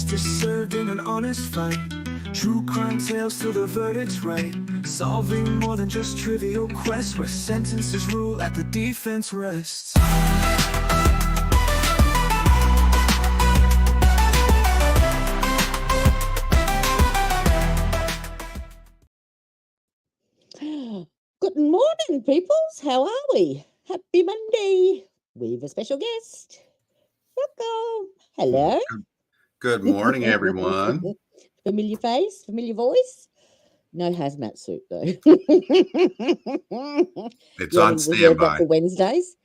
justice served in an honest fight. True crime tales till the verdict's right. Solving more than just trivial quests, where sentences rule at the defense rests. Good morning, peoples. How are we? Happy Monday. We've a special guest. Welcome. Hello. Good morning, everyone. Familiar face, familiar voice. No hazmat suit, though. It's on standby for Wednesdays.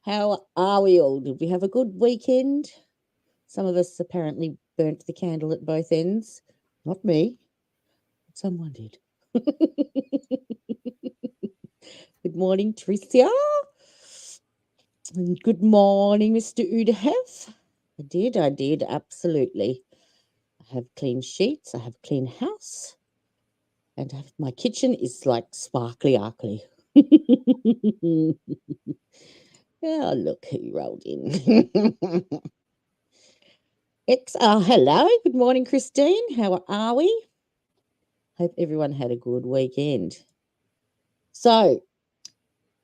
How are we all? Did we have a good weekend? Some of us apparently burnt the candle at both ends. Not me. Someone did. Good morning, Tricia. And good morning, Mr. Udahef. I did, absolutely. I have clean sheets, I have a clean house, and my kitchen is like sparkly-arkly. Oh, look who rolled in. Hello, good morning, Christine. How are we? Hope everyone had a good weekend. So,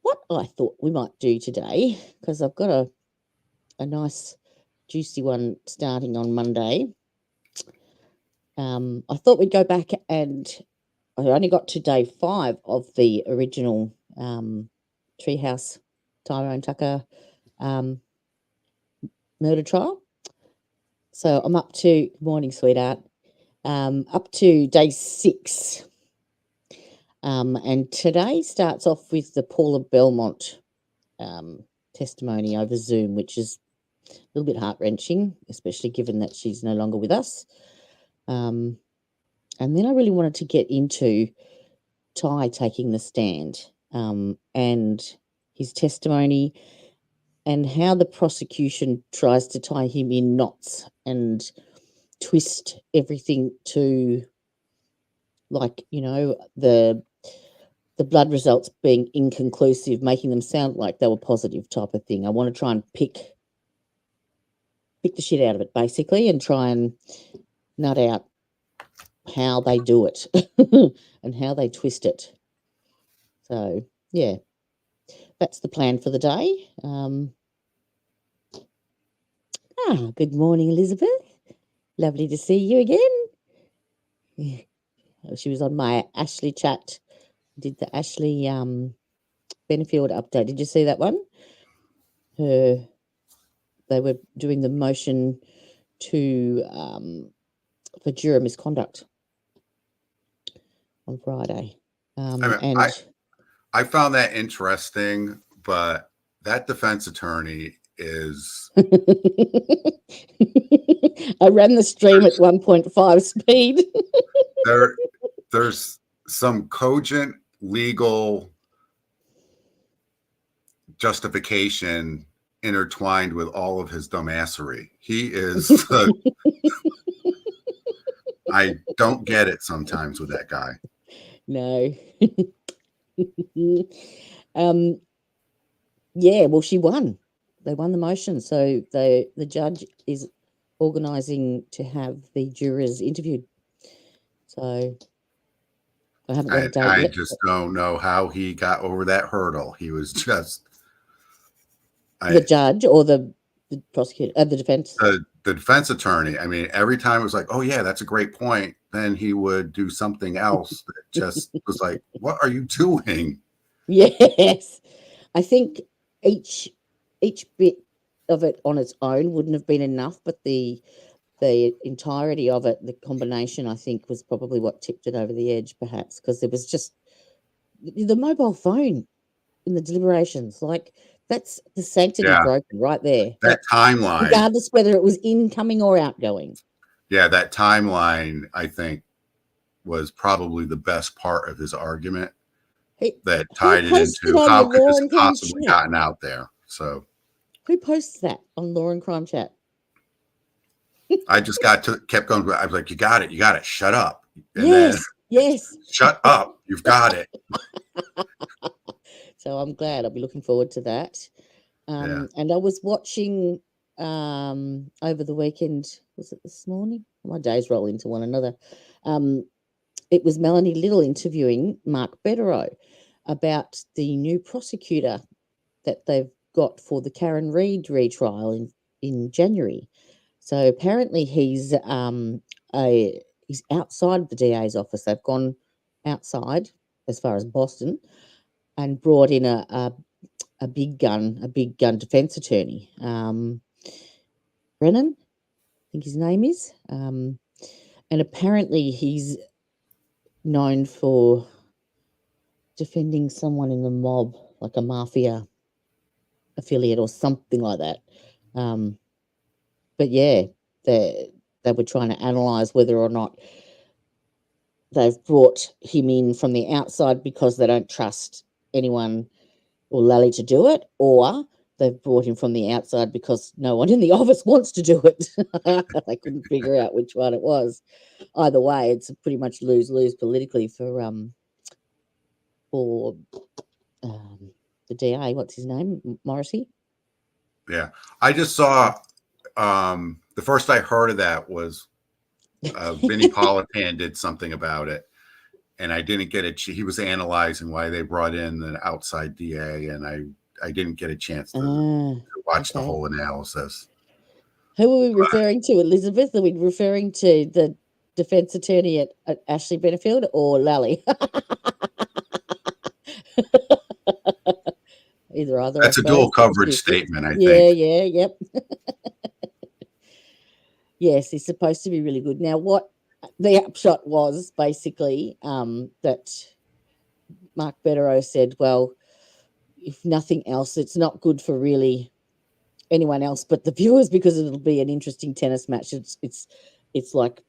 what I thought we might do today, because I've got a nice juicy one starting on Monday. I thought we'd go back, and I only got to day 5 of the original Treehouse Tyrone Tucker murder trial. So I'm up to, good morning, sweetheart, up to day 6. And today starts off with the Paula Belmont testimony over Zoom, which is a little bit heart-wrenching, especially given that she's no longer with us. And then I really wanted to get into Ty taking the stand and his testimony and how the prosecution tries to tie him in knots and twist everything to, like, you know, the blood results being inconclusive, making them sound like they were positive type of thing. I want to try and pick the shit out of it, basically, and try and nut out how they do it and how they twist it. So, yeah, that's the plan for the day. Good morning, Elizabeth. Lovely to see you again. She was on my Ashley chat. Did the Ashley Benefield update. Did you see that one? They were doing the motion to for juror misconduct on Friday. I found that interesting, but that defense attorney is... I ran the stream at 1.5 speed. There's some cogent legal justification intertwined with all of his dumbassery. He is... I don't get it sometimes with that guy. No. Yeah, well, she won. They won the motion. So the judge is organising to have the jurors interviewed. So I haven't got a date yet. I just don't know how he got over that hurdle. He was just... the judge or the prosecutor, the defense? The defense attorney. I mean, every time it was like, oh, yeah, that's a great point. Then he would do something else that just was like, what are you doing? Yes. I think each bit of it on its own wouldn't have been enough, but the entirety of it, the combination, I think, was probably what tipped it over the edge, perhaps, because there was just the mobile phone in the deliberations. Like, that's the sanctity broken right there. That timeline. Regardless whether it was incoming or outgoing. Yeah, that timeline, I think, was probably the best part of his argument that tied it into how could this possibly gotten out there. So, who posts that on Law and Crime Chat? I just kept going. I was like, you got it. Shut up. And yes. Shut up. You've got it. So I'm glad. I'll be looking forward to that. And I was watching over the weekend. Was it this morning? My days roll into one another. It was Melanie Little interviewing Mark Betterow about the new prosecutor that they've got for the Karen Reid retrial in January. So apparently he's outside the DA's office. They've gone outside as far as Boston and brought in a big gun defense attorney. Brennan, I think his name is. And apparently he's known for defending someone in the mob, like a mafia affiliate or something like that. But yeah, they were trying to analyse whether or not they've brought him in from the outside because they don't trust anyone or Lally to do it, or they've brought him from the outside because no one in the office wants to do it. They couldn't figure out which one it was. Either way, it's pretty much lose-lose politically for the DA. What's his name? Morrissey? Yeah. I just saw the first I heard of that was Vinnie Politan did something about it, and I didn't get it. He was analyzing why they brought in an outside DA, and I didn't get a chance to watch the whole analysis. Who are we referring to, Elizabeth? Are we referring to the defense attorney at Ashley Benefield or Lally? Either. That's a dual coverage statement, I think. Yeah, yep. Yes, he's supposed to be really good. Now, what the upshot was basically that Mark Betterow said, well, if nothing else, it's not good for really anyone else but the viewers because it'll be an interesting tennis match. It's like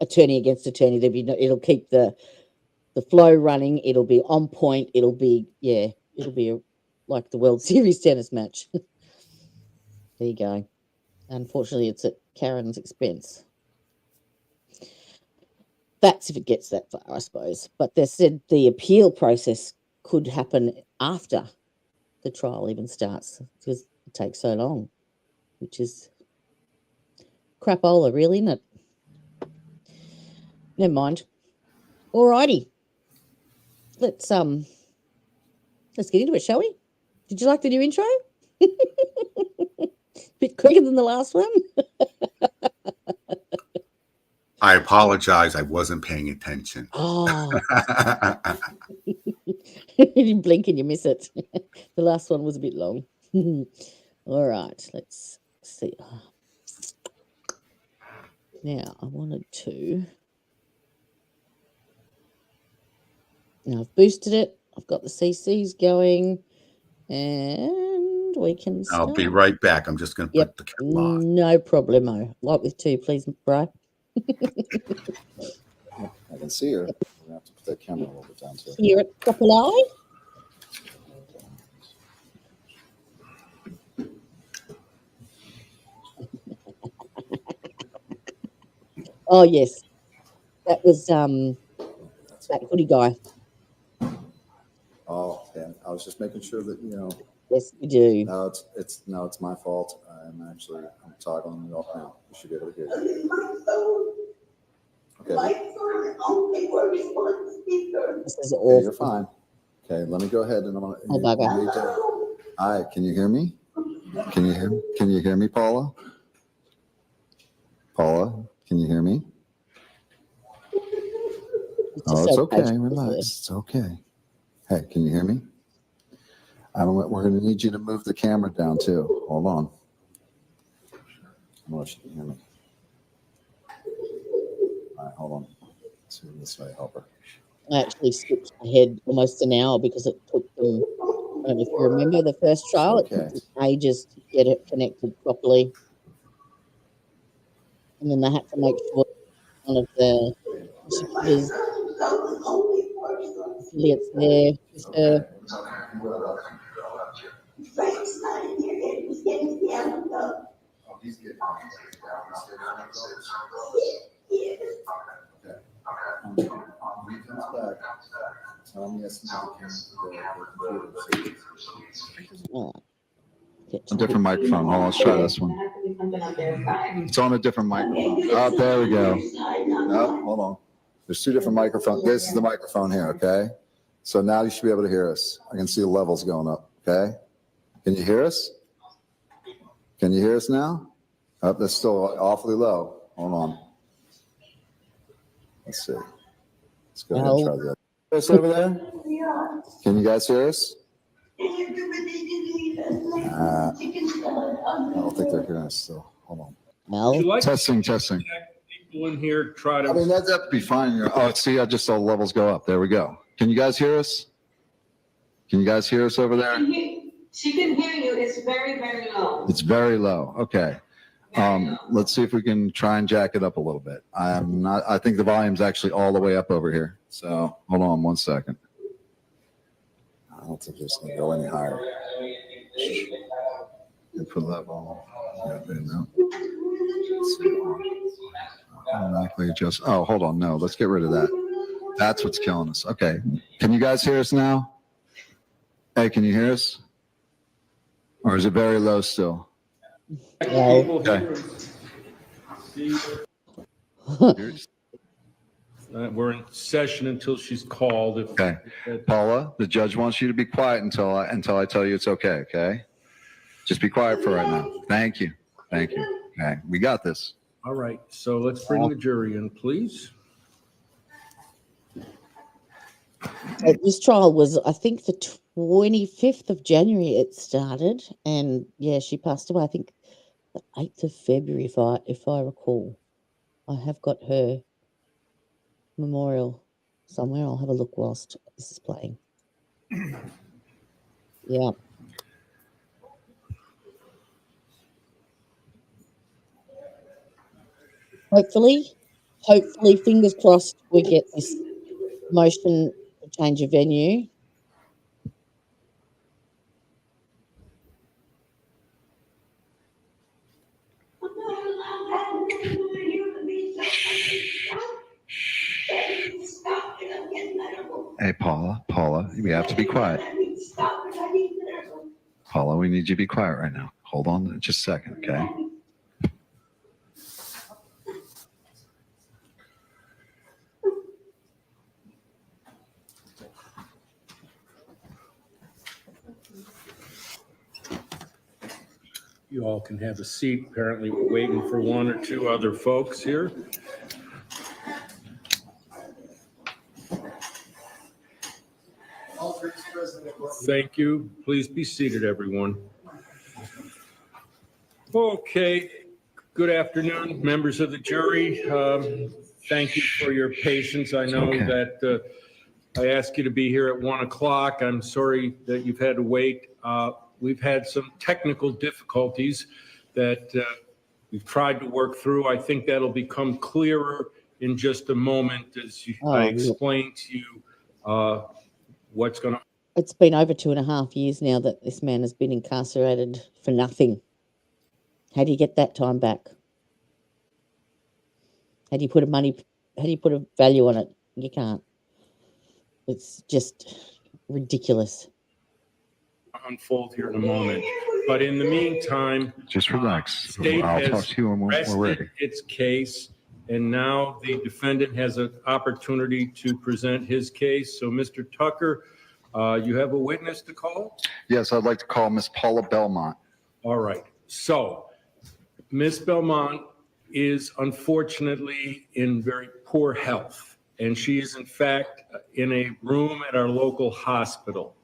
attorney against attorney. It'll keep the flow running. It'll be on point. It'll be like the World Series tennis match. There you go. Unfortunately, it's at Karen's expense. That's if it gets that far, I suppose. But they said the appeal process could happen after the trial even starts because it takes so long, which is crapola, really, isn't it? Never mind. All righty. Let's get into it, shall we? Did you like the new intro? Bit quicker than the last one. I apologize. I wasn't paying attention. Oh. You didn't blink and you miss it. The last one was a bit long. All right, let's see. Now, I wanted to... Now, I've boosted it. I've got the CCs going. And we can start. I'll be right back. I'm just going to put the camera on. No problemo. Light with two, please, Bri. I can see her. We're going to have to put that camera a little bit down too. Here at Couple Eye. Oh, yes. That was that hoodie guy. Oh, yeah. I was just making sure that, Yes, we do. No, it's my fault. I'm toggling it off now. You should be able to hear. Okay. This is awful. Okay, you're fine. Okay, let me go ahead and I'm gonna. Oh, bugger. Hi, can you hear me? Can you hear me, Paula? Paula, can you hear me? It's okay. Relax. It's okay. Hey, can you hear me? We're going to need you to move the camera down too. Hold on. I don't know if you can hear me. All right, hold on. Let's see this way, help her. I actually skipped ahead almost an hour because it took them, I don't know if you remember the first trial, It took them ages to get it connected properly. And then they had to make sure one of the prosecutors affiliates there with her. Get A different microphone. Hold on, let's try this one. It's on a different microphone. Oh, there we go. Oh, hold on. There's two different microphones. This is the microphone here, okay? So now you should be able to hear us. I can see the levels going up, okay? Can you hear us? Can you hear us now? Oh, that's still awfully low. Hold on. Let's see. Let's go ahead and try that. Us over there? Can you guys hear us? I don't think they're hearing us still. Hold on. No. Would you like Testing. people in here try to? I mean, that'd be fine. Oh, see, I just saw the levels go up. There we go. Can you guys hear us? Can you guys hear us over there? She can hear you. It's very, very low. It's very low. Okay. Let's see if we can try and jack it up a little bit. I think the volume's actually all the way up over here. So hold on 1 second. I don't think it's going to go any higher. Input level. Automatically adjust. Oh, hold on. No, let's get rid of that. That's what's killing us. Okay. Can you guys hear us now? Hey, can you hear us? Or is it very low still? No. Okay. We're in session until she's called. Okay. Paula, the judge wants you to be quiet until I tell you it's okay, okay? Just be quiet for right now. Thank you. Thank you. Okay. We got this. All right. So let's bring the jury in, please. This trial was, I think, the 25th of January it started, and yeah, she passed away, I think, the 8th of February, if I recall. I have got her memorial somewhere. I'll have a look whilst this is playing. Yeah. Hopefully, fingers crossed, we get this motion to change of venue. Hey, Paula, we have to be quiet. Paula, we need you to be quiet right now. Hold on just a second, okay? You all can have a seat. Apparently, we're waiting for one or two other folks here. Thank you. Please be seated, everyone. Okay. Good afternoon, members of the jury. Thank you for your patience. I know that I asked you to be here at 1 o'clock. I'm sorry that you've had to wait. We've had some technical difficulties that we've tried to work through. I think that'll become clearer in just a moment as I explain to you what's going to. It's been over 2.5 years now that this man has been incarcerated for nothing. How do you get that time back? How do you put a value on it? You can't. It's just ridiculous. Unfold here in a moment, but in the meantime, Just relax. State I'll has talk to you when we're ready. rested its case, and now the defendant has an opportunity to present his case. So, Mr. Tucker, you have a witness to call? Yes, I'd like to call Miss Paula Belmont. All right. So, Miss Belmont is unfortunately in very poor health, and she is in fact in a room at our local hospital.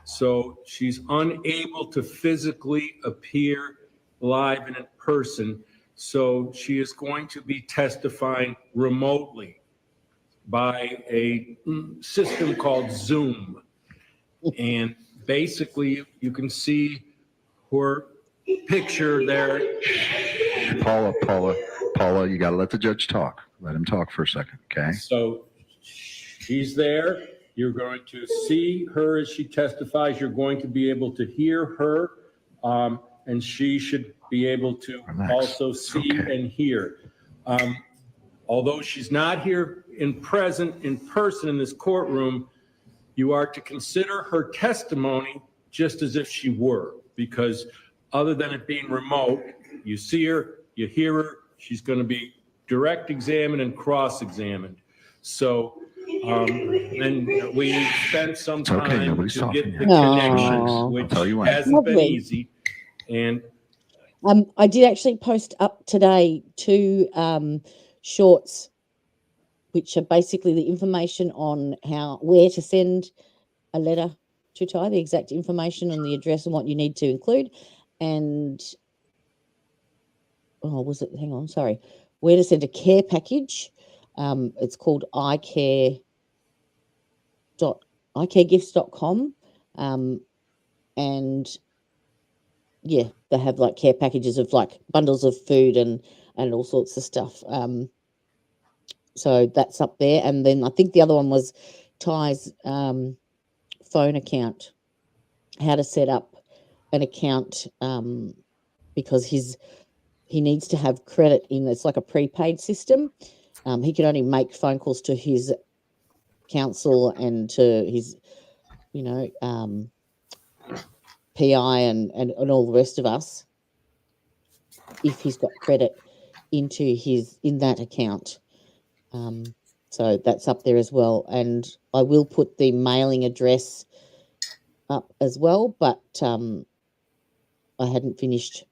So she's unable to physically appear live and in person. So she is going to be testifying remotely by a system called Zoom. And basically you can see her picture there. Paula, you got to let the judge talk. Let him talk for a second, okay? So she's there. You're going to see her as she testifies. You're going to be able to hear her, and she should be able to also see and hear. Although she's not here in person in this courtroom, you are to consider her testimony just as if she were, because other than it being remote. You see her, you hear her, she's going to be direct examined and cross-examined. So then we spent some time nobody's to talking get the yet. connections, Aw. which I'll tell you when. hasn't been Lovely. easy. And I did actually post up today 2 shorts, which are basically the information on where to send a letter to Ty, the exact information and the address and what you need to include, and where to send a care package. It's called icaregifts.com, and yeah, they have like care packages of like bundles of food and all sorts of stuff. So that's up there, and then I think the other one was Ty's phone account, how to set up an account, because he needs to have credit in. It's like a prepaid system. He can only make phone calls to his council and to his, PI and all the rest of us if he's got credit in that account. So that's up there as well. And I will put the mailing address up as well, but I hadn't finished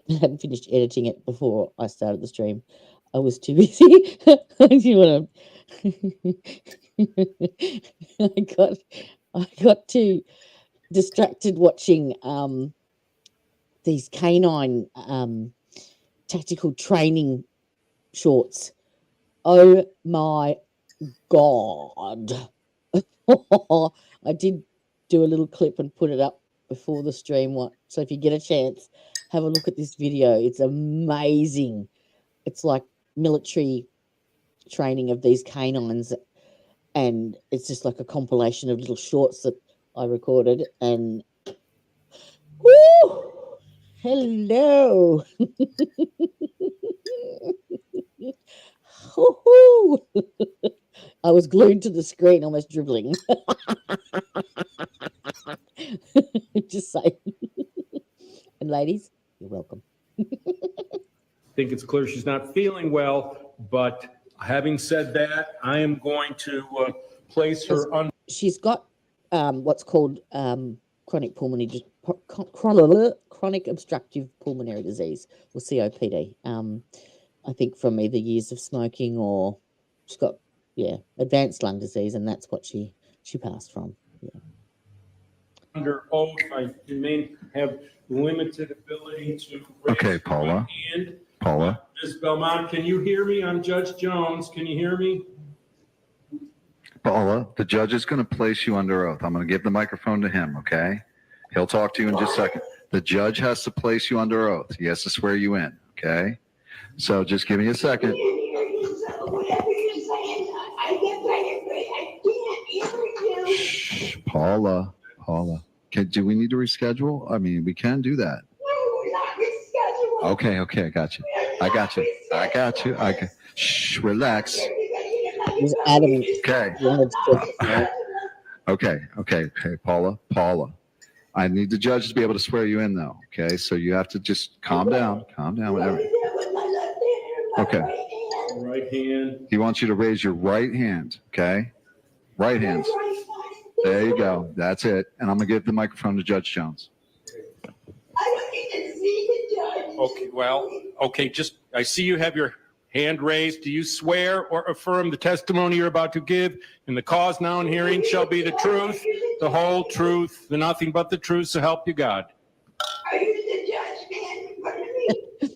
editing it before I started the stream. I was too busy. I got too distracted watching these canine tactical training shorts. Oh my God. I did do a little clip and put it up before the stream. So if you get a chance, have a look at this video. It's amazing. It's like military training of these canines, and it's just like a compilation of little shorts that I recorded. And woo, hello. I was glued to the screen, almost dribbling. Just saying. And ladies, you're welcome. I think it's clear she's not feeling well, but having said that, I am going to place her on. She's got what's called chronic obstructive pulmonary disease, or COPD. I think from either years of smoking, or she's got advanced lung disease, and that's what she passed from. Yeah. Under oath, I may have limited ability to raise Okay, Paula. my hand. Paula. Ms. Belmont, can you hear me? I'm Judge Jones. Can you hear me? Paula, the judge is going to place you under oath. I'm going to give the microphone to him, okay? He'll talk to you in just a second. The judge has to place you under oath. He has to swear you in, okay? So just give me a second. Shh, Paula. Do we need to reschedule? I mean, we can do that. No, not reschedule. Okay, I got you. Shh, relax. He's adamant. Okay. Okay, Paula. I need the judge to be able to swear you in, though. Okay, so you have to just calm down, whatever. Okay. Right hand. He wants you to raise your right hand. Okay, right hand. There you go. That's it. And I'm gonna give the microphone to Judge Jones. I don't need to see the judge. Okay, just, I see you have your hand raised. Do you swear or affirm the testimony you're about to give in the cause now in hearing shall be the truth, the whole truth, the nothing but the truth, so help you God? Are you the judge, man, in front of me?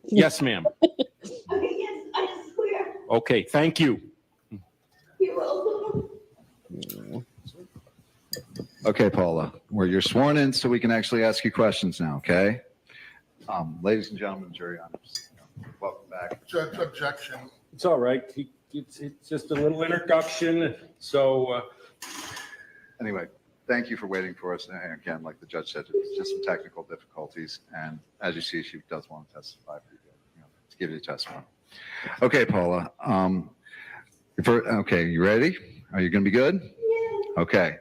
Yes, ma'am. Okay, yes, I swear. Okay, thank you. You're welcome. Okay, Paula, well, you're sworn in, so we can actually ask you questions now. Okay, ladies and gentlemen, jury honors, welcome back. Judge, objection. It's all right. It's just a little introduction. So Anyway, thank you for waiting for us. And again, like the judge said, it's just some technical difficulties, and as you see, she does want to testify for you, to give you a testimony. Okay, Paula. Okay, you ready? Are you going to be good? Yeah. Okay.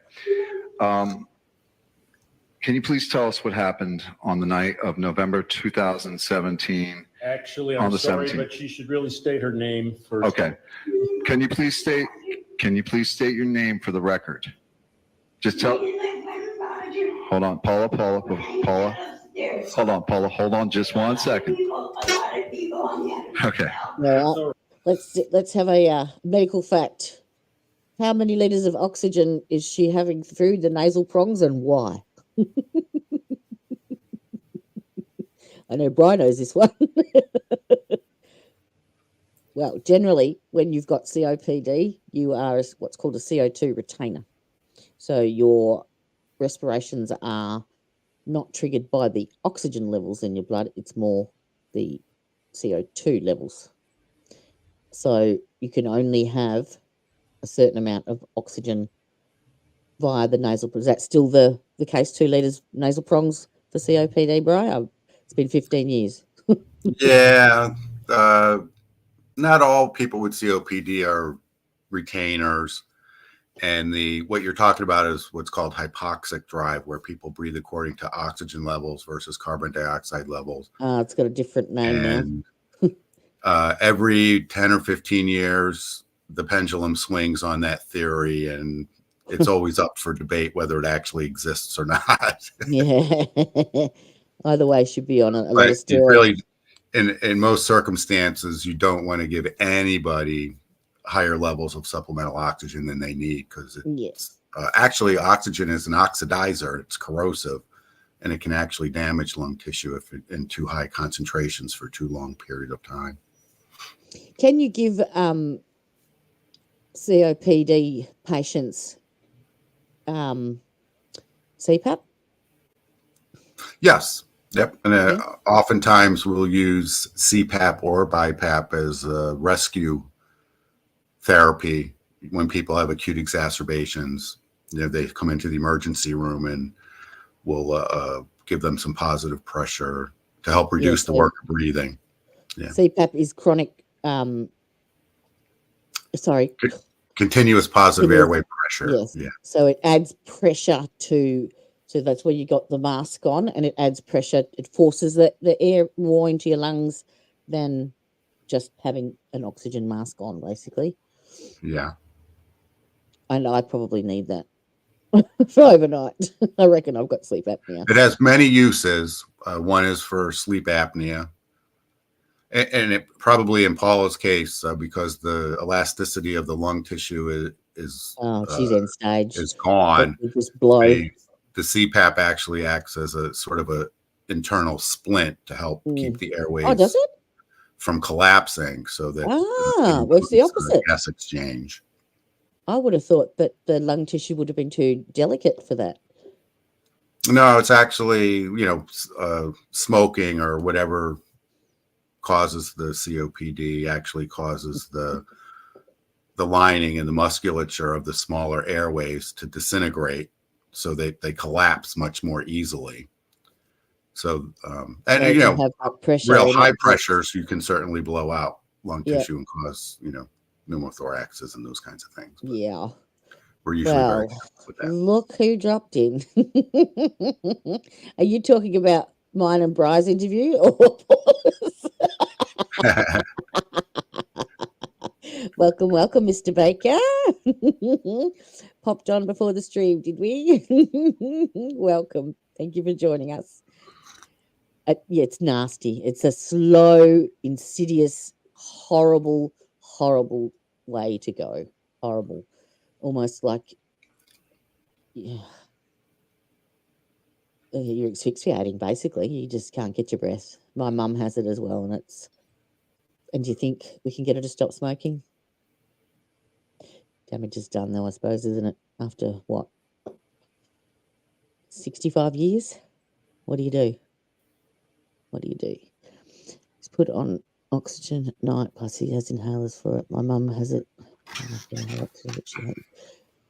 can you please tell us what happened on the night of November 2017? Actually, On I'm the sorry, 17th. but she should really state her name first. Okay. Can you please state your name for the record? Just tell. Hold on, Paula. Hold on just one second. Okay. Now, let's have a medical fact. How many liters of oxygen is she having through the nasal prongs, and why? I know Brian knows this one. Well, generally, when you've got COPD, you are what's called a CO2 retainer. So your respirations are not triggered by the oxygen levels in your blood. It's more the CO2 levels. So you can only have a certain amount of oxygen via the nasal. Is that still the case? 2 liters nasal prongs for COPD, Brian? It's been 15 years. Yeah. Not all people with COPD are retainers. And what you're talking about is what's called hypoxic drive, where people breathe according to oxygen levels versus carbon dioxide levels. It's got a different name now. Every 10 or 15 years, the pendulum swings on that theory, and it's always up for debate whether it actually exists or not. Yeah. Either way, should be on a lot of But you steroids. really, in most circumstances, you don't want to give anybody higher levels of supplemental oxygen than they need, because it's actually, oxygen is an oxidizer. It's corrosive, and it can actually damage lung tissue if in too high concentrations for too long period of time. Can you give COPD patients CPAP? Yes. Yep. And oftentimes we'll use CPAP or BiPAP as a rescue therapy when people have acute exacerbations. They come into the emergency room, and we'll give them some positive pressure to help reduce the work of breathing. Yeah. CPAP is chronic. Continuous positive airway pressure. Yes. Yeah. So it adds pressure to. So that's where you got the mask on, and it adds pressure. It forces the air more into your lungs than just having an oxygen mask on, basically. Yeah. And I probably need that for overnight. I reckon I've got sleep apnea. It has many uses. One is for sleep apnea. And it probably, in Paula's case, because the elasticity of the lung tissue is she's end stage. Is gone. Just blow. The CPAP actually acts as a sort of a internal splint to help keep the airways does it? from collapsing, so that works the opposite. Gas exchange. I would have thought that the lung tissue would have been too delicate for that. No, it's actually, smoking or whatever causes the COPD actually causes the lining and the musculature of the smaller airways to disintegrate, so they collapse much more easily. So, real high pressures, you can certainly blow out lung tissue and cause, pneumothoraxes and those kinds of things. But yeah. We're usually very careful with that. Look who dropped in. Are you talking about mine and Bry's interview? Welcome, Mr. Baker. Popped on before the stream, did we? Welcome. Thank you for joining us. It's nasty. It's a slow, insidious, horrible way to go. Horrible. Almost like you're asphyxiating, basically. You just can't get your breath. My mum has it as well, and do you think we can get her to stop smoking? Damage is done, though, I suppose, isn't it? After what? 65 years? What do you do? He's put on oxygen at night, plus he has inhalers for it. My mum has it.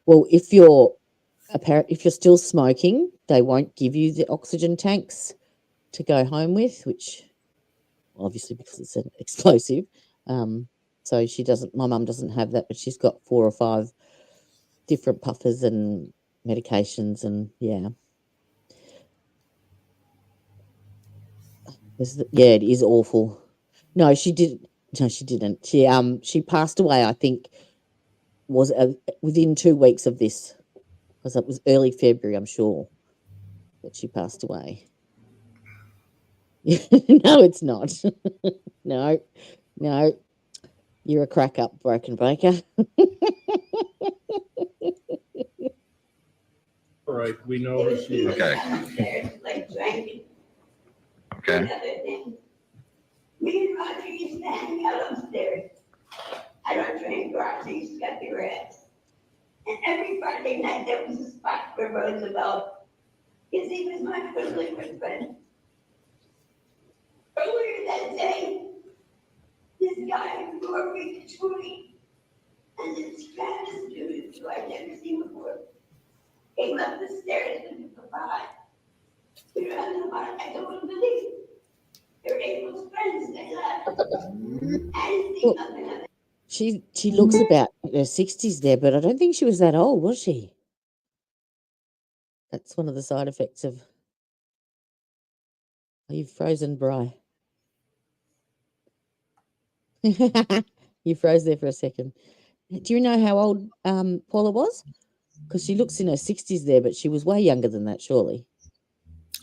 Well, if you're still smoking, they won't give you the oxygen tanks to go home with, which obviously because it's an explosive. So my mum doesn't have that, but she's got 4 or 5 different puffers and medications, and Yeah, it is awful. No, she didn't. No, she didn't. She passed away, I think, was within 2 weeks of this, because it was early February, I'm sure, that she passed away. No, it's not. No, no. You're a crack up, broken breaker. All right, we know who she is. Okay. Like drinking. Okay. Another thing. Me and Roger used to hang out upstairs. I don't drink, Roger used to cut the grass. And every Friday night there was a spot for Roosevelt, because he was my really good friend. Earlier that day, this guy from Norway, Detroit, and this Travis dude who I'd never seen before, came up the stairs with the provide. We were having a bar. I don't believe they're April's friends. They left. I didn't think nothing of it. She looks about in her 60s there, but I don't think she was that old, was she? That's one of the side effects of. Are you frozen, Bri? You froze there for a second. Do you know how old Paula was? Because she looks in her 60s there, but she was way younger than that, surely.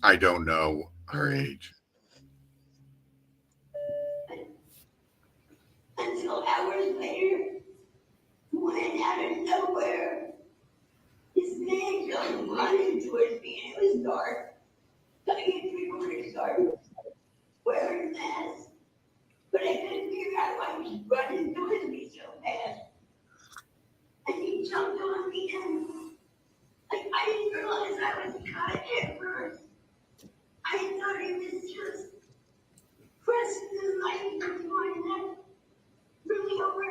I don't know her age. Until hours later, when out of nowhere, this man comes running towards me, and it was dark, cutting a 3/4 yard, wearing a mask, but I couldn't figure out why he was running towards me so fast. And he jumped on me, and I didn't realize I was caught at first. I thought he was just pressing his light into my neck, really over.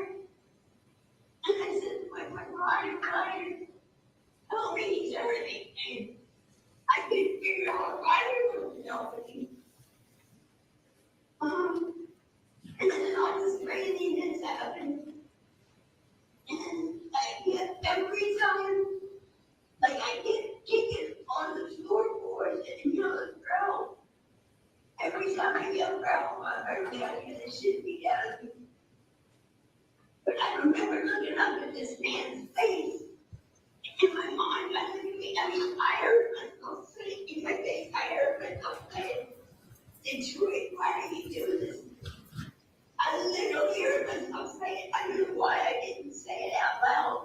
And I said, my Ryder, help me, he's hurting. And I couldn't figure out Ryder was helping me. And then all this craziness happened. And every time, I get kicked on the floorboards and yell ground. Every time I yell ground, I tell you this should be done. But I remember looking up at this man's face. In my mind, I heard myself say, in my face, I heard myself say, Detroit, why are you doing this? I literally heard myself say it. I don't know why I didn't say it out loud.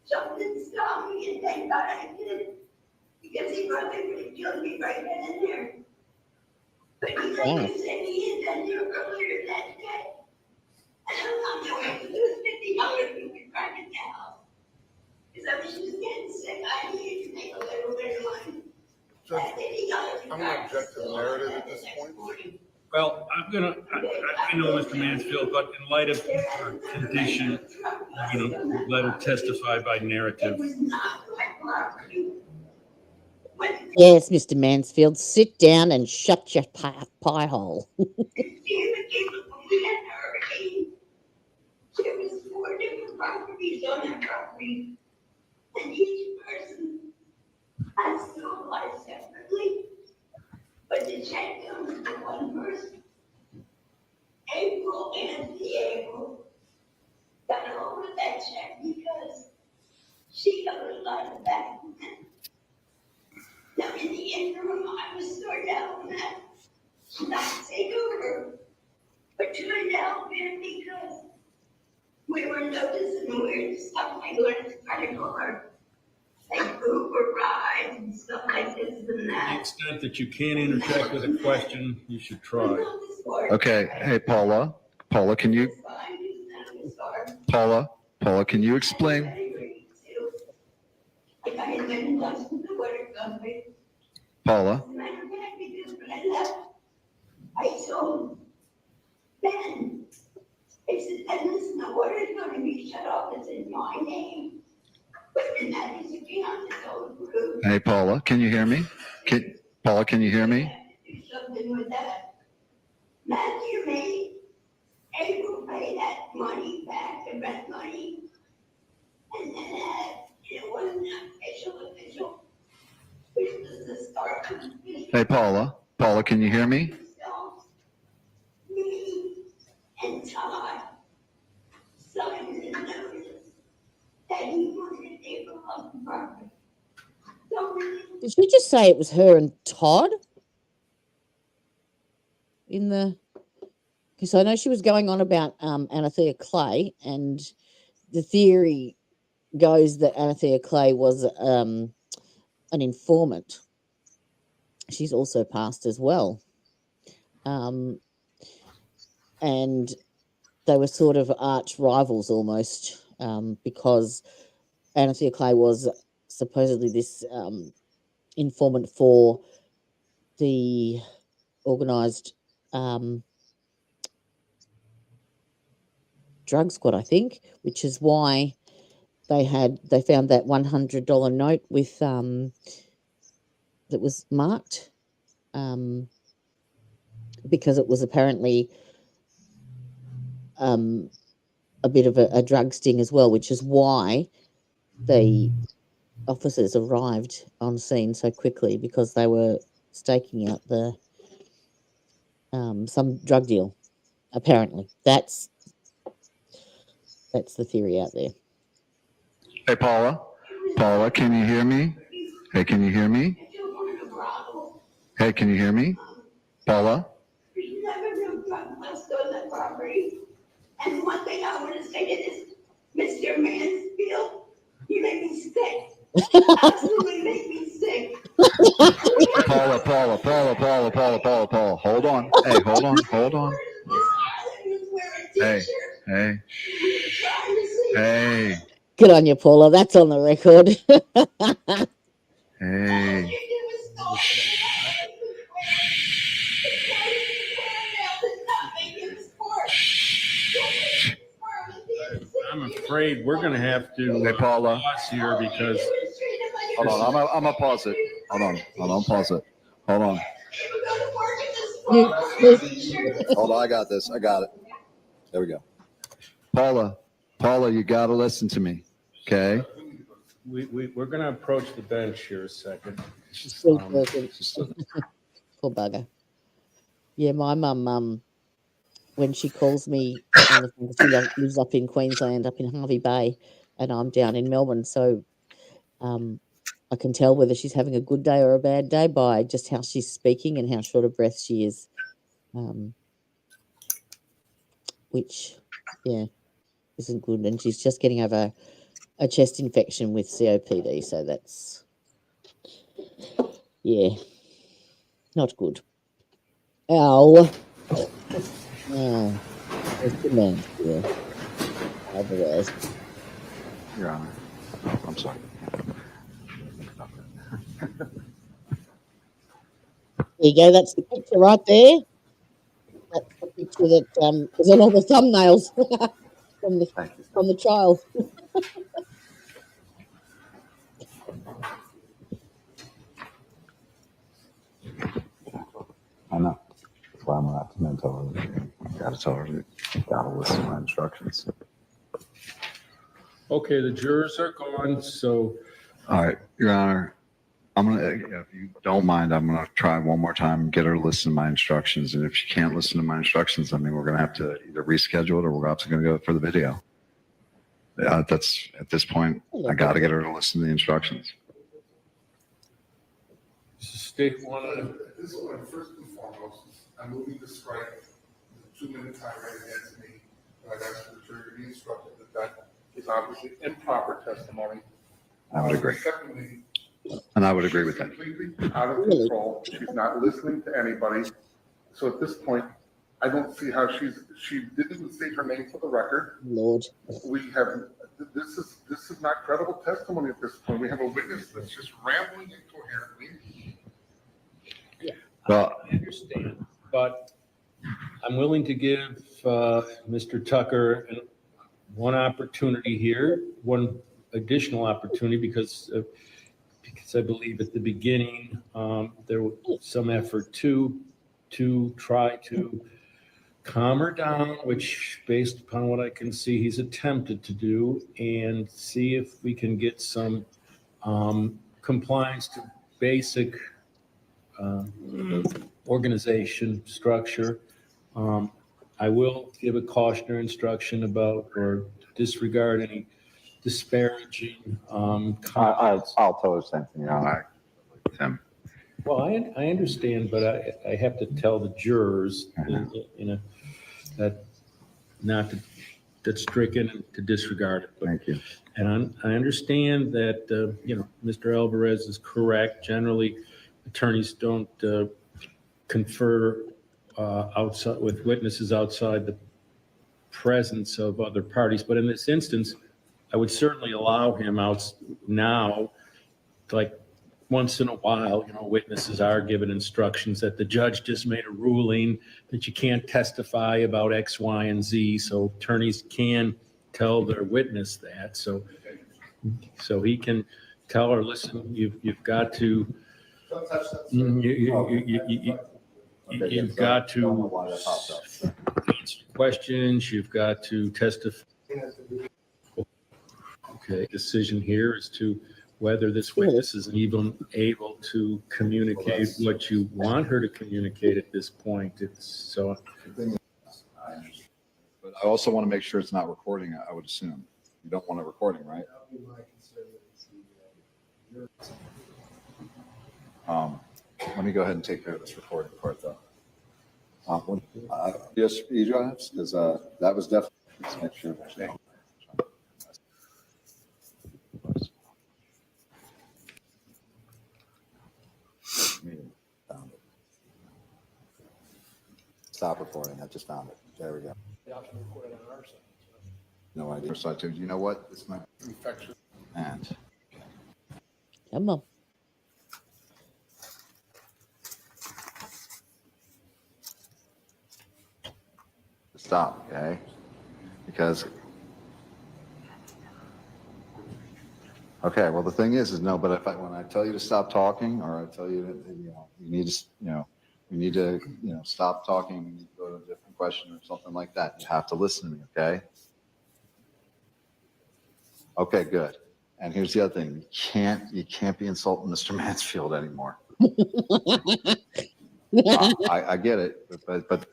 Something stopped me, and thank God I did. Because he probably would have killed me right then and there. But he said he had done there earlier that day. And I'm not knowing if it was $50 we could drive it down. Because I was just getting sick. I needed to make a little bit of money. I'm going to object to the narrative at this point. Well, I know Mr. Mansfield, but in light of her condition, I'm going to let her testify by narrative. Yes, Mr. Mansfield, sit down and shut your pie hole. There was 4 different properties on that property, and each person has still life separately, but the check comes to one person. April got hold of that check because she got a lot of back. Now, in the interim, I was sorted out on that, not to take over, but turned out bad because we were noticing weird stuff like let's try to go her, like Uber rides and stuff like this and To the that. extent that you can't interject with a question, you should try. Okay. Hey, Paula, can you, Paula, can you explain? Paula, I told Ben, I said, and listen, the water's going to be shut off. It's in my name. But in that is account, it's all approved. hey, Paula, can you hear me? Paula, can you hear me? Do something with that. Matthew made April pay that money back, the rent money. And then it wasn't official. Which was the start of the Hey, Paula, can you hear me? Did she just say it was her and Todd in the? Because I know she was going on about Anathea Clay, and the theory goes that Anathea Clay was an informant. She's also passed as well, and they were sort of arch rivals almost, because Anathea Clay was supposedly this informant for the organised drug squad, I think, which is why they found that $100 note with that was marked, because it was apparently a bit of a drug sting as well, which is why the officers arrived on scene so quickly, because they were staking out the some drug deal. Apparently, that's the theory out there. Hey, Paula. Paula, can you hear me? Hey, can you hear me? Hey, can you hear me? Paula? There's never no drug bust on that property. And one thing I want to say to this Mr. Mansfield, you make me sick. Absolutely make me sick. Paula. Hold on. Hey, hold on. Hey. Good on you, Paula. That's on the record. Hey. I'm afraid we're going to have to Hey, Paula. pause here because Hold on. I'm gonna pause it. Hold on. Pause it. Hold on. Hold on. I got this. I got it. There we go. Paula, you got to listen to me. Okay. we're going to approach the bench here a second. Poor bugger. Yeah, my mum, when she calls me on the phone, she lives up in Queensland, up in Harvey Bay, and I'm down in Melbourne, so I can tell whether she's having a good day or a bad day by just how she's speaking and how short of breath she is, which, yeah, isn't good. And she's just getting over a chest infection with COPD, so that's, yeah, not good. Ow. Oh, it's the man. Yeah. Otherwise. Your Honor. I'm sorry. There you go. That's the picture right there. That's the picture that is on all the thumbnails from the child. I know. That's why I'm not going to tell her. Gotta tell her. Gotta listen to my instructions. Okay, the jurors are gone, so All right, Your Honor. I'm gonna, if you don't mind, I'm gonna try one more time and get her to listen to my instructions. And if she can't listen to my instructions, I mean, we're gonna have to either reschedule it or we're also gonna go for the video. That's at this point, I got to get her to listen to the instructions. state one. At this point, first and foremost, I'm moving to strike the 2-minute time right against me. And I've asked for the jury to be instructed that is obviously improper testimony. I would agree. Secondly, And I would agree with that. completely out of control. She's not listening to anybody. So at this point, I don't see how she didn't even state her name for the record. Lord. This is not credible testimony at this point. We have a witness that's just rambling incoherently. Yeah, Well, I understand, but I'm willing to give Mr. Tucker one opportunity here, one additional opportunity, because I believe at the beginning there was some effort to try to calm her down, which, based upon what I can see, he's attempted to do, and see if we can get some compliance to basic organization structure. I will give a cautionary instruction about, or disregard any disparaging comments. I'll tell her the same thing. with him. Well, I understand, but I have to tell the jurors, that not to, that's stricken and to disregard it. But, Thank you. and I understand that, Mr. Alvarez is correct. Generally, attorneys don't confer outside with witnesses outside the presence of other parties. But in this instance, I would certainly allow him out now, like once in a while, witnesses are given instructions that the judge just made a ruling that you can't testify about X, Y, and Z. So attorneys can tell their witness that. So he can tell her, listen, you've got to, you've got to answer questions. You've got to testify. Okay. Decision here is to whether this witness is even able to communicate what you want her to communicate at this point. It's so. But I also want to make sure it's not recording. I would assume you don't want it recording, right? Let me go ahead and take care of this recording part, though. Yes, e-drives, because that was definitely. Let's make sure there's no. Found it. Stop recording. I just found it. There we go. No idea. So I told you know what? This might be infectious. And Come on. stop, okay? Because okay, well the thing is no, but if when I tell you to stop talking, or I tell you that you need to we need to stop talking, we need to go to a different question or something like that, you have to listen to me, okay? Okay, good. And here's the other thing: you can't be insulting Mr. Mansfield anymore. I get it, but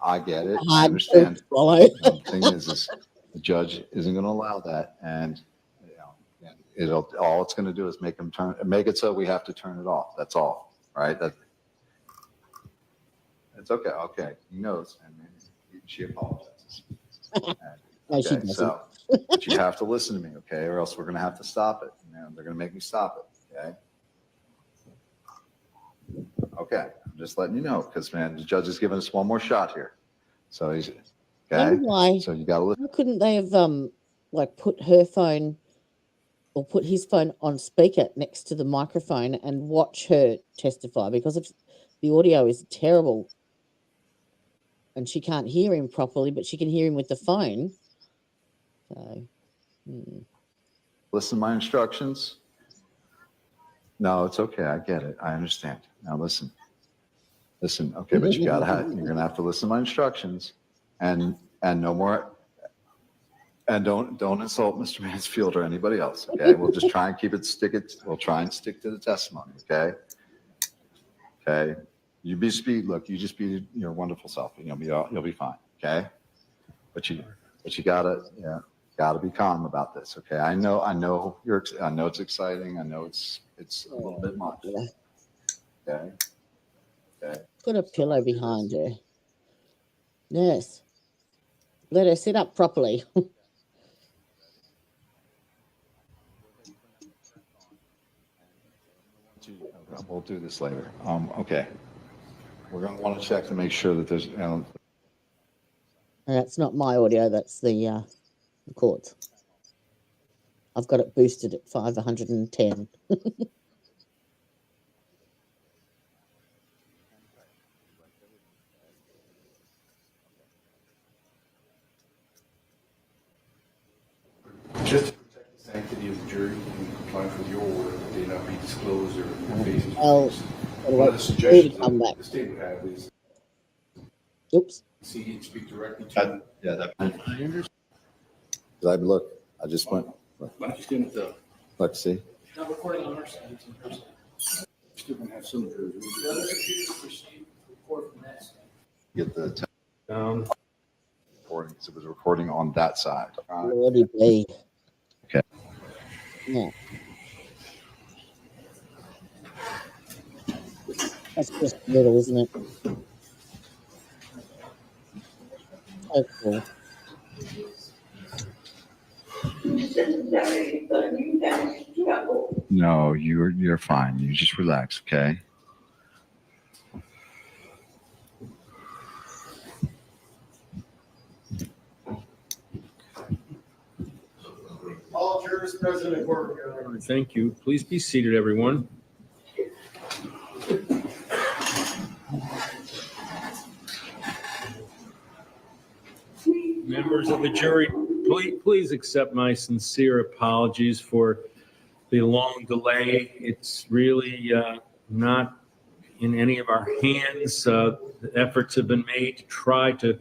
I get it. I understand. The thing is the judge isn't going to allow that, and all it's going to do is make it so we have to turn it off. That's all, right? It's okay. Okay, he knows, and she apologizes. No, she doesn't. So, but you have to listen to me, okay, or else we're going to have to stop it. They're going to make me stop it, okay? Okay, I'm just letting you know, because man, the judge has given us one more shot here. So he's okay. Why? So you got to listen. Why couldn't they have put her phone or put his phone on speaker next to the microphone and watch her testify? Because if the audio is terrible and she can't hear him properly, but she can hear him with the phone. So, Listen to my instructions. No, it's okay. I get it. I understand. Now listen. Okay, but you're gonna have to listen to my instructions, and no more. And don't insult Mr. Mansfield or anybody else. Okay, we'll just try and We'll try and stick to the testimony. Okay. Okay. You just be your wonderful self, and you'll be fine. Okay. But you gotta be calm about this. Okay. I know it's exciting. I know it's a little bit much. Okay. Okay. put a pillow behind her. Nurse, let her sit up properly. We'll do this later. Okay. We're going to want to check to make sure that there's. That's not my audio. That's the court's. I've got it boosted at 510. Just to protect the sanctity of the jury and compliance with your order, that they not be disclosed or facing. One of the suggestions that the state would have is Oops. see and speak directly to. Look, I just went. Why don't you stand at the? Look, see. It's not recording on our side, it's in person. Still gonna have some jurors. The other computers receive record from that side. Get the Down. recording because it was recording on that side. Lordy be. Okay. Yeah. That's just little, isn't it? So cool. No, you're fine. You just relax, okay? All jurors present at court, Your Honor. Thank you. Please be seated, everyone. Members of the jury, please accept my sincere apologies for the long delay. It's really not in any of our hands. Efforts have been made to try to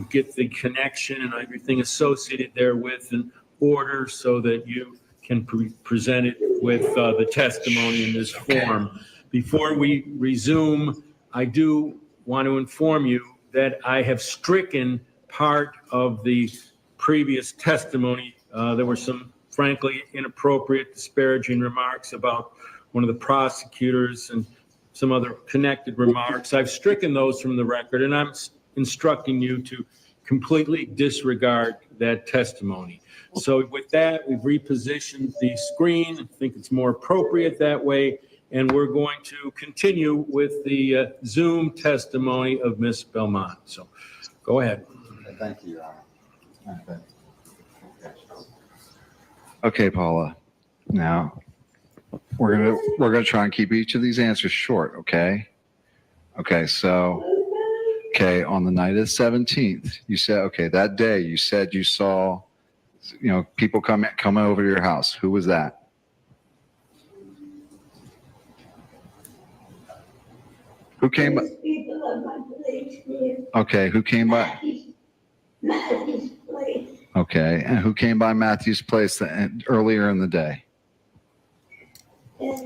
get the connection and everything associated therewith in order so that you can present it with the testimony in this form. Before we resume, I do want to inform you that I have stricken part of the previous testimony. There were some, frankly, inappropriate, disparaging remarks about one of the prosecutors and some other connected remarks. I've stricken those from the record, and I'm instructing you to completely disregard that testimony. So with that, we've repositioned the screen. I think it's more appropriate that way, and we're going to continue with the Zoom testimony of Ms. Belmont. So go ahead. Thank you, Your Honor. Okay, Paula. Now we're gonna try and keep each of these answers short. Okay. So on the night of the 17th, you said that day you said you saw people come over to your house. Who was that? Who came by? People of my place here. Okay, who came by? Matthew's place. Okay, and who came by Matthew's place earlier in the day? Yes.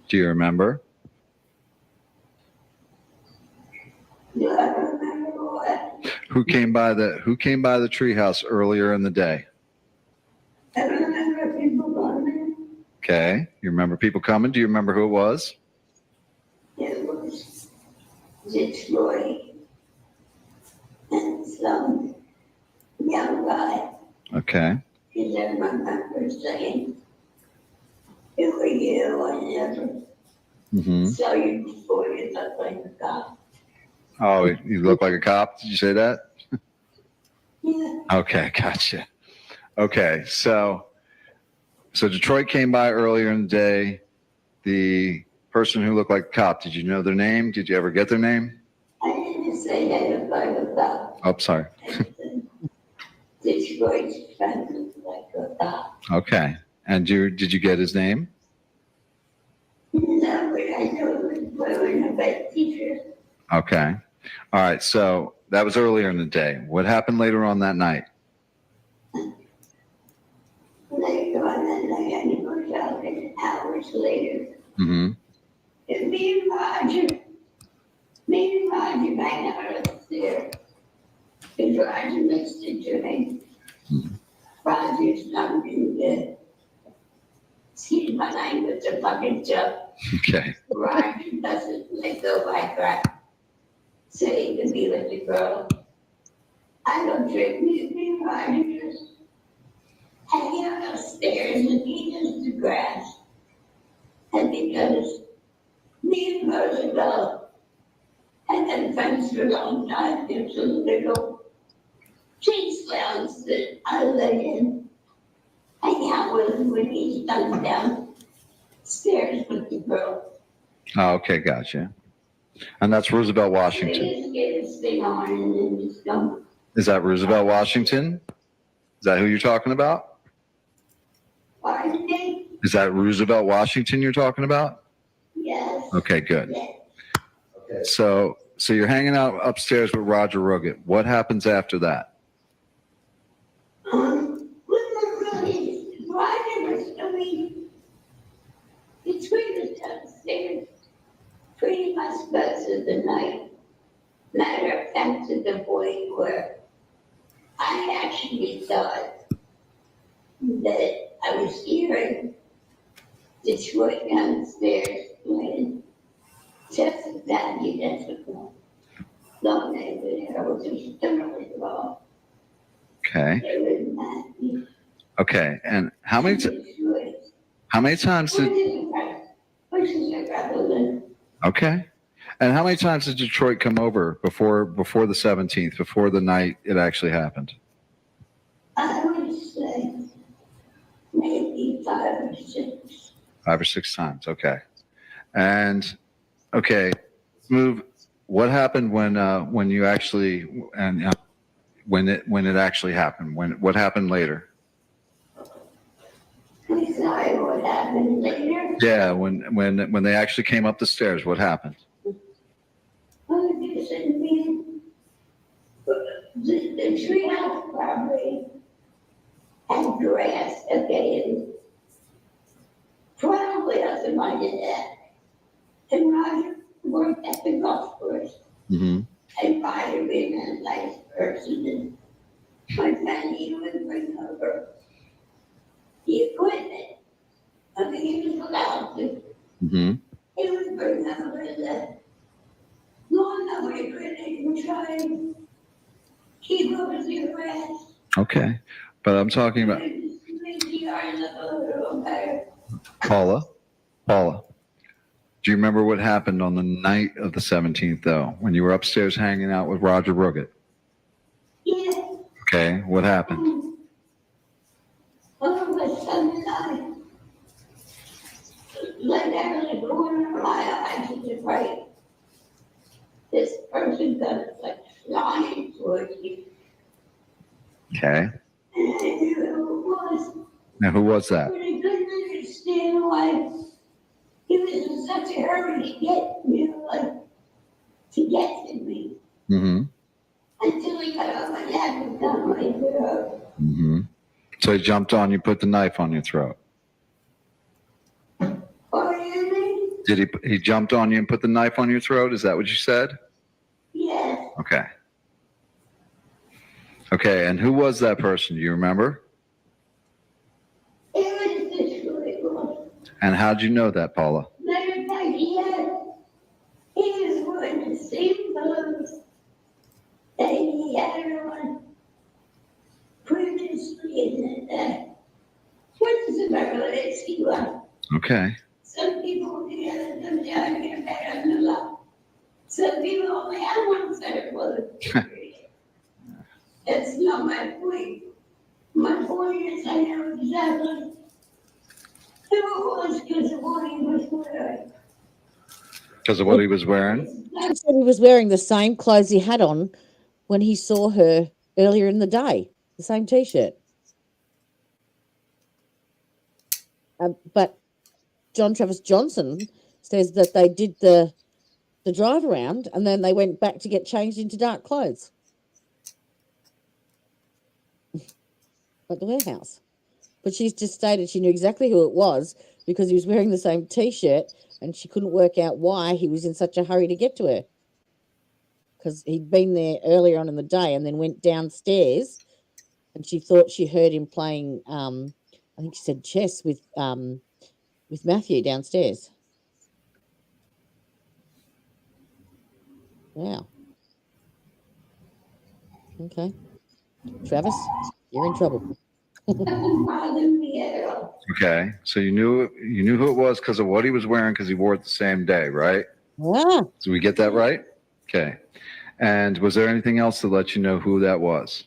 Do you remember? Do I remember what? Who came by the treehouse earlier in the day? I remember people coming. Okay, you remember people coming? Do you remember who it was? It was Detroit and some young guy. Okay. Because I remember saying, "Who are you?" I never Mm-hmm. saw you before. You look like a cop. Oh, you look like a cop. Did you say that? Yeah. Okay, gotcha. Okay, so Detroit came by earlier in the day. The person who looked like a cop, did you know their name? Did you ever get their name? I didn't say that if I was cop. Oh, sorry. Detroit's trying to look like a cop. Okay, and did you get his name? No, but I know it was wearing a bad teacher. Okay. All right, so that was earlier in the day. What happened later on that night? Later on that night, I was out and hours later. Mm-hmm. And me and Roger hang out upstairs. And Roger next to me. Roger's not in bed. Excuse my language, a fucking joke. Okay. Roger doesn't let go by crap. So he can be with the girl. I don't drink me and Roger just hang out upstairs and eat in the grass. And because me and Roger go, and then friends for a long time, there's a little cheese lounge that I lay in. Hang out with him when he's done downstairs with the girl. Oh, okay, gotcha. And that's Roosevelt, He Washington. just get his thing on and then just go. Is that Roosevelt, Washington? Is that who you're talking about? Pardon me? Is that Roosevelt, Washington you're talking about? Yes. Okay, good. Yes. So you're hanging out upstairs with Roger Ruggett. What happens after that? Roger was coming between us downstairs pretty much most of the night. Matter of fact, to the point where I actually thought that I was hearing Detroit downstairs playing just Matthew Bonnett. No name there, I was just totally wrong. Okay. It was Matthew. Okay. And how many times did? Okay. And how many times did Detroit come over before the 17th, before the night it actually happened? I would say maybe 5 or 6. 5 or 6 times. Okay. And okay, move. What happened when you actually when it actually happened? What happened later? I'm sorry, what happened later? Yeah, when they actually came up the stairs, what happened? The treehouse property had grass, okay, and probably I reminded that. And Roger worked at the golf course. Mm-hmm. And Roger being a nice person, and my family would bring over the equipment. I mean, he was allowed to. Mm-hmm. He would bring over the lawnmower equipment and try and keep up with the grass. Okay, but I'm talking about Paula. Do you remember what happened on the night of the 17th, though, when you were upstairs hanging out with Roger Ruggett? Yeah. Okay, what happened? All of a sudden, I like out of the corner of my eye to the right. This person comes like flying towards me. Okay. And I knew who it was. Now, who was that? But I couldn't understand why he was in such a hurry to get to me. Mm-hmm. Until he got on my lap and got my throat. Mm-hmm. So he jumped on you, put the knife on your throat. Pardon me? Did he jumped on you and put the knife on your throat? Is that what you said? Yes. Okay. Okay, and who was that person? Do you remember? It was the Detroit. And how'd you know that, Paula? Matter of fact, he was wearing the same clothes that he had on previously in the what is the Berlitz one? Okay. Some people together them down here better than a lot. Some people only have one set of clothes. That's not my point. My point is I know exactly who it was because of what he was wearing. Because of what he was wearing? He said he was wearing the same clothes he had on when he saw her earlier in the day, the same T-shirt. But John Travis Johnson says that they did the drive around and then they went back to get changed into dark clothes at the warehouse. But she's just stated she knew exactly who it was because he was wearing the same T-shirt and she couldn't work out why he was in such a hurry to get to her. Because he'd been there earlier on in the day and then went downstairs and she thought she heard him playing, I think she said chess with Matthew downstairs. Wow. Okay. Travis, you're in trouble. Doesn't bother me at all. Okay. So you knew who it was because of what he was wearing because he wore it the same day, right? Ah, So we get that right? Okay. And was there anything else to let you know who that was?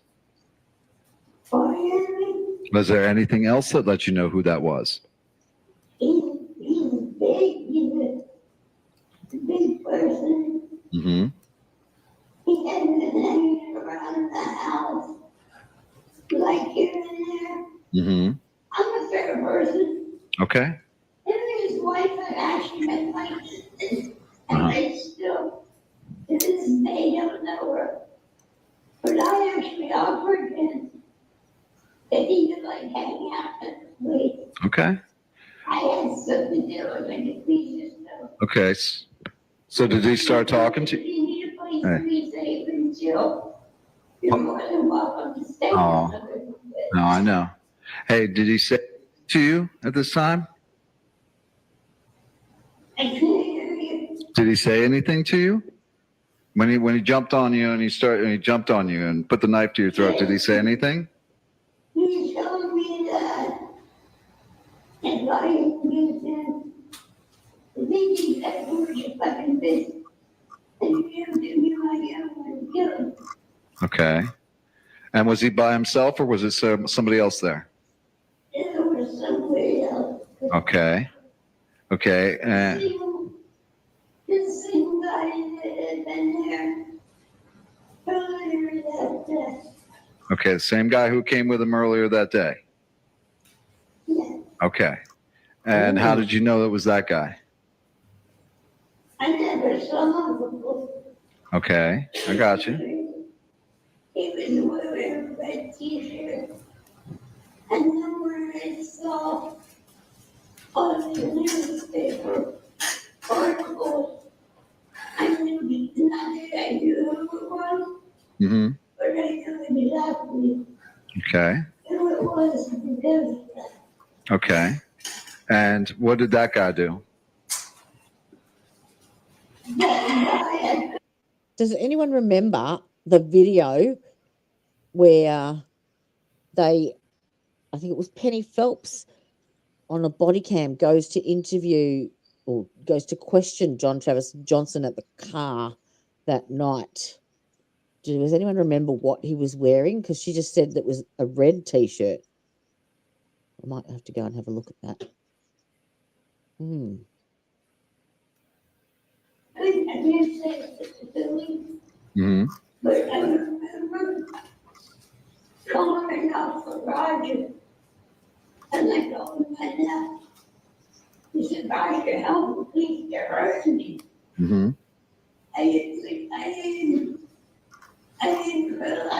Pardon me? Was there anything else that let you know who that was? He's big, he's a big person. Mm-hmm. He hadn't been hanging around the house like here and there. Mm-hmm. I'm a fair person. Okay. Him and his wife have actually been like this, and they still, to this day, don't know her. But I actually offered him that he could like hang out at the place. Okay. I had something to do with it, please just know. Okay. So did he start talking to you? If you need a place Hey. to be safe and chill, you're more than welcome to stay. Oh. another bit. No, I know. Hey, did he say to you at this time? I can't hear you. Did he say anything to you? When he jumped on you and he jumped on you and put the knife to your throat, did he say anything? He told me that if I use him, thinking that we're just fucking busy. And you give me my own kill him. Okay. And was he by himself or was it somebody else there? There was somebody else. Okay. Okay. The same guy that had been there earlier that day. Okay. The same guy who came with him earlier that day. Yeah. Okay. And how did you know it was that guy? I never saw him before. Okay. I got you. He was wearing a red t-shirt. And then when I saw on the newspaper articles, I knew not that I knew who it was, Mm-hmm. but I knew exactly Okay. who it was because of that. Okay. And what did that guy do? Does anyone remember the video where I think it was Penny Phelps on a body cam goes to interview or goes to question John Travis Johnson at the car that night? Does anyone remember what he was wearing? Because she just said that was a red t-shirt. I might have to go and have a look at that. I didn't say specifically, Mm-hmm. but I remember calling out for Roger. And I told him my dad. He said, Roger, help me, please, they're hurting me. Mm-hmm. I didn't realize I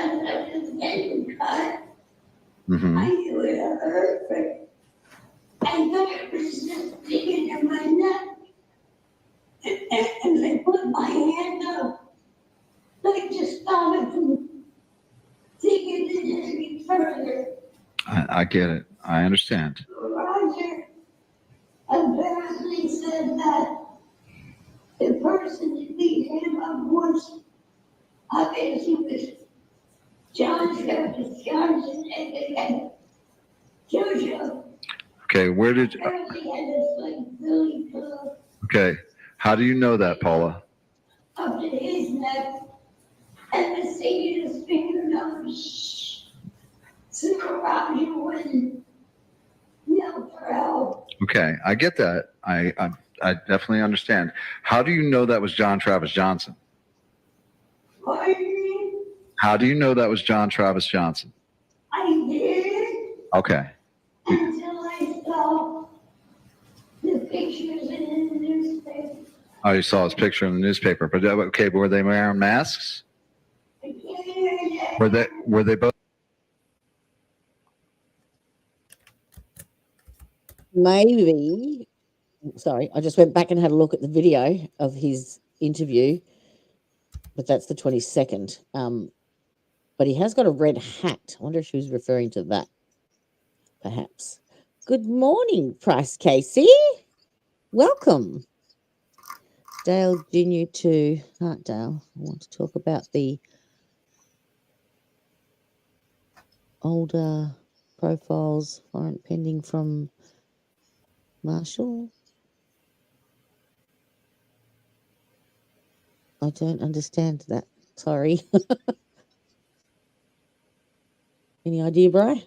was getting cut. Mm-hmm. I knew it hurt, but I thought it was just digging in my neck. And I put my hand up, like to stop it from digging in any further. I get it. I understand. Roger apparently said that the person that beat him up was, obviously, was John Travis Johnson, and JoJo. Okay. Where did? Apparently had this like Billy pillow Okay. How do you know that, Paula? up to his neck, and the state of his fingernails. So Roger wouldn't yell for help. Okay, I get that. I definitely understand. How do you know that was John Travis Johnson? Pardon me? How do you know that was John Travis Johnson? I did Okay. until I saw the pictures in the newspaper. Oh, you saw his picture in the newspaper. But okay, but were they wearing masks? I can't hear that. Were they both? Maybe. Sorry, I just went back and had a look at the video of his interview, but that's the 22nd. But he has got a red hat. I wonder if she was referring to that, perhaps. Good morning, Price Casey. Welcome. Dale Jr. to Hartdale. I want to talk about the older profiles, warrant pending from Marshall. I don't understand that. Sorry. Any idea, Bri?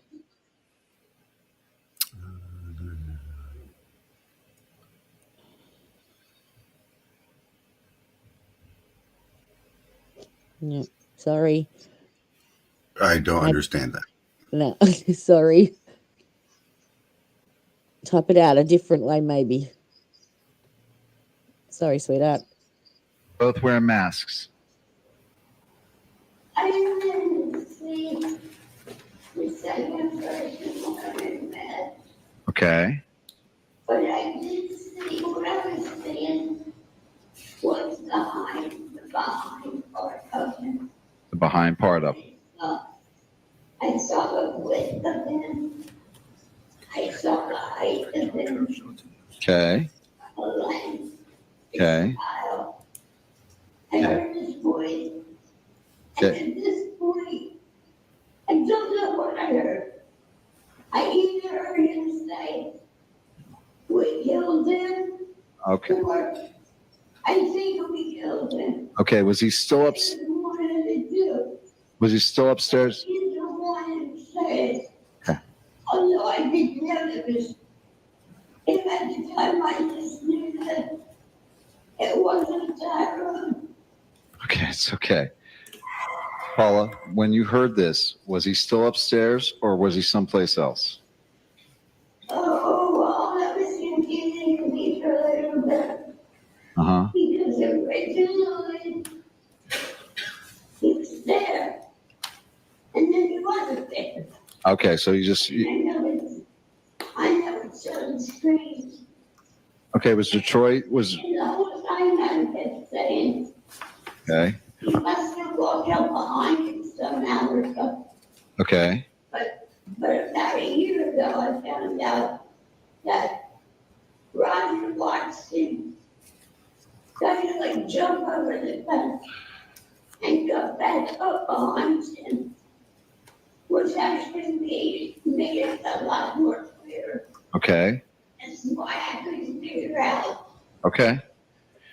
No, sorry. I don't understand that. No, sorry. Type it out a different way, maybe. Sorry, sweetheart. Both wearing masks. I didn't see the second person wearing that, Okay. but I did see what I was saying was behind part of him. The behind part of it. I saw the width of him. I saw I have been Okay. alive. Okay. I heard this voice, and Okay. at this point, I don't know what I heard. I either heard him say, we killed him, Okay. or I think we killed him. Okay. Was he still up? I didn't want to do. Was he still upstairs? I didn't want to say it. Okay. Although I didn't know it was, and at the time I just knew that it wasn't Tyrone. Okay. It's okay. Paula, when you heard this, was he still upstairs or was he someplace else? Oh, well, I was confusing me for a little bit. Uh-huh. Because originally he was there, and then he wasn't there. Okay. So you just, I know it's so strange. okay. Was Detroit, was, And the whole time I kept saying, okay. he must have walked up behind him somehow or something. Okay. But about a year ago, I found out that Roger watched him kind of like jump over the fence and go back up behind him, which actually made it a lot more clear. Okay. That's why I couldn't figure out Okay.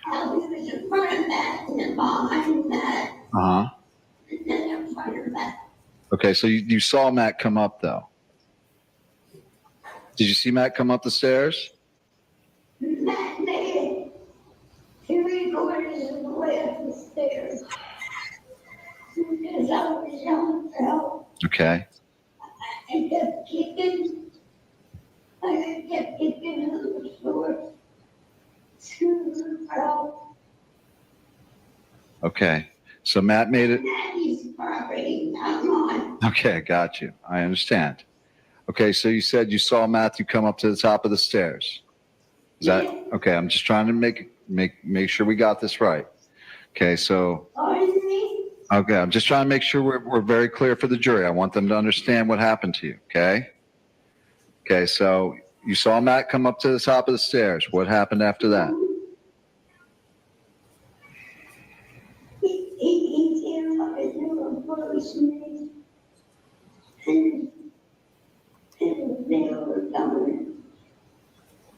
how he was in front of that and then behind that Uh-huh. and then in front of that. Okay. So you saw Matt come up though. Did you see Matt come up the stairs? Matt made it 3/4 of the way up the stairs. Because I was yelling for help. Okay. I kept kicking. I kept kicking on the floor. Screaming for help. Okay. So Matt made it. Maddie's property, not mine. Okay. I got you. I understand. Okay. So you said you saw Matthew come up to the top of the stairs. Is that okay? I'm just trying to make sure we got this right. Okay. So, Pardon me? okay. I'm just trying to make sure we're very clear for the jury. I want them to understand what happened to you. Okay. Okay. So you saw Matt come up to the top of the stairs. What happened after that? He came up and they were approaching me. And they were coming.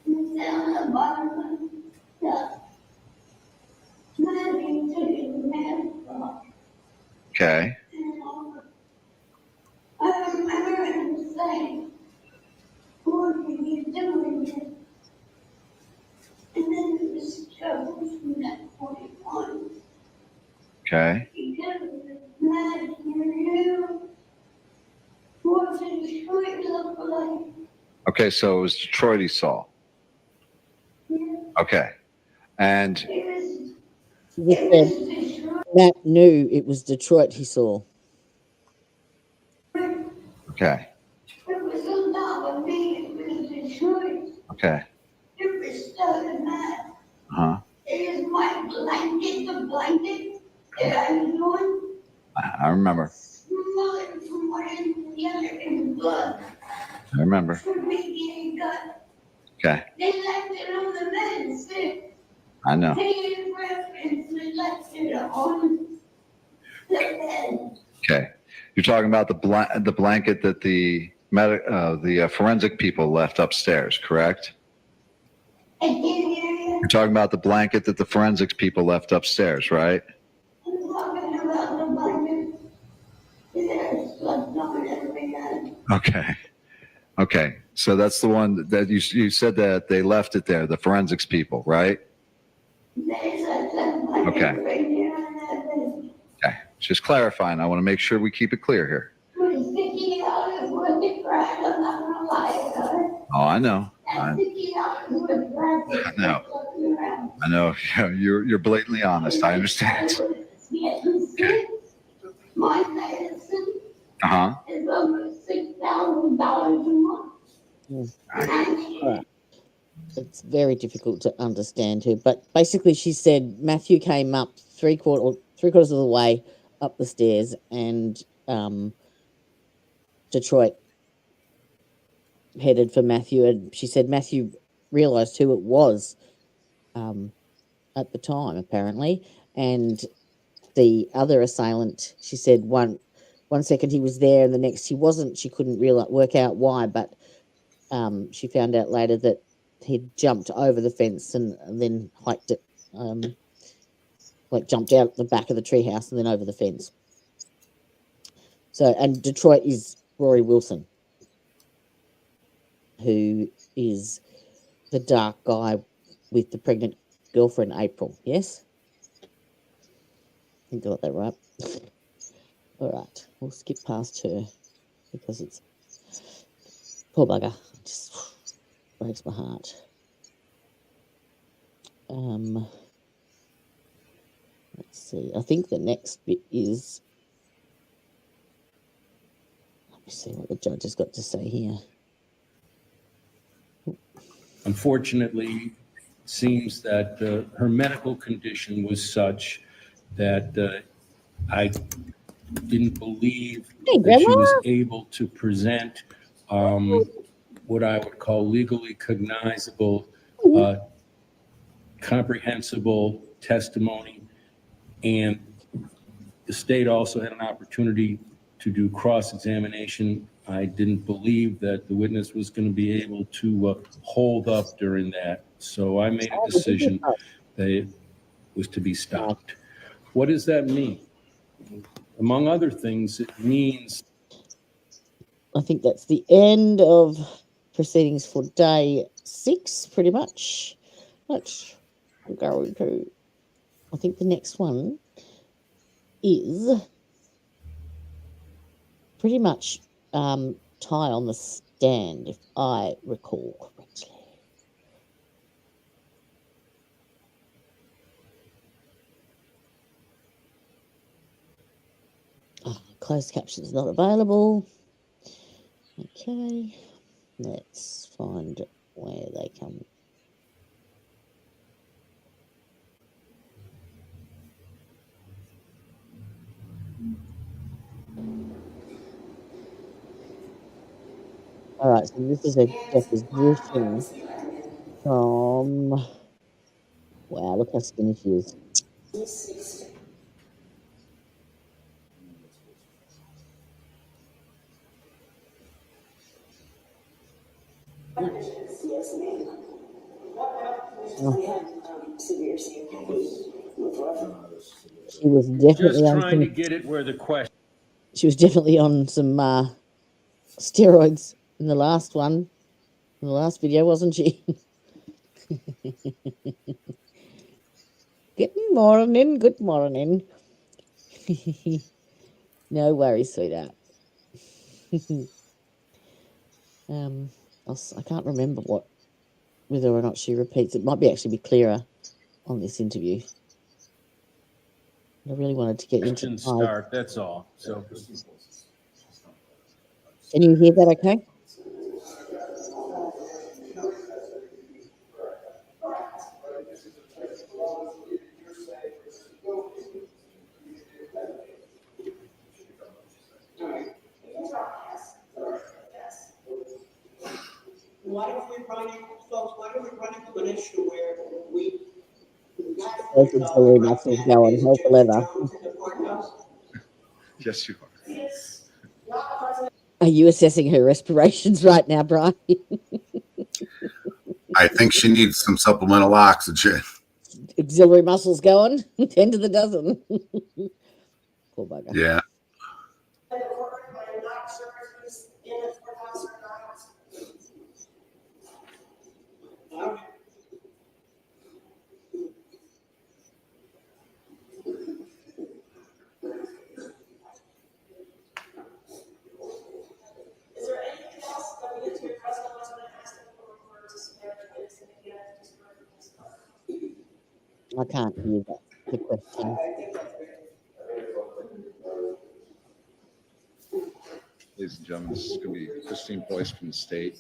And down the bottom of the Maddie took his mask off. Okay. And I remember him saying, what are you doing here? And then it was trouble from that point on. Okay. Because Matt, you what did Detroit look like? Okay. So it was Detroit he saw. Yeah, Okay. And it was He said Detroit. Matt knew it was Detroit he saw. okay. It was on top of me. It was Detroit. Okay. It was stuck Matt. Uh-huh. It was my blanket, the blanket that I was on. I remember. Smaller from one end to the other in blood. I remember. For me getting cut. Okay. They left it on the bed too. I know. They didn't reference, they left it on the bed. Okay. You're talking about the blanket that the forensic people left upstairs, correct? I can't hear you. You're talking about the blanket that the forensics people left upstairs, right? I'm talking about the blanket that slept on every night. Okay. Okay. So that's the one that you said that they left it there, the forensics people, right? They left that blanket Okay. right here on that bed. Okay. Just clarifying. I want to make sure we keep it clear here. When sticking out of wood to crack, I'm not gonna lie about it. Oh, I know. That sticking out of wood to crack is I know. floating around. I know. You're blatantly honest. I understand. Getting sick. My medicine Uh-huh. is over $6,000 a month. Alright. It's very difficult to understand her, but basically she said Matthew came up three quarters of the way up the stairs, and Detroit headed for Matthew, and she said Matthew realised who it was at the time, apparently, and the other assailant, she said one second he was there and the next he wasn't. She couldn't work out why, but she found out later that he'd jumped over the fence and then hiked it, like jumped out the back of the treehouse and then over the fence. So, and Detroit is Rory Wilson, who is the dark guy with the pregnant girlfriend, April. Yes? I think I got that right. All right, we'll skip past her because it's poor bugger. It just breaks my heart. Let's see. I think the next bit is. Let me see what the judge has got to say here. Unfortunately, it seems that her medical condition was such that I didn't believe that she was able to present what I would call legally cognizable, comprehensible testimony. And the state also had an opportunity to do cross-examination. I didn't believe that the witness was going to be able to hold up during that. So I made a decision that it was to be stopped. What does that mean? Among other things, it means... I think that's the end of proceedings for day 6, pretty much. Let's go to... I think the next one is pretty much Ty on the stand, if I recall correctly. Closed captions not available. Okay, let's find where they come. All right, so this is a deposition from... Wow, look how skinny she is. Yes, ma'am. Severe COPD with She was definitely Just on trying some... to get it where the question... She was definitely on some steroids in the last one, in the last video, wasn't she? Good morning, good morning. No worries, sweetheart. I can't remember whether or not she repeats. It might actually be clearer on this interview. I really wanted to get into Questions start, that's all. So Can you hear that okay? Why don't we run into an issue where we Those auxiliary muscles going, hell for leather. Yes, you are. Are you assessing her respirations right now, Brian? I think she needs some supplemental oxygen. Auxiliary muscles going, 10 to the dozen. Poor bugger. Yeah. Is there anything else that we need to address? I was going to ask them for I can't hear that. The question. Ladies and gentlemen, this is going to be Christine Boyce from the state.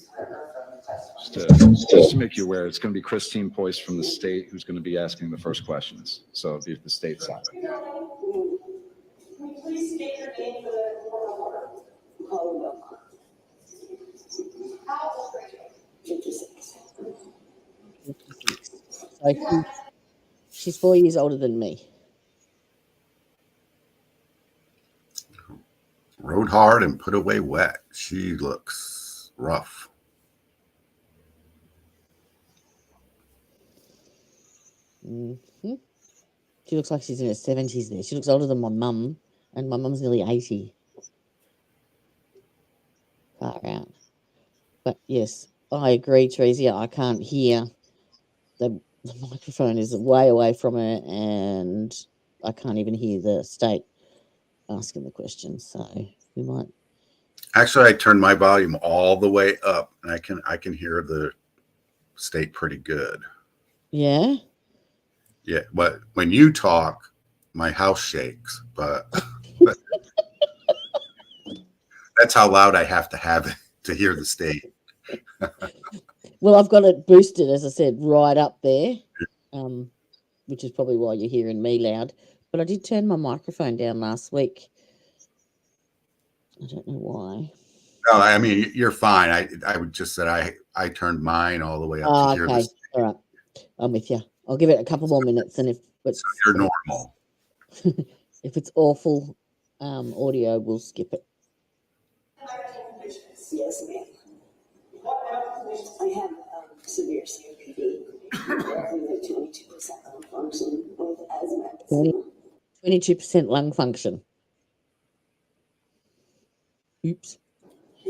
Just to make you aware, it's going to be Christine Boyce from the state who's going to be asking the first questions. So it'll be the state side. Can you please state your name for the order? How So she's 4 years older than me. Rode hard and put away wet. She looks rough. Hmm. She looks like she's in her 70s there. She looks older than my mum, and my mum's nearly 80. Far out. But yes, I agree, Teresa. I can't hear. The microphone is way away from her, and I can't even hear the state asking the questions. So we might. Actually, I turned my volume all the way up, and I can hear the state pretty good. Yeah. Yeah, but when you talk, my house shakes. But that's how loud I have it to hear the state. Well, I've got it boosted, as I said, right up there, which is probably why you're hearing me loud. But I did turn my microphone down last week. I don't know why. No, I mean, you're fine. I would just said I turned mine all the way up to hear Okay. this. All right. I'm with you. I'll give it a couple more minutes, and if it's You're normal. if it's awful audio, we'll skip it. Yes, ma'am. I have severe COPD, roughly 22% lung function with asthma. 22% lung function. Oops. Is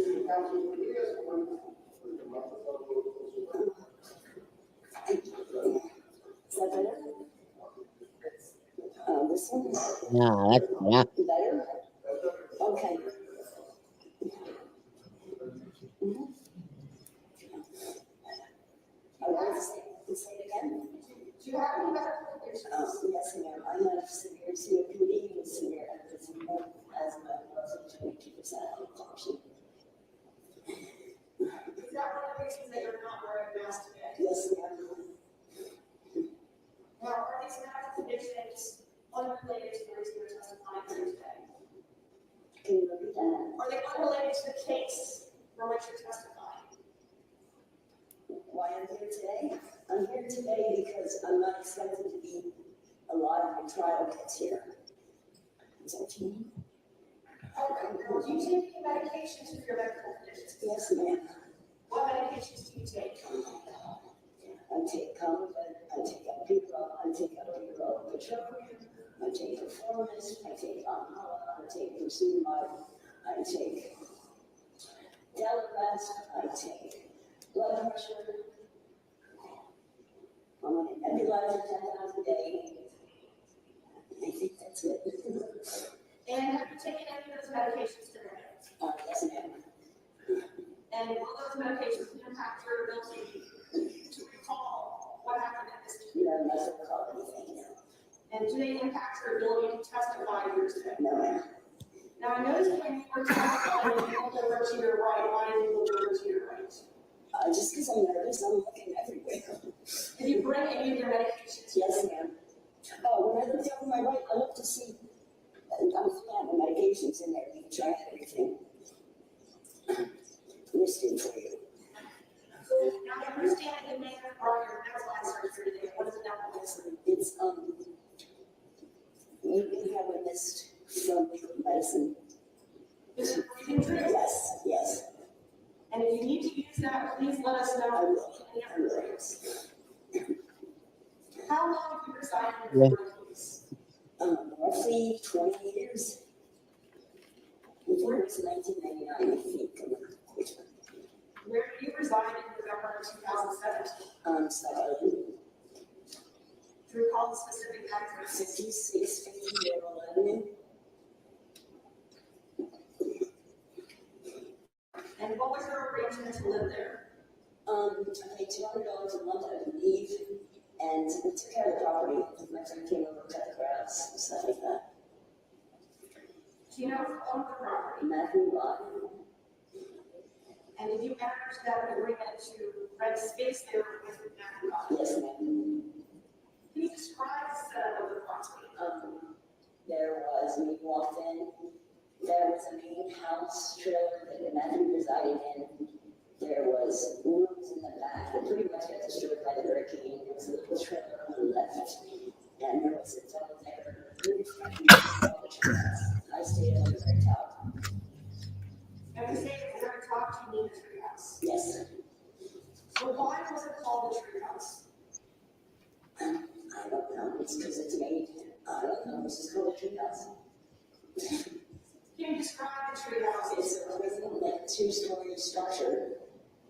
that better? This one? Nah, that's Better? Okay. Say it again. Do you have any better? Yes, ma'am. I have severe COPD with severe emphysema, asthma, roughly 22% lung function. Is that one of the reasons that you're not wearing a mask today? Yes, ma'am. Now, are these medical conditions unrelated to the reason you're testifying here today? Can you repeat that? Are they unrelated to the case for which you're testifying? Why I'm here today? I'm here today because I'm not expected to be alive when trial gets here. Is that what you mean? Okay. Now, do you take any medications for your medical conditions? Yes, ma'am. What medications do you take? I take Convent, I take Albuterol, I take Albuterol petroleum, I take Performance, I take Almala, I take Versutimab, I take Delarest, I take blood pressure. I'm on an nebulizer 10 times a day. I think that's it. And have you taken any of those medications today? Yes, ma'am. And will those medications impact your ability to recall what happened at this meeting? No, I don't recall anything, no. And do they impact your ability to testify here today? No, ma'am. Now, I noticed when you were testifying, you looked over to your right. Why did you look over to your right? Just because I'm nervous, I'm looking everywhere. Did you bring any of your medications? Yes, ma'am. When I looked over my right, I looked to see, I'm filling out the medications in there, make sure I had everything listed for you. Now, I understand that you may have brought your nebulizer today. What is a nebulizer? It's, you have a mist from medicine. Is it breathing treatment? Yes, yes. And if you need to use that, please let us know. I will. How long have you resided in the Northeast? Roughly 20 years. Before it was 1999, I think. Where did you reside in November 2017? South. Do you recall the specific address? 5650 Avenue. And what was your arrangement to live there? I paid $200 a month, I believe, and we took care of the property. My friend came over, cut the grass, stuff like that. Do you know who owned the property? Matthew Bonnett. And did you enter into that agreement to rent space there with Matthew Bonnett? Yes, ma'am. Can you describe the setup of the property? There was, when we walked in, there was a main house trailer that Matthew resided in. There was rooms in the back that pretty much got destroyed by the hurricane. There was a little trailer why was it called the Treehouse? I don't know. It's because it's made. I don't know. It's just called a treehouse. Can you describe the treehouse? It's like a two-story structure.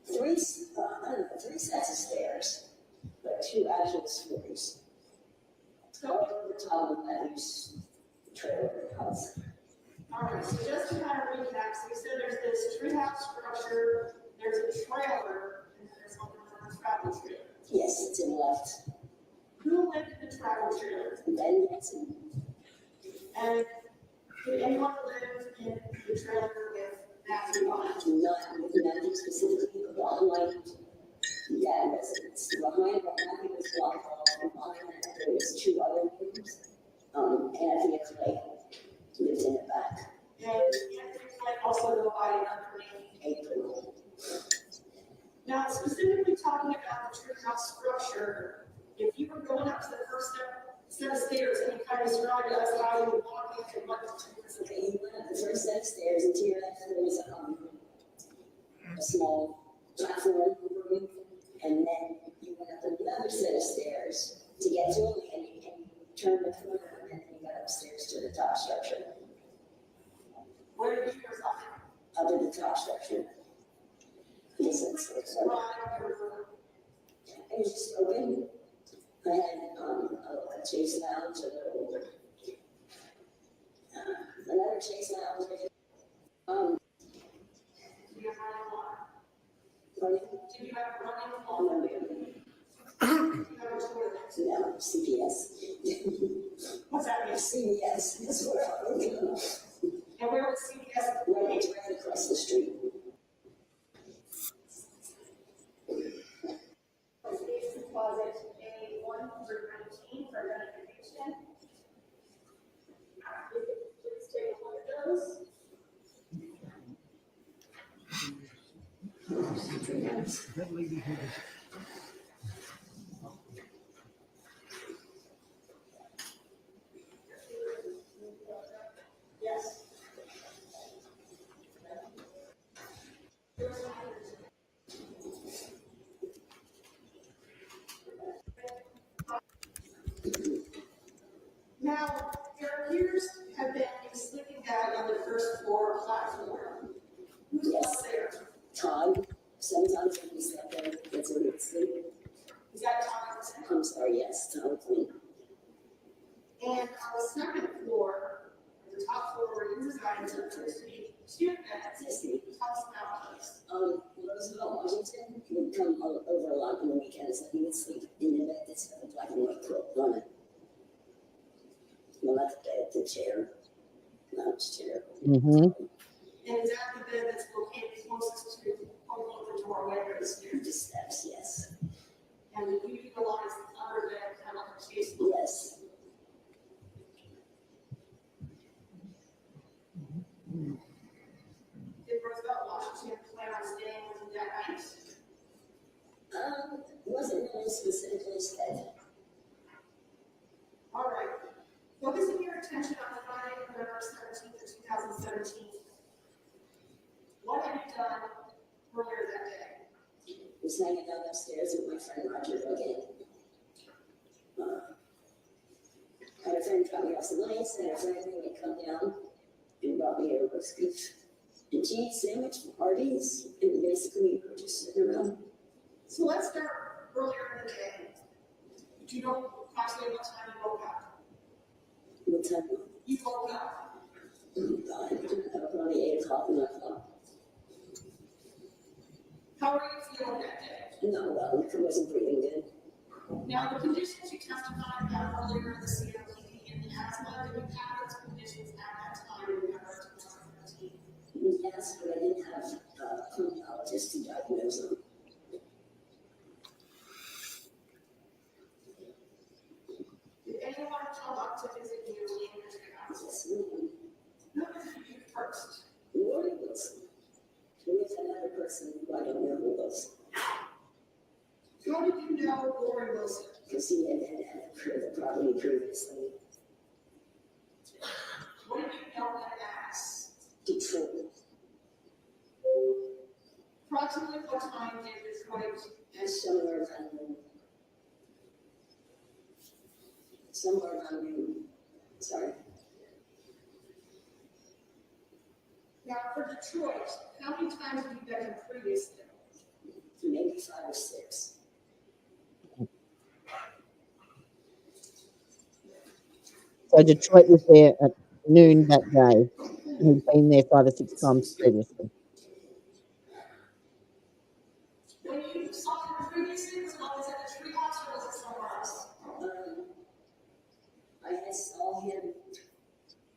Three sets of stairs, but 2 actual stories. So over the top of Matthew's trailer house. All right. So just to kind of recap, so we said there's this treehouse structure, there's a trailer, and there's a travel trailer. Yes, it's in the left. Who lived in the travel trailer? Ben Hansen. And did anyone live in the trailer with Matthew Bonnett? Not with Matthew specifically, but online. Yeah, residents. Behind where Matthew was locked off, and behind that there was 2 other neighbors. Anthony Clay lived in the back. And Anthony Clay also go by another name, April. Now, specifically talking about the treehouse structure, if you were going up to the first set of stairs, and you kind of described us how you would walk in and what the treehouse. Okay, you went up the first set of stairs, and to your left there was a small platform room, and then you went up another set of stairs to get to a landing, and you turned the corner, and then you got upstairs to the top structure. Where did you reside? Up in the top structure. Yes, it's it was just open. I had a chase lounge, another chase lounge. Did you have running water? Pardon? Did you have running water? No, no, CPS. What's that mean? CPS. That's where I was. And where was CPS? Right across the street. Deposit A119 for identification. Please take a look at those. Yes. Now, there appears to have been a sleeping bag on the first floor platform. Who was there? Todd. Sometimes when he slept there, that's when he'd sleep. Is that Todd? I'm sorry, yes, Todd Queen. And on the second floor, the top floor where you reside, there appears to be 2 beds. Yes, tell us about those. Roosevelt Washington would come over a lot on the weekends, and he would sleep in the bed that's got a black and white quilt on it. Well, that's the bed, the chair, lounge chair. Mm-hmm. And is that the bed that's located closest to the doorway or the stairs? The steps, yes. And you utilize the other bed kind of like a chase? Yes. Did Roosevelt Washington plan on staying with you that night? It wasn't really specifically said. All right. Focusing your attention on Friday, November 17th of 2017. What have you done earlier that day? I was hanging out upstairs with my friend Roger again. Had a friend drop me off some ice, and a friend would come down and brought me a roast beef and cheese sandwich from Arby's, and basically we were just sitting around. So let's start earlier in the day. Do you know approximately what time you woke up? What time? You woke up. Oh God, probably 8 o'clock, 9 o'clock. How are you feeling that day? No, well, I wasn't breathing good. Now, the conditions you testified about earlier in the COPD and the asthma, did you have those conditions at that time in November 2013? Yes, but I didn't have a pulmonologist to diagnose them. Did anyone come up to visit you in the treehouse? Yes, ma'am. Who visited you first? Lori Wilson. There was another person who I don't know who was. How did you know Lori Wilson? Because he had the property previously. What did you know him as? Detroit. Approximately what time did Detroit That's somewhere around, sorry. Now, for Detroit, how many times have you been in previously? Maybe 5 or 6. So Detroit was there at noon that day. He'd been there 5 or 6 times previously. When you saw him previously, was it always at the Treehouse or was it somewhere else? I saw him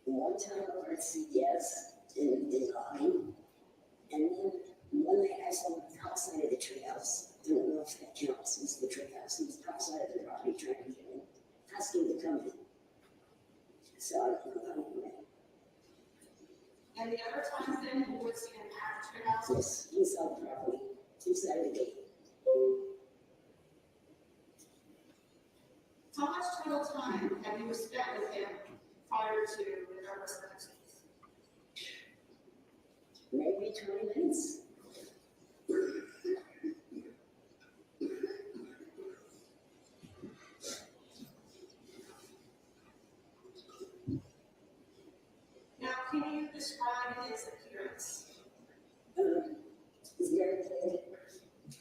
one time over at CBS in the lobby, and then one night I saw him outside of the Treehouse. I don't know if that counts as the Treehouse. He was outside of the lobby trying to get in, asking to come in. So I don't know how he went. And the other times then you would see him at the Treehouse? Yes, he saw the property inside of the gate. How much total time have you spent with him prior to November 17th? Maybe 20 minutes. Now, can you describe his appearance? He's very big,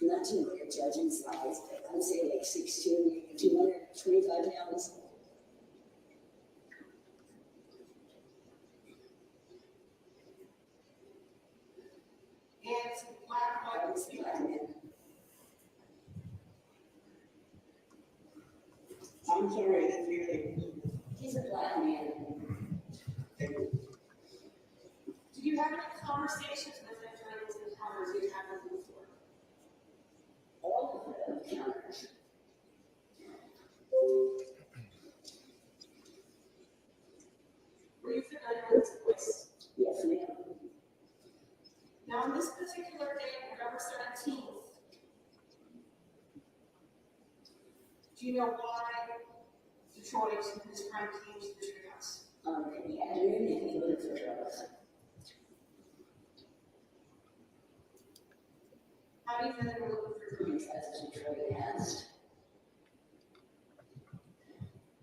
not too big judging size, but I'd say like 6'2", 225 pounds. And it's black, white, He's a black man. I'm sorry, I didn't hear you. He's a black man. Did you have any conversations with him during these encounters you had with him before? All of the encounters. Were you familiar with his voice? Yes, ma'am. Now, on this particular day, November 17th, do you know why Detroit and his friend came to the Treehouse? In the afternoon, and he looked for drugs. How do you know they were looking for drugs? Because Detroit asked.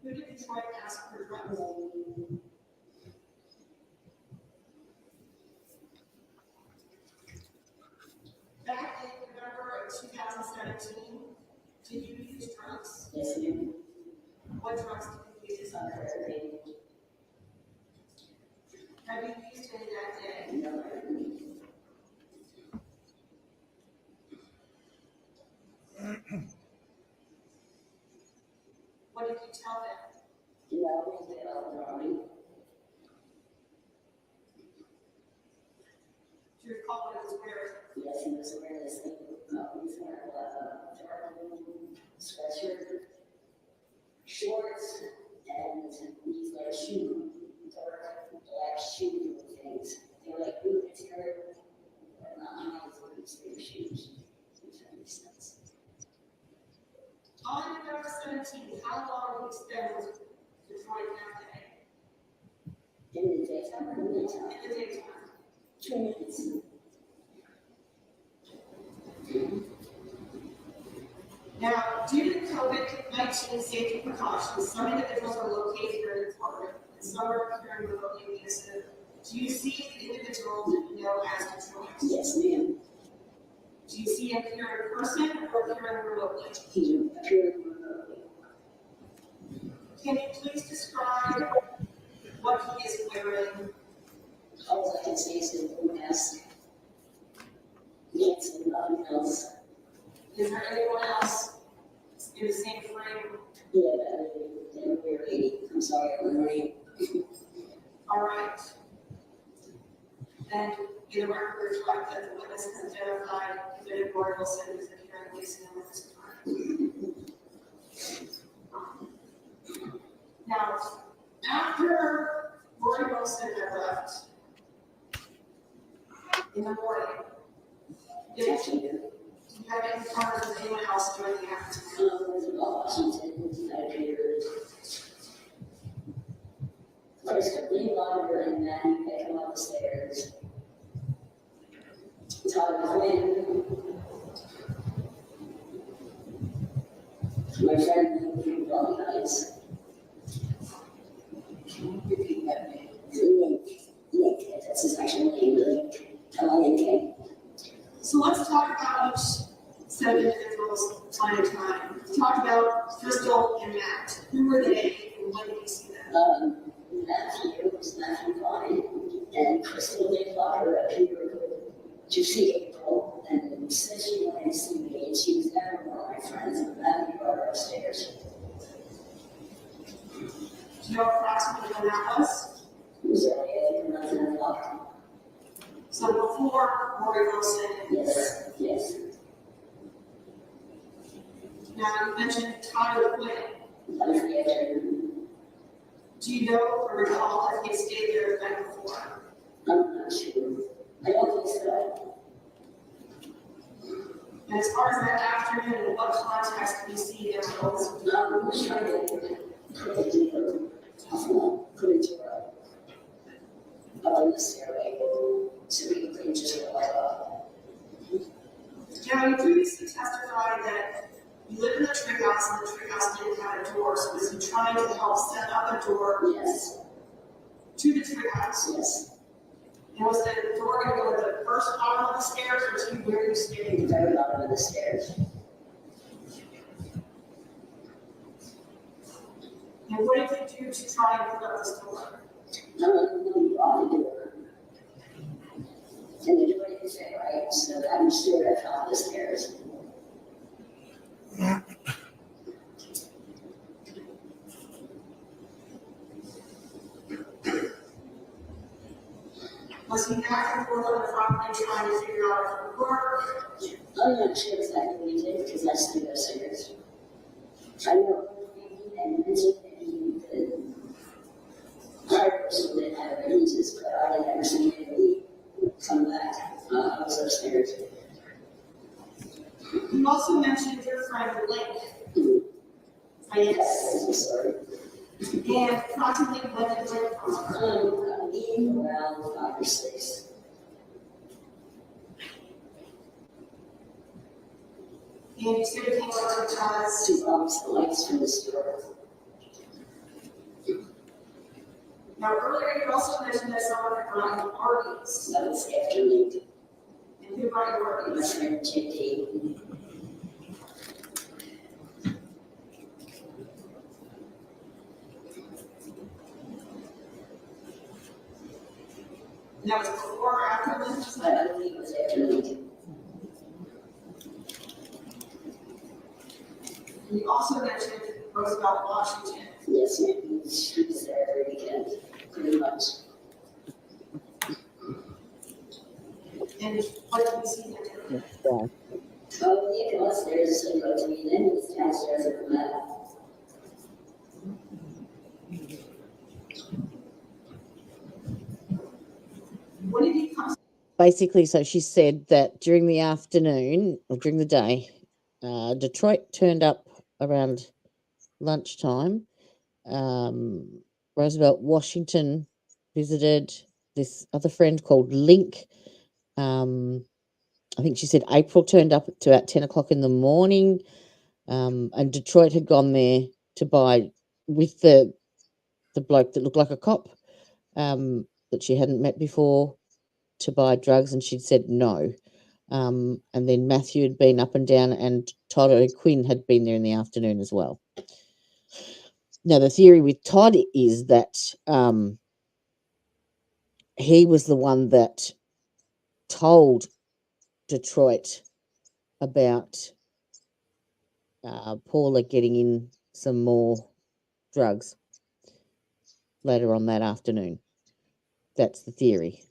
Who did Detroit ask for drugs? Back in November of 2017, did you use drugs? Yes, ma'am. What drugs did you use? Have you used any that day? No. What did you tell them? No, they all drawing. Do you recall what it was wearing? Yes, he was wearing this thing. He's wearing a dark blue sweatshirt, shorts, and these like dark black shoe things. They were like boot material, but not high boots, they were shoes. If that makes sense. On November 17th, how long did you spend with Detroit that day? In the daytime or nighttime? In the daytime. 2 minutes. Now, due to COVID-19 safety precautions, some individuals are located here in Detroit, and some are appearing remotely in Minnesota. Do you see the individual that you know as Detroit? Yes, ma'am. Do you see him here in person or appearing remotely? He appeared remotely. Can you please describe what he is wearing? All I can say is the blue mask. Yes, and nothing else. Is there anyone else in the same frame? Yeah, but we're 80. I'm sorry, I'm running. All right. And in the record reflect that the witness has identified committed Roy Wilson as appearing Lacey in this crime. Now, after Roy Wilson had left in the morning, did you have any encounters with anyone else during the afternoon? Washington, I appeared. There's a big longer and then they come up the stairs. Todd Quinn. My friend moved from Valley Heights. Can you repeat that name? Nick, that's his actual name, Nick. L-I-N-K. So let's talk about each set of individuals time to time. We talked about Crystal and Matt. Who were they and when did you see them? Matthew was Matthew Bonnett, and Crystal did fly her up here to see April, and said she wanted to see me, and she was there with one of my friends, and Matthew brought her upstairs. Do you know approximately when that was? It was early, I think around 10 o'clock. So before Lori Wilson and Yes. Now you mentioned Tyler Quinn. That was the afternoon. Do you know or recall if he stayed there the night before? I'm not sure. I don't think so. And as far as that afternoon, in what context did you see them both? I was trying to put it to her, put it to her up in the stairway, so we couldn't just go like up. Now, you previously testified that you lived in the treehouse and the treehouse didn't have a door, so was you trying to help set up a door Yes, to the treehouse? yes. And was the door going to go to the first bottom of the stairs or to where you stayed? The very bottom of the stairs. And what did you do to try and put up this door? Nobody brought the door. And the door didn't fit right, so I'm sure I fell off the stairs. Was he back and forth on the property trying to figure out if it would work? I'm not sure exactly what he did because I see those figures. I know he had mentioned that he could hire person that had releases, but I had never seen anybody come back. I was upstairs. You also mentioned your friend Blake. Yes, I'm sorry. And approximately when did Blake come? Being around 5 or 6. And you said he came over because To box the lights from the store. now earlier you also mentioned that someone had brought you parties. That was after me. And who brought you My parties? friend JD. And that was before or after Lynch? I believe it was after me. And you also mentioned Roosevelt, Washington. Yes, ma'am. She was there every weekend, pretty much. And what did you see him do? Yeah. Oh, he came upstairs to say hello to me, then he was downstairs at the mat. When did he come? Basically, so she said that during the afternoon or during the day, Detroit turned up around lunchtime. Roosevelt, Washington visited this other friend called Link. I think she said April turned up to about 10 o'clock in the morning. And Detroit had gone there to buy with the bloke that looked like a cop that she hadn't met before to buy drugs, and she'd said no. And then Matthew had been up and down, and Todd and Quinn had been there in the afternoon as well. Now, the theory with Todd is that he was the one that told Detroit about Paula getting in some more drugs later on that afternoon. That's the theory.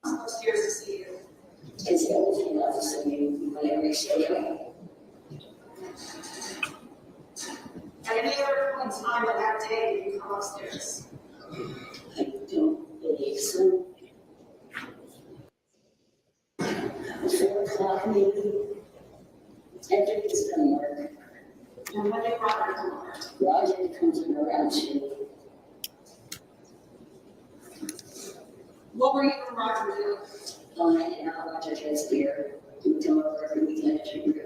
Upstairs to see you. Because he always came out to see me whenever he showed up. At any other point in time of that day, did you come upstairs? I don't believe so. 4 o'clock maybe. After he's done work. And when did Robert come over? Roger comes in around 2. What were you and Roger doing? Oh, I didn't know Roger drinks beer. He would come over every weekend to drink beer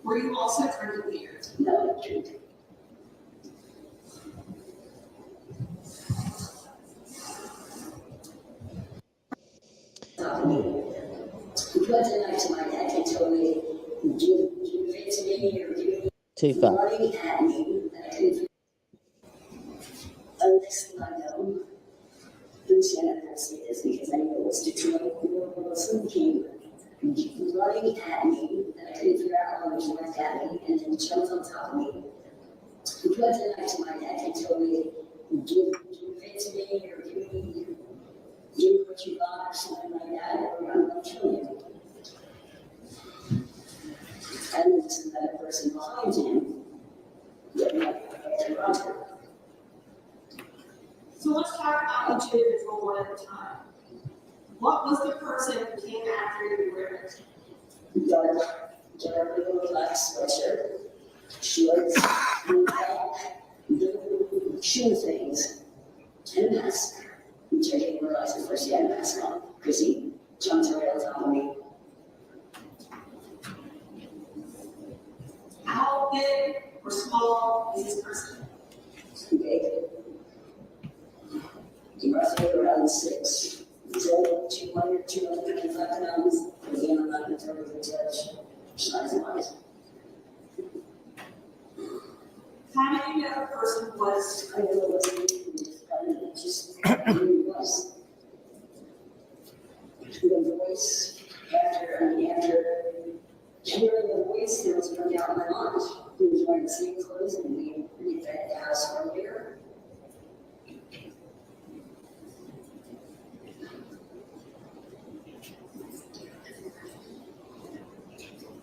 Were you also drinking beer? No, I didn't. He put the knife to my neck and told me, give it to me or give me Too far. money at me. And I couldn't. Oh, next thing I know, I'm just gonna say this because I know it was Detroit. Wilson came running at me, and I couldn't figure out how he went at me, and then jumped on top of me. He put the knife to my neck and told me, give it to me or give what you got or something like that, or I'm gonna kill you. And then there's another person behind him. So let's talk about each individual one at a time. What was the person who came after you wearing? Dark blue black sweatshirt, shorts, blue shoe things, and a mask. Which I didn't realize at first he had a mask on, because he jumped right on top of me. How big or small is this person? Big. He roughly around 6. He's only 225 pounds. Again, I'm not going to tell you the judge size-wise. How did you know the person was? I know it wasn't just who he was. The voice, after hearing the voice, there was no doubt in my mind. He was wearing the same clothes and we were at the house earlier.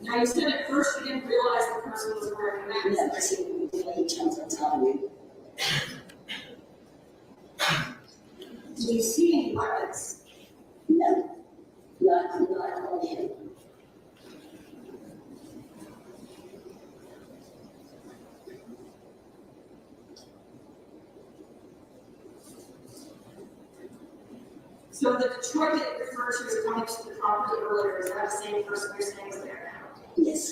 Now you said at first you didn't realize the person was wearing a mask. Yeah, because he jumped on top of me. Did you see any weapons? No, not on him. So the Detroit that you referred to as coming to the property earlier, is that the same person you're saying is there now? Yes.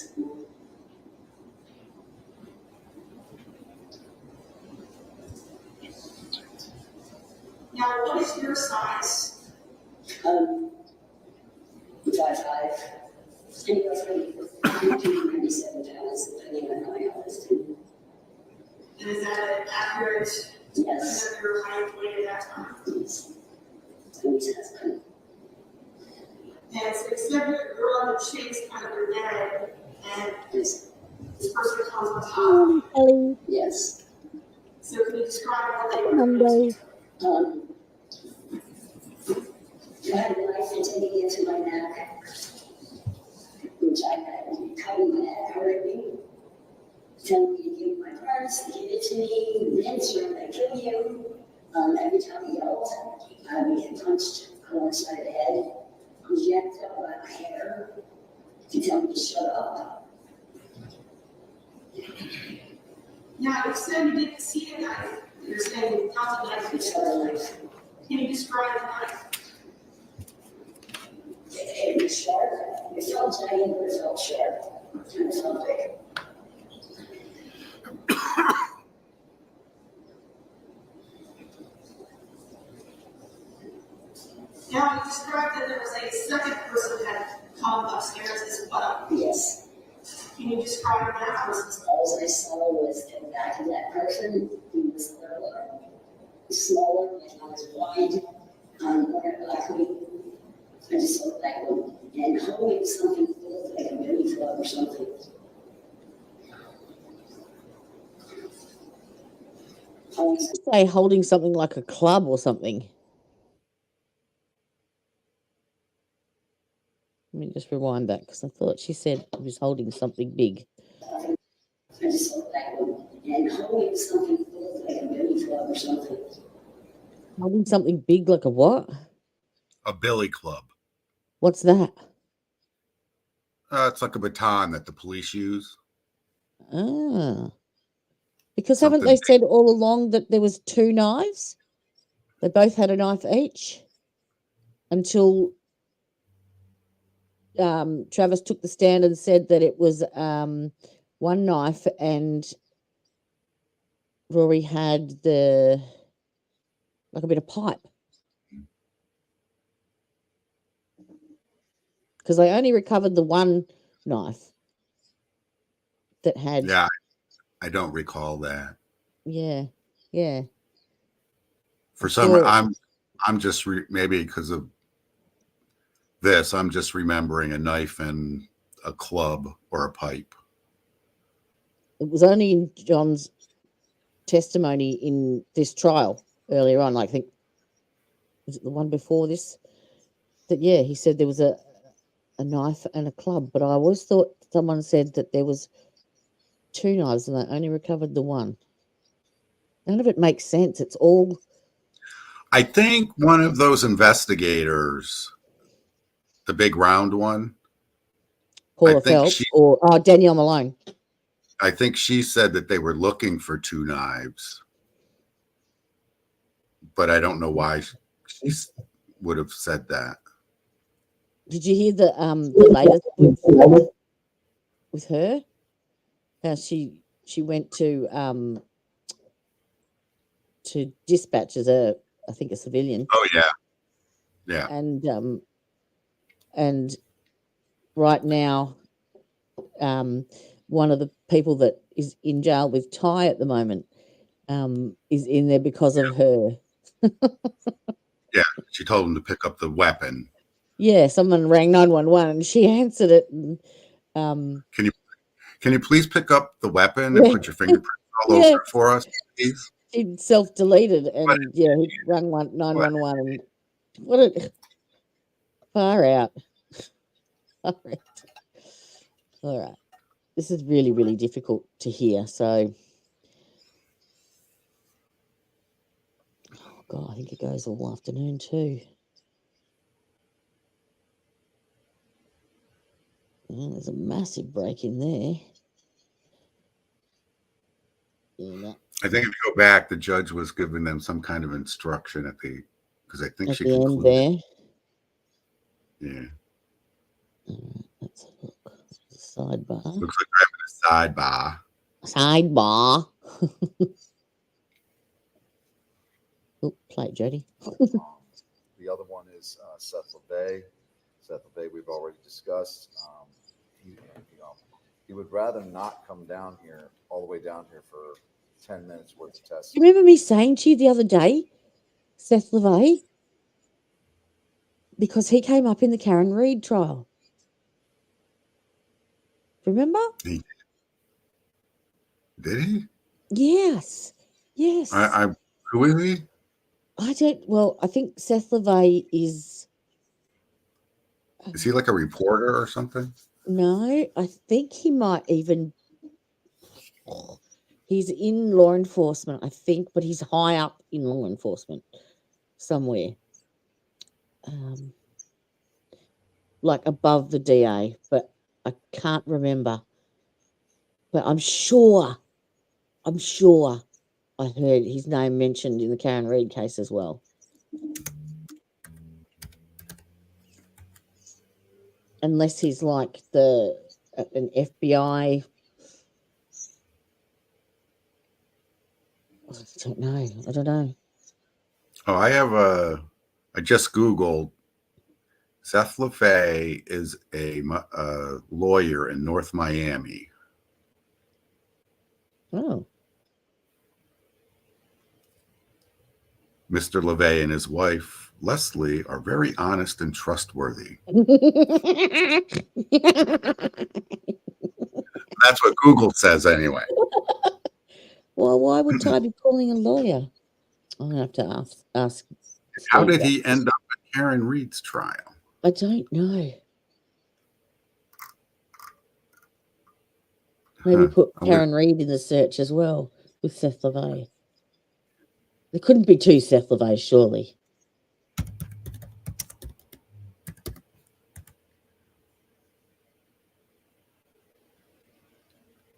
Now, what is your size? 5'5". Anyway, from 297 pounds, depending on how I was doing. And is that an accurate Yes. of your height and weight at that time? Yes. Always has been. And so except you're on the chase kind of your neck, and Yes. this person comes on top. Ellie, Yes. So can you describe what they were? Monday. I had a knife and taking it to my neck, which I had cutting my neck hurting me, telling me to give me my purse, give it to me, mince, you're gonna kill you. Every time he yelled, I would get punched on one side of the head. I was yanked up by my hair to tell me to shut up. Now, you said you didn't see the knife. You're saying you felt the knife. I saw the knife. Can you describe the knife? It was sharp. It felt giant, but it felt sharp. And it felt big. Now, you described that there was a second person that had come upstairs as well. Yes. Can you describe that person? All I saw was the back of that person. He was littler, smaller, his eyes wide, wearing a black hoodie. I just saw the black one. And holding something that looked like a billy club or something. Say holding something like a club or something. Let me just rewind that because I thought she said he was holding something big. I just saw the black one. And holding something that looked like a billy club or something. Holding something big like a what? A billy club. What's that? It's like a baton that the police use. Ah. Because Something haven't they big. said all along that there was 2 knives? They both had a knife each until Travis took the stand and said that it was one knife, and Rory had like a bit of pipe. Because they only recovered the one knife that had. Yeah, I don't recall that. Yeah. For Sure. I'm just maybe because of this, I'm just remembering a knife and a club or a pipe. It was only in John's testimony in this trial earlier on. I think, was it the one before this? That, yeah, he said there was a knife and a club, but I always thought someone said that there was two knives and they only recovered the one. None of it makes sense. It's all. I think one of those investigators, the big round one, Paula Phelps or Danielle Malone. I think she said that they were looking for two knives, but I don't know why she would have said that. Did you hear the latest with her? How she went to dispatch as I think a civilian. Oh yeah. And right now, one of the people that is in jail with Ty at the moment is in there because of her. Yeah, she told him to pick up the weapon. Yeah, someone rang 911 and she answered it. And, can you please pick up the weapon and put your fingerprints all over it for us, please? He self-deleted and he rang 911 and what a far out. All right. This is really, really difficult to hear. So, oh God, I think it goes all afternoon too. Oh, there's a massive break in there. Yeah. I think if you go back, the judge was giving them some kind of instruction because I think she the concluded. End there. Yeah. Let's have a look. Sidebar. Looks like we're having a sidebar. Oh, play it, Jody. The other one is Seth LeVay. Seth LeVay we've already discussed. He would rather not come down here, all the way down here for 10 minutes worth of testing. You remember me saying to you the other day, Seth LeVay? Because he came up in the Karen Reid trial. Remember? Did he? Yes. Who is he? I think Seth LeVay is. Is he like a reporter or something? No, I think he might even. He's in law enforcement, I think, but he's high up in law enforcement somewhere. Like above the DA, but I can't remember. But I'm sure I heard his name mentioned in the Karen Reid case as well. Unless he's like an FBI. I don't know. Oh, I just Googled. Seth LeVay is a lawyer in North Miami. Oh. Mr. LeVay and his wife, Leslie, are very honest and trustworthy. That's what Google says anyway. Well, why would Ty be calling a lawyer? I'm going to have to ask. How did he end up at Karen Reid's trial? I don't know. Maybe put Karen Reid in the search as well with Seth LeVay. There couldn't be two Seth LeVays, surely.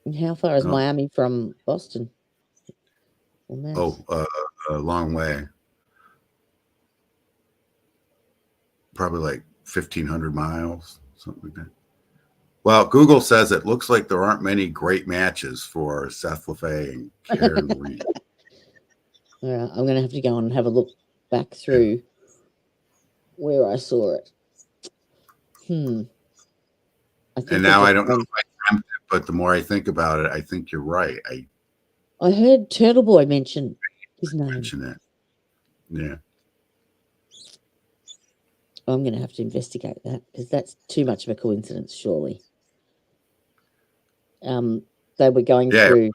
And how far is Miami from Boston? A long way. Probably like 1,500 miles, something like that. Well, Google says it looks like there aren't many great matches for Seth LaFay and Karen Reed. Yeah, I'm going to have to go and have a look back through where I saw it. I think And now I don't know if I dreamt it, but the more I think about it, I think you're right. I heard Turtle Boy mention his name. Mention it. Yeah. I'm going to have to investigate that because that's too much of a coincidence, surely. They were going through.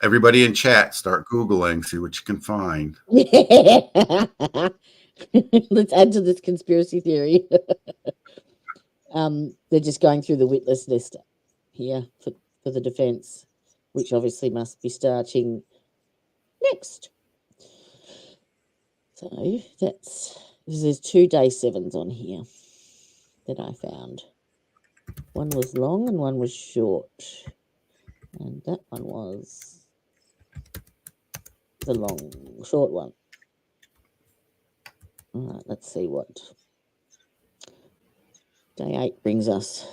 Everybody in chat, start Googling, see what you can find. Yeah. Let's add to this conspiracy theory. They're just going through the witness list here for the defense, which obviously must be starting next. So there's 2 day 7s on here that I found. One was long and one was short. And that one was the short one. All right, let's see what day 8 brings us.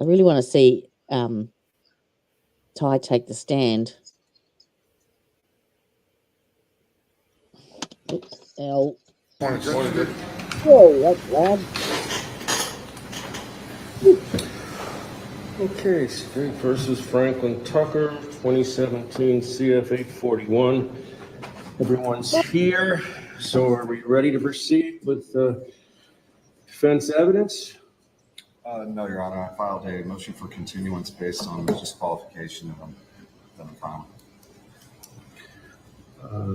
I really want to see Ty take the stand. Ow. Whoa, that's loud. Okay, State versus Franklin Tucker, 2017 CF 841. Everyone's here, so are we ready to proceed with defense evidence? No, Your Honor. I filed a motion for continuance based on disqualification that I'm filing.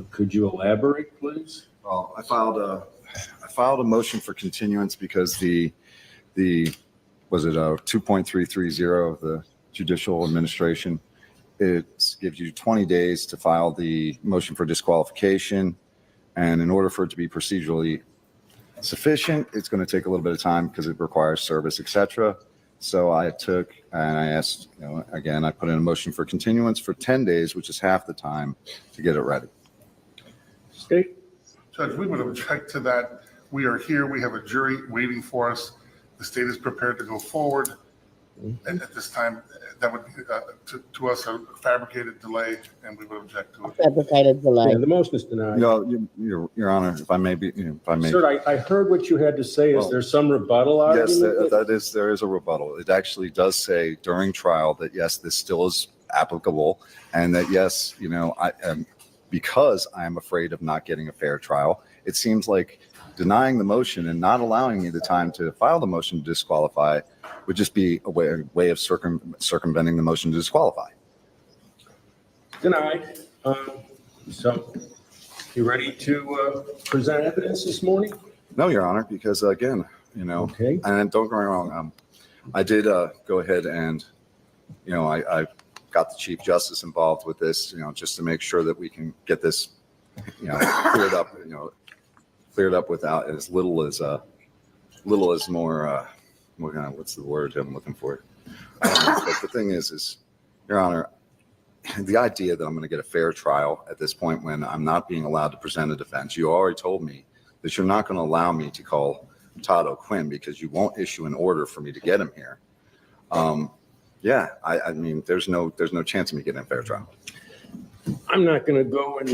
Could you elaborate, please? Well, I filed a motion for continuance because the was it a 2.330 of the Judicial Administration? It gives you 20 days to file the motion for disqualification, and in order for it to be procedurally sufficient, it's going to take a little bit of time because it requires service, etc. So I took and I asked, again, I put in a motion for continuance for 10 days, which is half the time to get it ready. State. Judge, we would object to that. We are here. We have a jury waiting for us. The state is prepared to go forward. And at this time, that would be to us a fabricated delay, and we would object to it. Fabricated delay. Yeah, the motion is denied. Your Honor, if I may be, Sir, I heard what you had to say. Is there some rebuttal argument? Yes, there is a rebuttal. It actually does say during trial that yes, this still is applicable, and that yes, because I am afraid of not getting a fair trial, it seems like denying the motion and not allowing me the time to file the motion to disqualify would just be a way of circumventing the motion to disqualify. Denied. So, you ready to present evidence this morning? No, Your Honor, because again, Okay. and don't get me wrong, I did go ahead and, I got the Chief Justice involved with this, just to make sure that we can get this, cleared up without as little as more, what's the word I'm looking for? But the thing is, Your Honor, the idea that I'm going to get a fair trial at this point when I'm not being allowed to present a defense, you already told me that you're not going to allow me to call Todd O'Quinn because you won't issue an order for me to get him here. I mean, there's no chance of me getting a fair trial. I'm not going to go and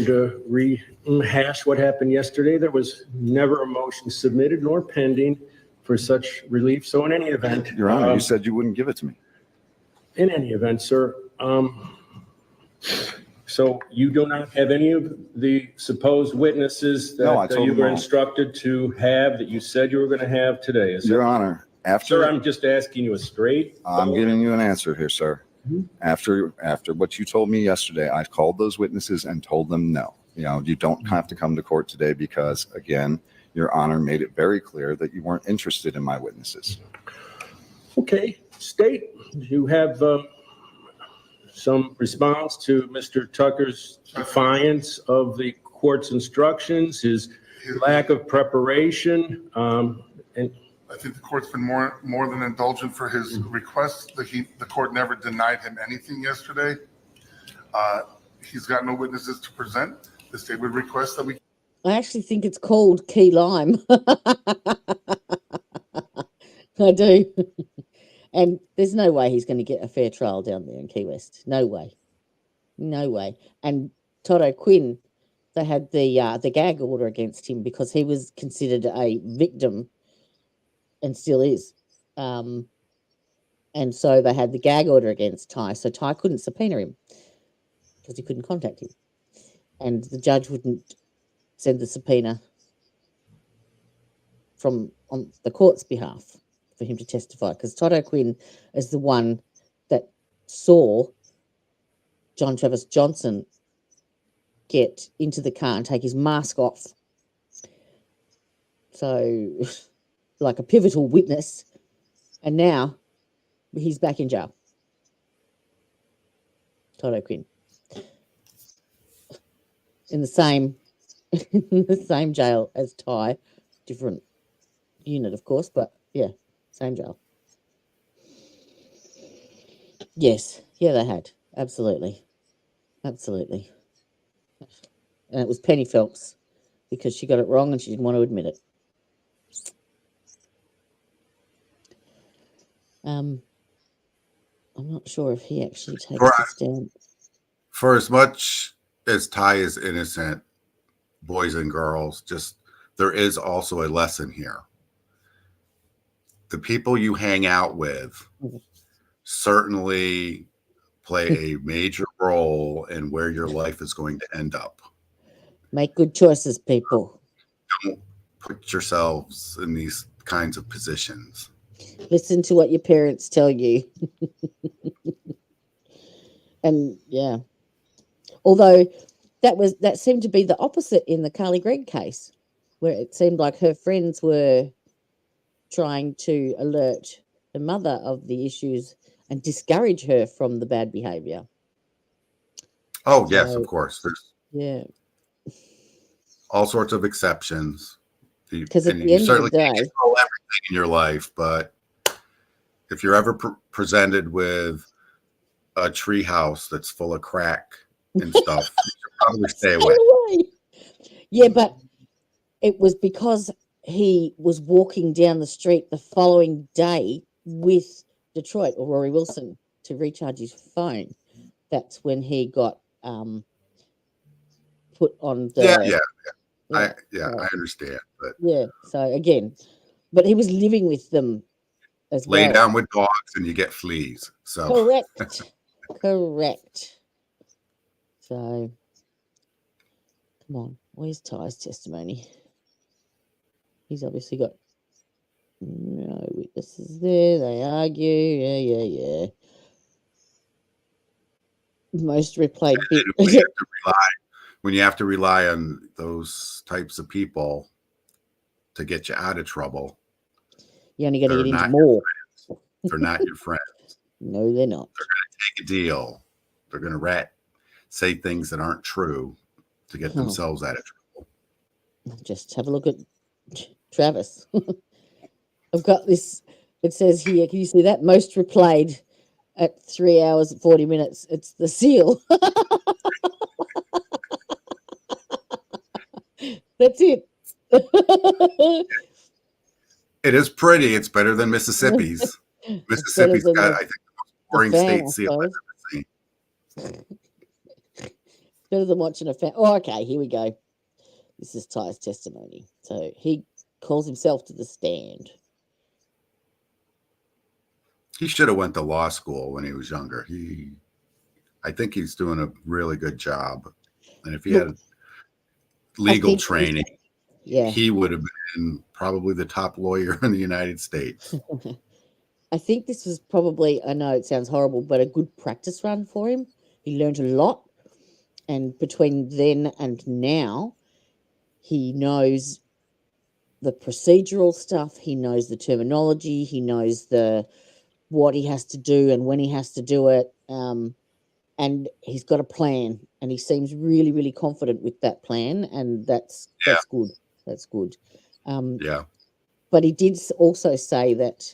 rehash what happened yesterday. There was never a motion submitted nor pending for such relief. So in any event, Your Honor, you said you wouldn't give it to me. In any event, sir, so you do not have any of the supposed witnesses that you were instructed to have that you said you were going to have today. Your Honor, Sir, I'm just asking you a straight. I'm giving you an answer here, sir. Mm-hmm. After what you told me yesterday, I called those witnesses and told them no. You don't have to come to court today because, again, Your Honor made it very clear that you weren't interested in my witnesses. Okay, State, you have some response to Mr. Tucker's defiance of the court's instructions, his lack of preparation, and I think the court's been more than indulgent for his requests. The court never denied him anything yesterday. He's got no witnesses to present. The state would request that we. I actually think it's called key lime. I do. And there's no way he's going to get a fair trial down there in Key West. No way. No way. And Todd O'Quinn, they had the gag order against him because he was considered a victim and still is. And so they had the gag order against Ty. So Ty couldn't subpoena him because he couldn't contact him. And the judge wouldn't send the subpoena on the court's behalf for him to testify, because Todd O'Quinn is the one that saw John Travis Johnson get into the car and take his mask off. So, like a pivotal witness. And now he's back in jail. Todd O'Quinn. In the same jail as Ty. Different unit, of course, but yeah, same jail. Yes. Yeah, they had. Absolutely. Absolutely. And it was Penny Phelps because she got it wrong and she didn't want to admit it. I'm not sure if he actually takes the stand. For as much as Ty is innocent, boys and girls, just there is also a lesson here. The people you hang out with certainly play a major role in where your life is going to end up. Make good choices, people. Don't put yourselves in these kinds of positions. Listen to what your parents tell you. And yeah. Although that seemed to be the opposite in the Carly Gregg case, where it seemed like her friends were trying to alert the mother of the issues and discourage her from the bad behavior. Oh, yes, of course. There's all sorts of exceptions. Because at the end of the day, can't control everything in your life, but if you're ever presented with a treehouse that's full of crack and stuff, you should probably stay away. Yeah, but it was because he was walking down the street the following day with Detroit or Rory Wilson to recharge his phone. That's when he got put on the... I understand. But yeah, so again, but he was living with them as well. Lay down with dogs and you get fleas. So Correct. So, come on. Where's Ty's testimony? He's obviously got no witnesses there. They argue. Yeah. Most replayed bit. When you have to rely on those types of people to get you out of trouble, you only got to get into more. They're not your friends. No, they're not. They're going to take a deal. They're going to say things that aren't true to get themselves out of trouble. Just have a look at Travis. I've got this. It says here, can you see that? Most replayed at 3 hours and 40 minutes. It's the seal. That's it. It is pretty. It's better than Mississippi's. Mississippi's got, I think, the most boring state seal I've ever seen. Better than watching a fan. Oh, okay, here we go. This is Ty's testimony. So he calls himself to the stand. He should have went to law school when he was younger. I think he's doing a really good job. And if he had legal training, he would have been probably the top lawyer in the United States. I think this was probably, I know it sounds horrible, but a good practice run for him. He learned a lot. And between then and now, he knows the procedural stuff. He knows the terminology. He knows what he has to do and when he has to do it. And he's got a plan. And he seems really, really confident with that plan. And that's good. That's good. But he did also say that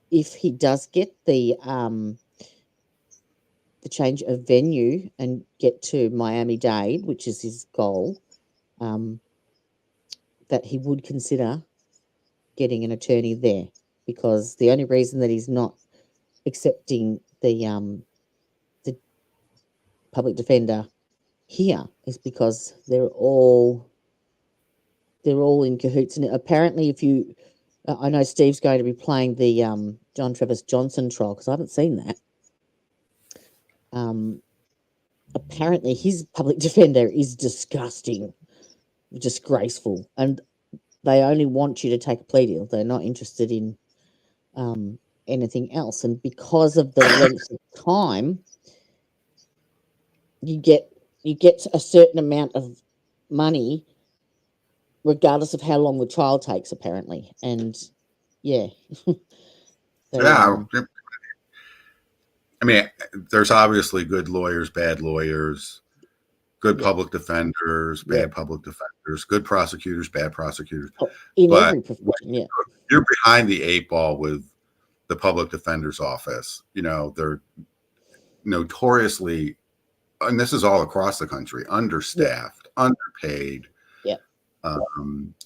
if he does get the change of venue and get to Miami-Dade, which is his goal, that he would consider getting an attorney there. because the only reason that he's not accepting the public defender here is because they're all in cahoots. And apparently, if you, I know Steve's going to be playing the John Travis Johnson trial because I haven't seen that. Apparently, his public defender is disgusting, disgraceful, and they only want you to take a plea deal. They're not interested in anything else. And because of the length of time, you get a certain amount of money regardless of how long the trial takes, apparently. And yeah. Yeah. I mean, there's obviously good lawyers, bad lawyers, good public defenders, bad public defenders, good prosecutors, bad prosecutors. In but every profession, you're behind the 8 ball with the public defender's office. You know, they're notoriously, and this is all across the country, understaffed, underpaid,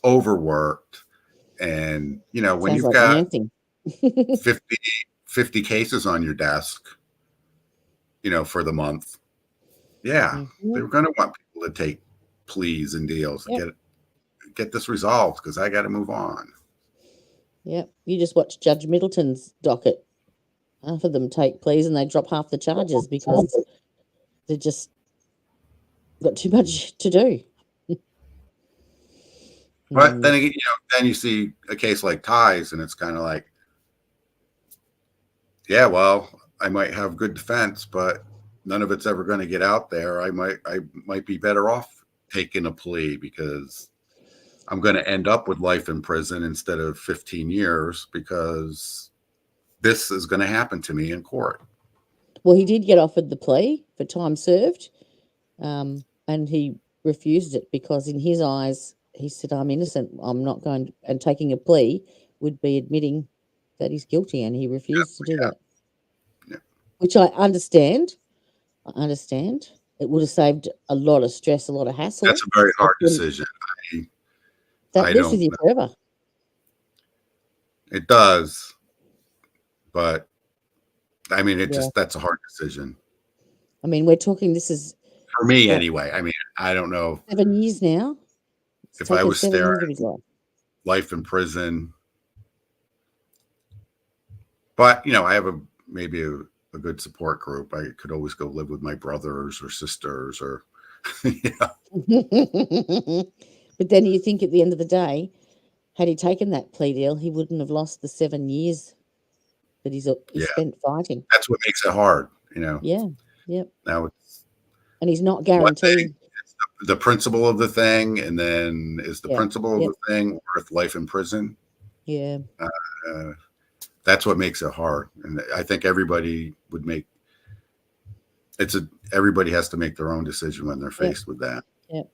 overworked. And, you know, when Sounds you've like got 50 cases on your desk, you know, for the month, they're going to want people to take pleas and deals to get this resolved because I got to move on. Yep. You just watch Judge Middleton's docket. Half of them take pleas and they drop half the charges because they just got too much to do. But then again, you know, then you see a case like Ty's, and it's kind of like, yeah, well, I might have good defense, but none of it's ever going to get out there. I might be better off taking a plea because I'm going to end up with life in prison instead of 15 years because this is going to happen to me in court. Well, he did get offered the plea for time served, and he refused it because in his eyes, he said, I'm innocent. I'm not going, and taking a plea would be admitting that he's guilty, and he refused to do that. Yeah. Which I understand. It would have saved a lot of stress, a lot of hassle. That's a very hard decision. That lives with you forever. It does. But, I mean, that's a hard decision. I mean, we're talking, this is... For me, anyway. I mean, I don't know. 7 years now. If I was staring life in prison. But, you know, I have maybe a good support group. I could always go live with my brothers or sisters or, But then you think at the end of the day, had he taken that plea deal, he wouldn't have lost the 7 years that he spent fighting. That's what makes it hard, you know. Yeah, yep. Now and he's not guaranteed. It's the principle of the thing, and then is the principle of the thing worth life in prison? Yeah. That's what makes it hard. And I think everybody would everybody has to make their own decision when they're faced with that. Yep.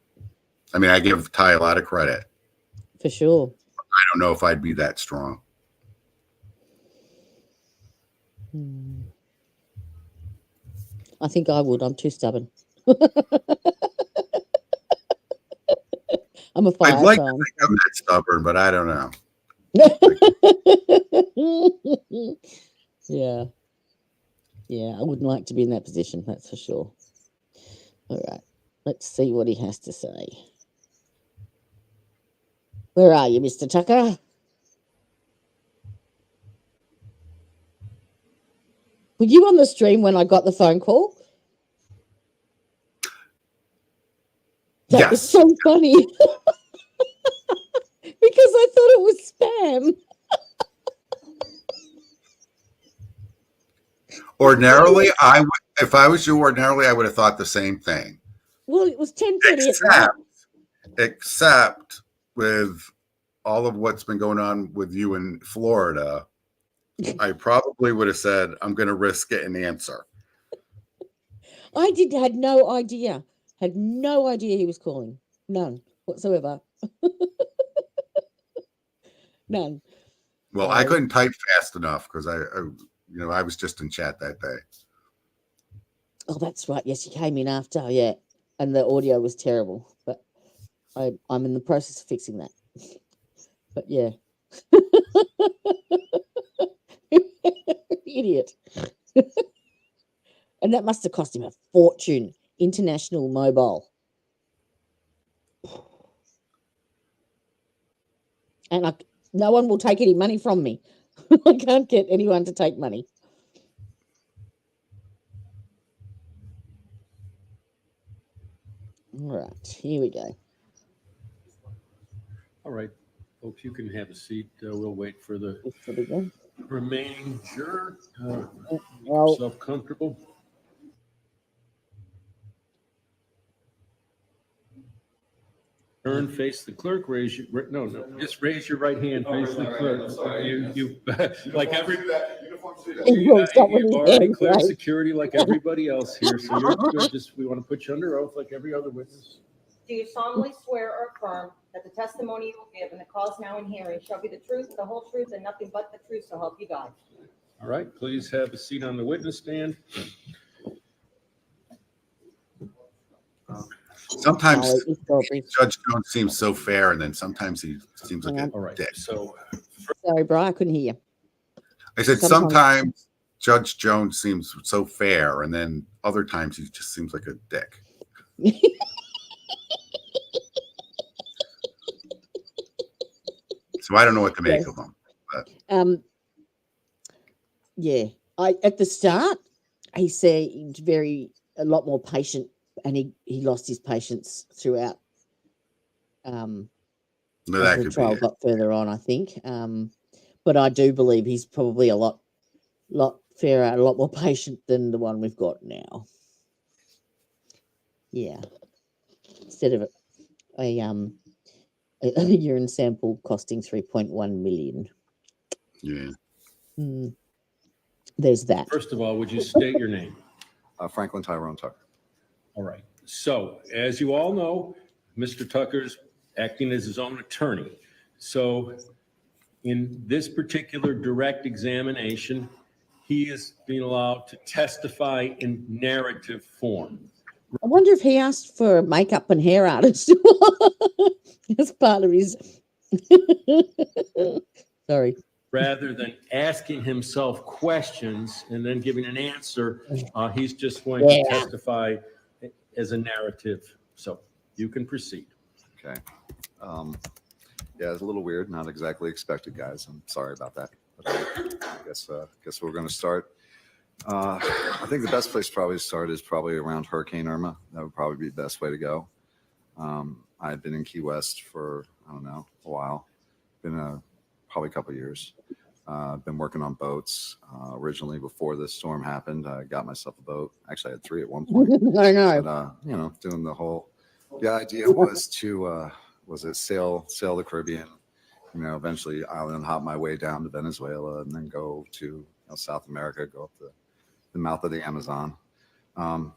I mean, I give Ty a lot of credit. For sure. I don't know if I'd be that strong. I think I would. I'm too stubborn. I'm a fire I'd like sign. to think I'm that stubborn, but I don't know. Yeah. I wouldn't like to be in that position, that's for sure. All right, let's see what he has to say. Where are you, Mr. Tucker? Were you on the stream when I got the phone call? That was so funny. Because I thought it was spam. Ordinarily, if I was you, I would have thought the same thing. Well, it was 10:30 at night. Except with all of what's been going on with you in Florida, I probably would have said, I'm going to risk it and answer. I had no idea. Had no idea he was calling. None whatsoever. None. Well, I couldn't type fast enough because I was just in chat that day. Oh, that's right. Yes, you came in after, and the audio was terrible. But I'm in the process of fixing that. But yeah. Idiot. And that must have cost him a fortune. International Mobile. And no one will take any money from me. I can't get anyone to take money. All right, here we go. All right, folks, you can have a seat. We'll wait for the Here we go. remaining juror. Well, Yourself comfortable. Turn, face the clerk. Raise your just raise your right hand. Face the clerk. You like every. he will stop with You've his already hand cleared raised. security like everybody else here, so you're good. Just we want to put you under oath like every other witness. Do you solemnly swear or affirm that the testimony you will give in the cause now in hearing shall be the truth, the whole truth, and nothing but the truth, so help you God? All right, please have a seat on the witness stand. Sometimes Oh, Judge Jones seems so fair, and then sometimes he seems like a All right, dick. so sorry, Brian, I couldn't hear you. I said sometimes- sometimes Judge Jones seems so fair, and then other times he just seems like a dick. So I don't know what to make of him. But. Yeah, at the start he seemed a lot more patient, and he lost his patience throughout. No, As that the could trial be it. got further on, I think. But I do believe he's probably a lot fairer, a lot more patient than the one we've got now. Yeah. Instead of a urine sample costing 3.1 million. Yeah. There's that. first of all, would you state your name? Franklin Tyrone Tucker. All right. So, as you all know, Mr. Tucker's acting as his own attorney. So, in this particular direct examination, he is being allowed to testify in narrative form. I wonder if he asked for a makeup and hair artist as part of his. Sorry. Rather than asking himself questions and then giving an answer, he's just going to testify as a narrative. So you can proceed. Okay. Yeah, it's a little weird. Not exactly expected, guys. I'm sorry about that. But I guess we're going to start. I think the best place to probably start is probably around Hurricane Irma. That would probably be the best way to go. I've been in Key West for, I don't know, a while. Been probably a couple of years. Been working on boats. Originally, before this storm happened, I got myself a boat. Actually, I had 3 at one point. I know. But, doing the whole, the idea was to, sail the Caribbean, eventually island hop my way down to Venezuela and then go to South America, go up the mouth of the Amazon.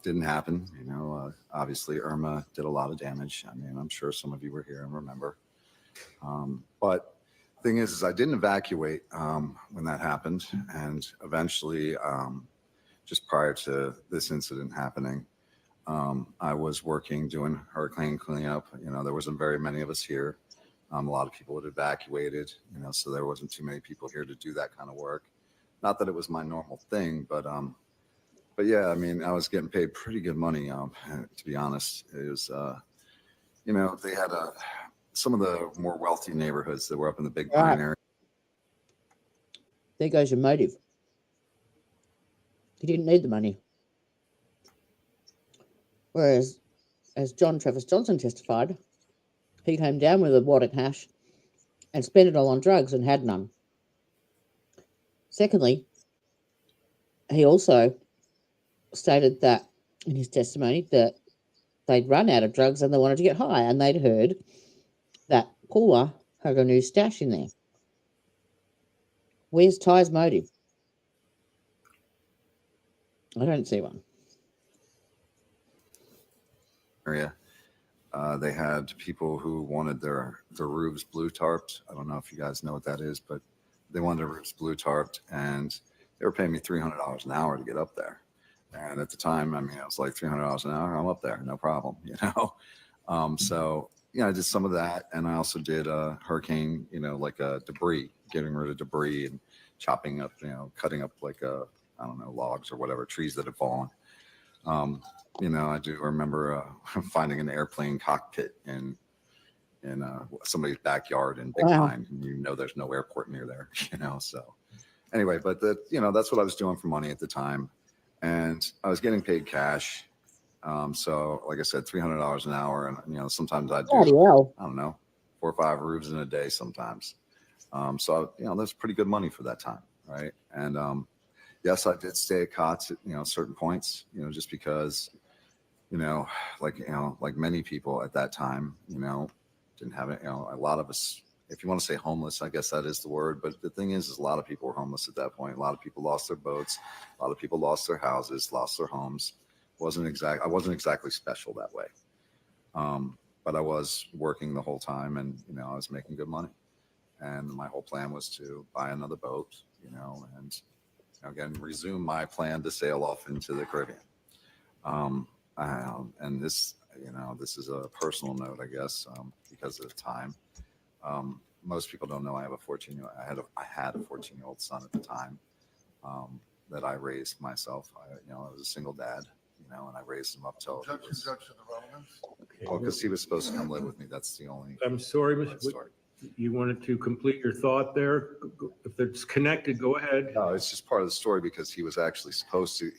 Didn't happen. Obviously Irma did a lot of damage. I mean, I'm sure some of you were here and remember. But the thing is I didn't evacuate when that happened. And eventually, just prior to this incident happening, I was working doing hurricane cleanup. There wasn't very many of us here. A lot of people had evacuated, so there wasn't too many people here to do that kind of work. Not that it was my normal thing, but yeah, I mean, I was getting paid pretty good money. To be honest, it was, they had some of the more wealthy neighborhoods that were up in the Big Pine area. There goes your motive. He didn't need the money. Whereas, as John Travis Johnson testified, he came down with a wad of cash and spent it all on drugs and had none. Secondly, he also stated that in his testimony that they'd run out of drugs and they wanted to get high, and they'd heard that Paula had a new stash in there. Where's Ty's motive? I don't see one. Area. They had people who wanted their roofs blue tarped. I don't know if you guys know what that is, but they wanted their roofs blue tarped, and they were paying me $300 an hour to get up there. And at the time, I mean, it was like $300 an hour. I'm up there, no problem, So, I did some of that, and I also did hurricane, like debris, getting rid of debris and chopping up, cutting up like I don't know, logs or whatever, trees that have fallen. I do remember finding an airplane cockpit in somebody's backyard in Big Wow. Pine. And there's no airport near there, so anyway, but that's what I was doing for money at the time. And I was getting paid cash. So like I said, $300 an hour. And, sometimes I Bloody do, hell. I don't know, 4 or 5 roofs in a day sometimes. So, that's pretty good money for that time. Right. And, yes, I did stay at cots at, certain points, just because, like many people at that time, didn't have it. A lot of us, if you want to say homeless, I guess that is the word. But the thing is a lot of people were homeless at that point. A lot of people lost their boats. A lot of people lost their houses, lost their homes. I wasn't exactly special that way. But I was working the whole time, and, I was making good money. And my whole plan was to buy another boat, and again, resume my plan to sail off into the Caribbean. And this, this is a personal note, I guess, because of the time. Most people don't know I have a 14-year-old. I had a 14-year-old son at the time that I raised myself. I was a single dad, and I raised him up till. Objection to the relevance. Well, because he was supposed to come live with me. That's the only. I'm sorry, Mr. story. You wanted to complete your thought there? If it's connected, go ahead. No, it's just part of the story because he was actually supposed to,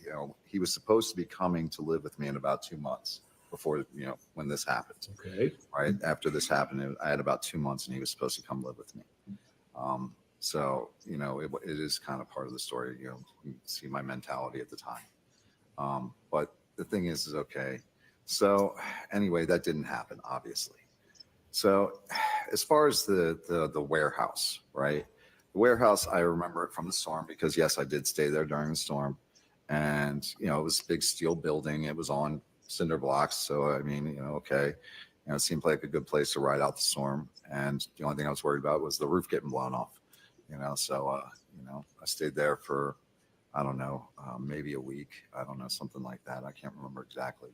he was supposed to be coming to live with me in about 2 months before, when this happened. Okay. Right after this happened, I had about 2 months, and he was supposed to come live with me. So it is kind of part of the story. You see my mentality at the time. But the thing is okay. So anyway, that didn't happen, obviously. So as far as the warehouse, right? The warehouse, I remember it from the storm because, yes, I did stay there during the storm. And, it was a big steel building. It was on cinder blocks. So, I mean, okay. It seemed like a good place to ride out the storm. And the only thing I was worried about was the roof getting blown off, So, I stayed there for, I don't know, maybe a week. I don't know, something like that. I can't remember exactly.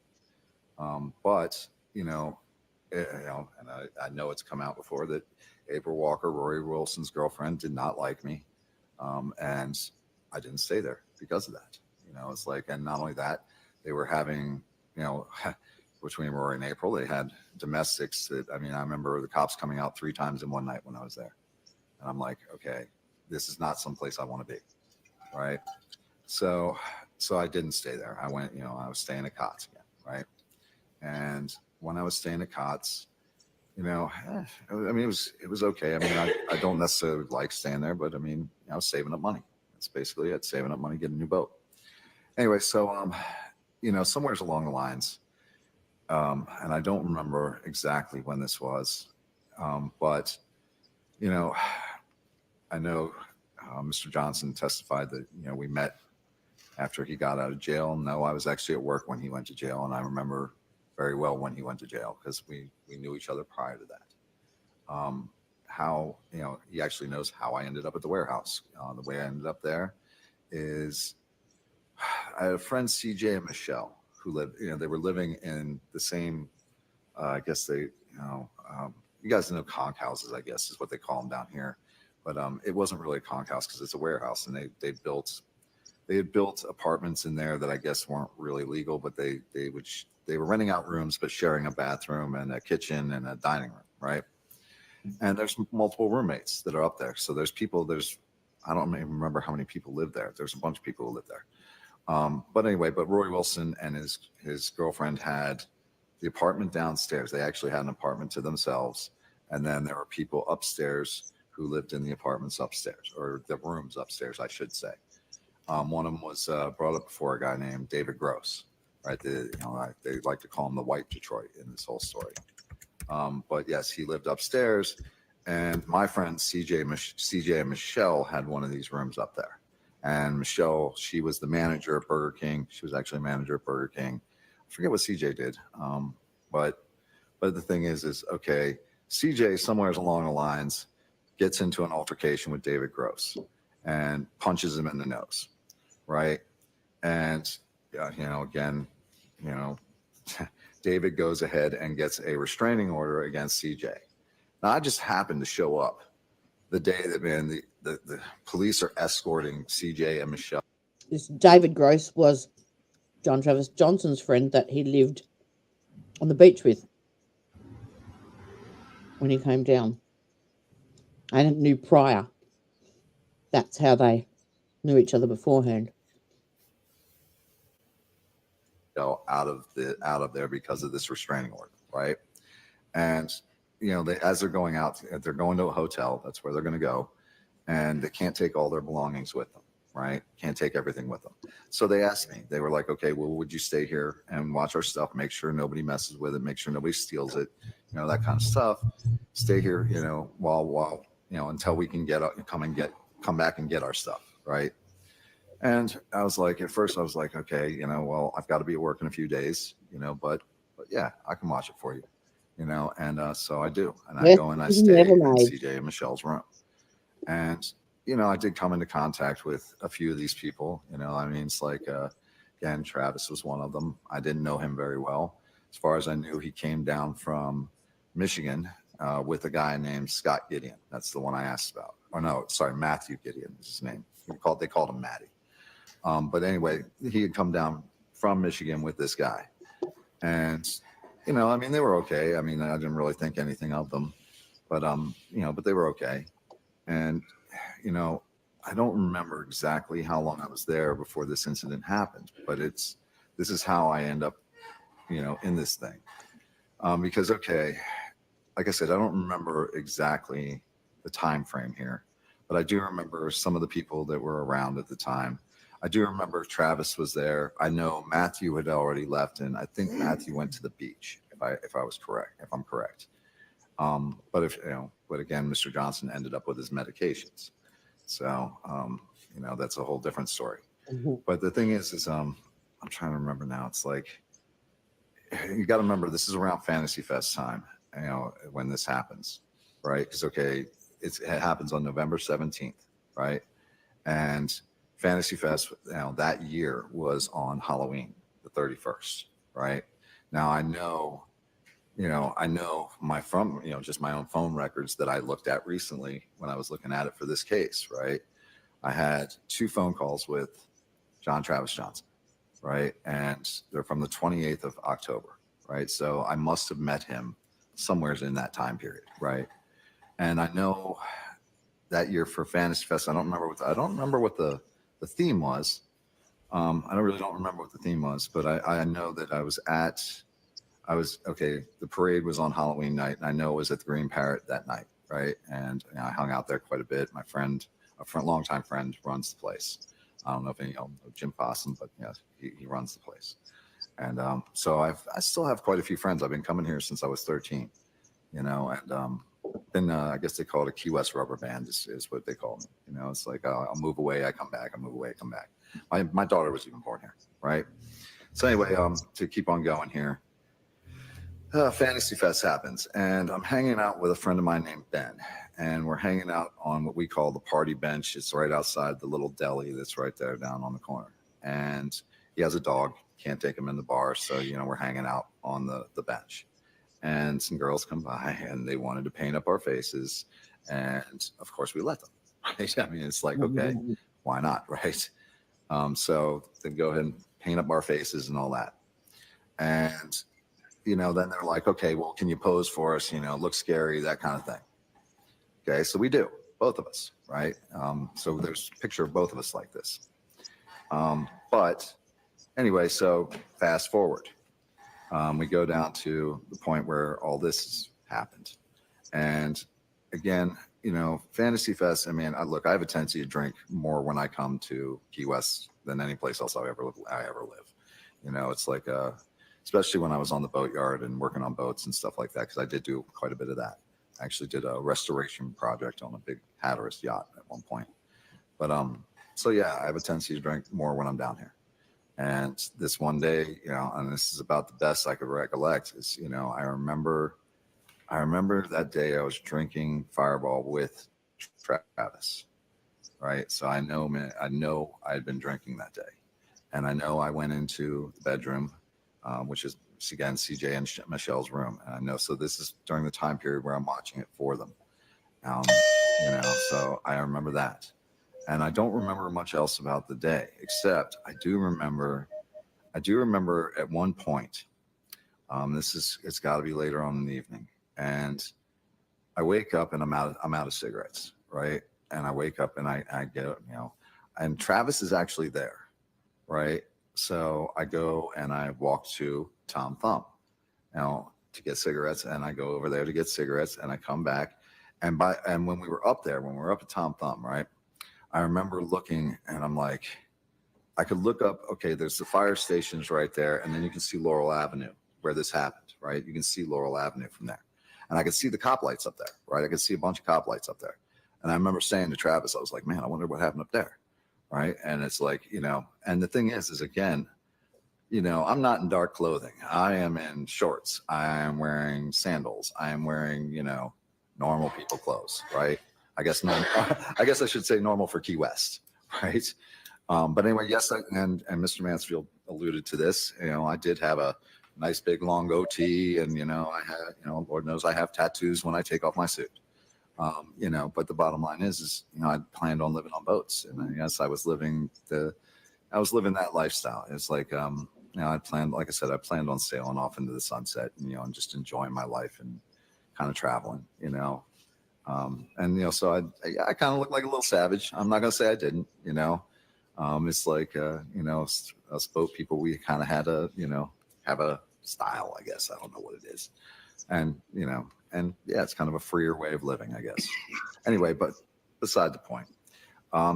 But, and I know it's come out before that April Walker, Rory Wilson's girlfriend, did not like me. And I didn't stay there because of that. It's like, and not only that, they were having, between Rory and April, they had domestics that, I remember the cops coming out 3 times in one night when I was there. And I'm like, okay, this is not someplace I want to be. Right. So I didn't stay there. I went, I was staying at cots again. Right. And when I was staying at cots, it was okay. I don't necessarily like staying there, but I was saving up money. That's basically it. Saving up money, getting a new boat. Anyway, so, somewhere along the lines, and I don't remember exactly when this was, but, I know Mr. Johnson testified that, we met after he got out of jail. No, I was actually at work when he went to jail, and I remember very well when he went to jail because we knew each other prior to that. How, he actually knows how I ended up at the warehouse. The way I ended up there is I had a friend, CJ and Michelle, who lived, they were living in the same, I guess they, you guys know conch houses, I guess is what they call them down here. But it wasn't really a conch house because it's a warehouse, and they had built apartments in there that I guess weren't really legal, but they were renting out rooms, but sharing a bathroom and a kitchen and a dining room, right? And there's multiple roommates that are up there. So I don't even remember how many people live there. There's a bunch of people who live there. But anyway, Roy Wilson and his girlfriend had the apartment downstairs. They actually had an apartment to themselves. And then there were people upstairs who lived in the apartments upstairs, or the rooms upstairs, I should say. One of them was brought up before a guy named David Gross, right? They like to call him the White Detroit in this whole story. But yes, he lived upstairs, and my friends CJ and Michelle had one of these rooms up there. And Michelle, she was the manager at Burger King. She was actually a manager at Burger King. I forget what CJ did. But the thing is okay, CJ somewhere along the lines gets into an altercation with David Gross and punches him in the nose, right? And again, David goes ahead and gets a restraining order against CJ. Now, I just happened to show up the day that, man, the police are escorting CJ and Michelle. This David Gross was John Travis Johnson's friend that he lived on the beach with when he came down, and knew prior. That's how they knew each other beforehand. Out of there because of this restraining order, right? And as they're going out, they're going to a hotel. That's where they're going to go, and they can't take all their belongings with them, right? Can't take everything with them. So they asked me. They were like, "Okay, well, would you stay here and watch our stuff? Make sure nobody messes with it. Make sure nobody steals it. That kind of stuff. Stay here, while until we can come back and get our stuff, right?" And I was like, at first I was like, okay, well, I've got to be at work in a few days, but yeah, I can watch it for you, and so I do. And I go and I stay in CJ and Michelle's room. And, I did come into contact with a few of these people, it's like, again, Travis was one of them. I didn't know him very well. As far as I knew, he came down from Michigan with a guy named Scott Gideon. That's the one I asked about. Or no, sorry, Matthew Gideon is his name. They called him Matty. But anyway, he had come down from Michigan with this guy. And, they were okay. I didn't really think anything of them, but they were okay. And, I don't remember exactly how long I was there before this incident happened, but this is how I end up, in this thing. Because, okay, like I said, I don't remember exactly the time frame here, but I do remember some of the people that were around at the time. I do remember Travis was there. I know Matthew had already left, and I think Matthew went to the beach, if I'm correct. But again, Mr. Johnson ended up with his medications. So, that's a whole different story. Mm-hmm. But the thing is I'm trying to remember now. It's like, you got to remember, this is around Fantasy Fest time, when this happens, right? Because, okay, it happens on November 17th, right? And Fantasy Fest, that year was on Halloween, the 31st, right? Now I know just my own phone records that I looked at recently when I was looking at it for this case, right? I had 2 phone calls with John Travis Johnson, right? And they're from the 28th of October, right? So I must have met him somewhere in that time period, right? And I know that year for Fantasy Fest, I don't remember what the theme was. I don't remember what the theme was, but I know that the parade was on Halloween night, and I know it was at the Green Parrot that night, right? And I hung out there quite a bit. My longtime friend runs the place. I don't know if any Jim Fossum, but yeah, he runs the place. And so I still have quite a few friends. I've been coming here since I was 13, and then I guess they call it a Key West rubber band is what they call me. It's like I'll move away, I come back. I move away, I come back. My daughter was even born here, right? So anyway, to keep on going here, Fantasy Fest happens, and I'm hanging out with a friend of mine named Ben, and we're hanging out on what we call the party bench. It's right outside the little deli that's right there down on the corner. And he has a dog, can't take him in the bar, so we're hanging out on the bench. And some girls come by, and they wanted to paint up our faces, and of course we let them. Right? It's like, okay, why not, right? So they go ahead and paint up our faces and all that. And then they're like, okay, well, can you pose for us? Look scary, that kind of thing. Okay, so we do, both of us, right? So there's a picture of both of us like this. But anyway, so fast forward. We go down to the point where all this has happened. And again, Fantasy Fest, I have a tendency to drink more when I come to Key West than any place else I ever live. It's like, especially when I was on the boatyard and working on boats and stuff like that, because I did do quite a bit of that. I actually did a restoration project on a big Hatteras yacht at one point. But so yeah, I have a tendency to drink more when I'm down here. And this one day, and this is about the best I could recollect, is I remember that day I was drinking Fireball with Travis, right? So I know I had been drinking that day, and I know I went into the bedroom, which is again CJ and Michelle's room, and I know, so this is during the time period where I'm watching it for them. Um, so I remember that. And I don't remember much else about the day, except I do remember at one point, it's got to be later on in the evening, and I wake up and I'm out of cigarettes, right? And I wake up and I get, and Travis is actually there, right? So I go and I walk to Tom Thumb, to get cigarettes, and I go over there to get cigarettes, and I come back, and when we were up at Tom Thumb, right? I remember looking, and I'm like, I could look up, okay, there's the fire stations right there, and then you can see Laurel Avenue where this happened, right? You can see Laurel Avenue from there. And I could see the cop lights up there, right? I could see a bunch of cop lights up there. And I remember saying to Travis, I was like, man, I wonder what happened up there, right? And it's like, and the thing is again, I'm not in dark clothing. I am in shorts. I am wearing sandals. I am wearing, normal people clothes, right? I guess I should say normal for Key West, right? But anyway, yes, and Mr. Mansfield alluded to this. I did have a nice big long OT, and I had, Lord knows I have tattoos when I take off my suit. But the bottom line is I planned on living on boats, and yes, I was living that lifestyle. It's like, I planned on sailing off into the sunset, and just enjoying my life and kind of traveling, so I kind of look like a little savage. I'm not going to say I didn't, it's like, us boat people, we kind of had have a style, I guess. I don't know what it is. And, and yeah, it's kind of a freer way of living, I guess. Anyway, but beside the point.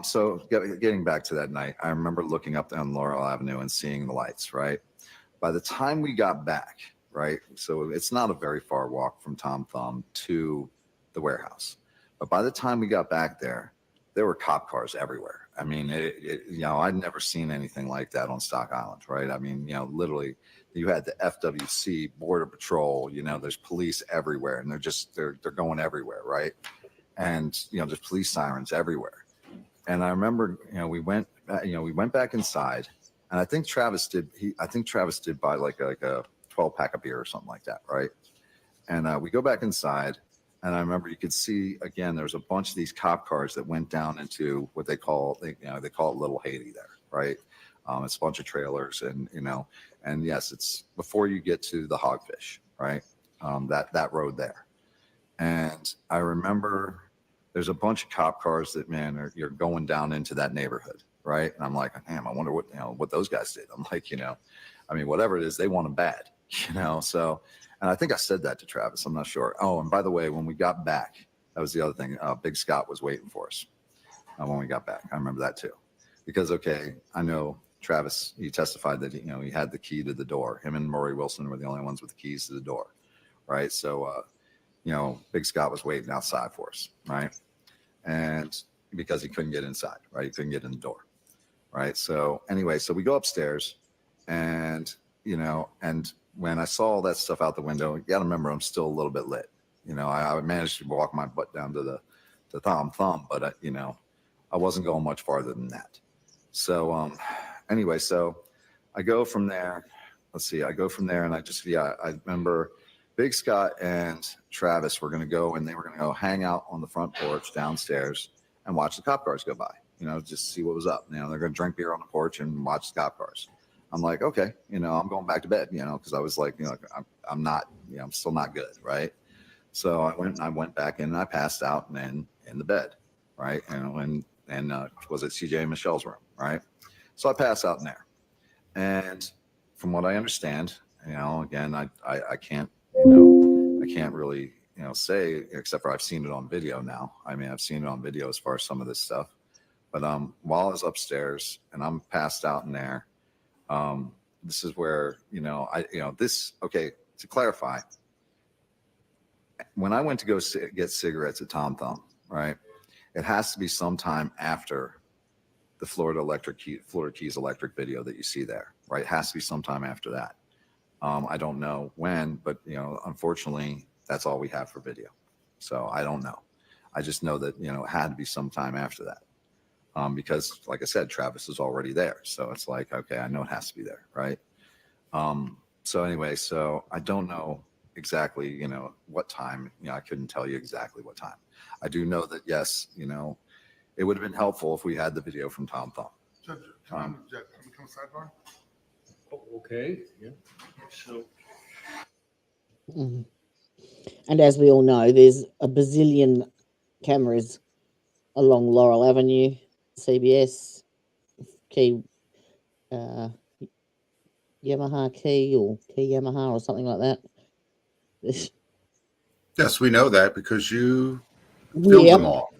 So getting back to that night, I remember looking up down Laurel Avenue and seeing the lights, right? By the time we got back, right? So it's not a very far walk from Tom Thumb to the warehouse. But by the time we got back there were cop cars everywhere. I mean, I'd never seen anything like that on Stock Island, right? I mean, literally you had the FWC, Border Patrol, there's police everywhere, and they're going everywhere, right? And, there's police sirens everywhere. And I remember, we went back inside, and I think Travis did buy like a 12-pack of beer or something like that, right? And we go back inside, and I remember you could see, again, there's a bunch of these cop cars that went down into what they call it Little Haiti there, right? It's a bunch of trailers, and and yes, it's before you get to the Hogfish, right? That road there. And I remember there's a bunch of cop cars that, man, you're going down into that neighborhood, right? And I'm like, damn, I wonder what those guys did. I'm like, whatever it is, they want them bad, so. And I think I said that to Travis. I'm not sure. Oh, and by the way, when we got back, that was the other thing. Big Scott was waiting for us when we got back. I remember that too. Because, okay, I know Travis, he testified that, he had the key to the door. Him and Maury Wilson were the only ones with the keys to the door, right? So, Big Scott was waiting outside for us, right? And because he couldn't get inside, right? He couldn't get in the door, right? So anyway, so we go upstairs, and, and when I saw all that stuff out the window, you got to remember, I'm still a little bit lit. I managed to walk my butt down to the Tom Thumb, but I wasn't going much farther than that. So anyway, so I go from there. And I remember Big Scott and Travis were going to go, and they were going to go hang out on the front porch downstairs and watch the cop cars go by, just see what was up. They're going to drink beer on the porch and watch the cop cars. I'm like, okay, I'm going back to bed, because I was like, I'm not, I'm still not good, right? So I went back in, and I passed out in the bed, right? And was it CJ and Michelle's room, right? So I passed out in there, and from what I understand, again, I can't, I can't really, say, except for I've seen it on video now. I mean, I've seen it on video as far as some of this stuff, but while I was upstairs and I'm passed out in there. This is where, okay, to clarify, when I went to go get cigarettes at Tom Thumb, right, it has to be sometime after the Florida Keys Electric video that you see there, right? It has to be sometime after that. I don't know when, but, unfortunately, that's all we have for video. So I don't know. I just know that, it had to be sometime after that. Because like I said, Travis is already there. So it's like, okay, I know it has to be there. Right. So anyway, so I don't know exactly, you know, what time, you know, I couldn't tell you exactly what time. I do know that, yes, you know, it would have been helpful if we had the video from Tom Thumb. Judge, can I object? Can we come sidebar? Oh, okay, yeah. So, Mhm. And as we all know, there's a bazillion cameras along Laurel Avenue, CBS, Key, Yamaha Key or Key Yamaha or something like that. Yes, we know that because you filmed Yep. them all.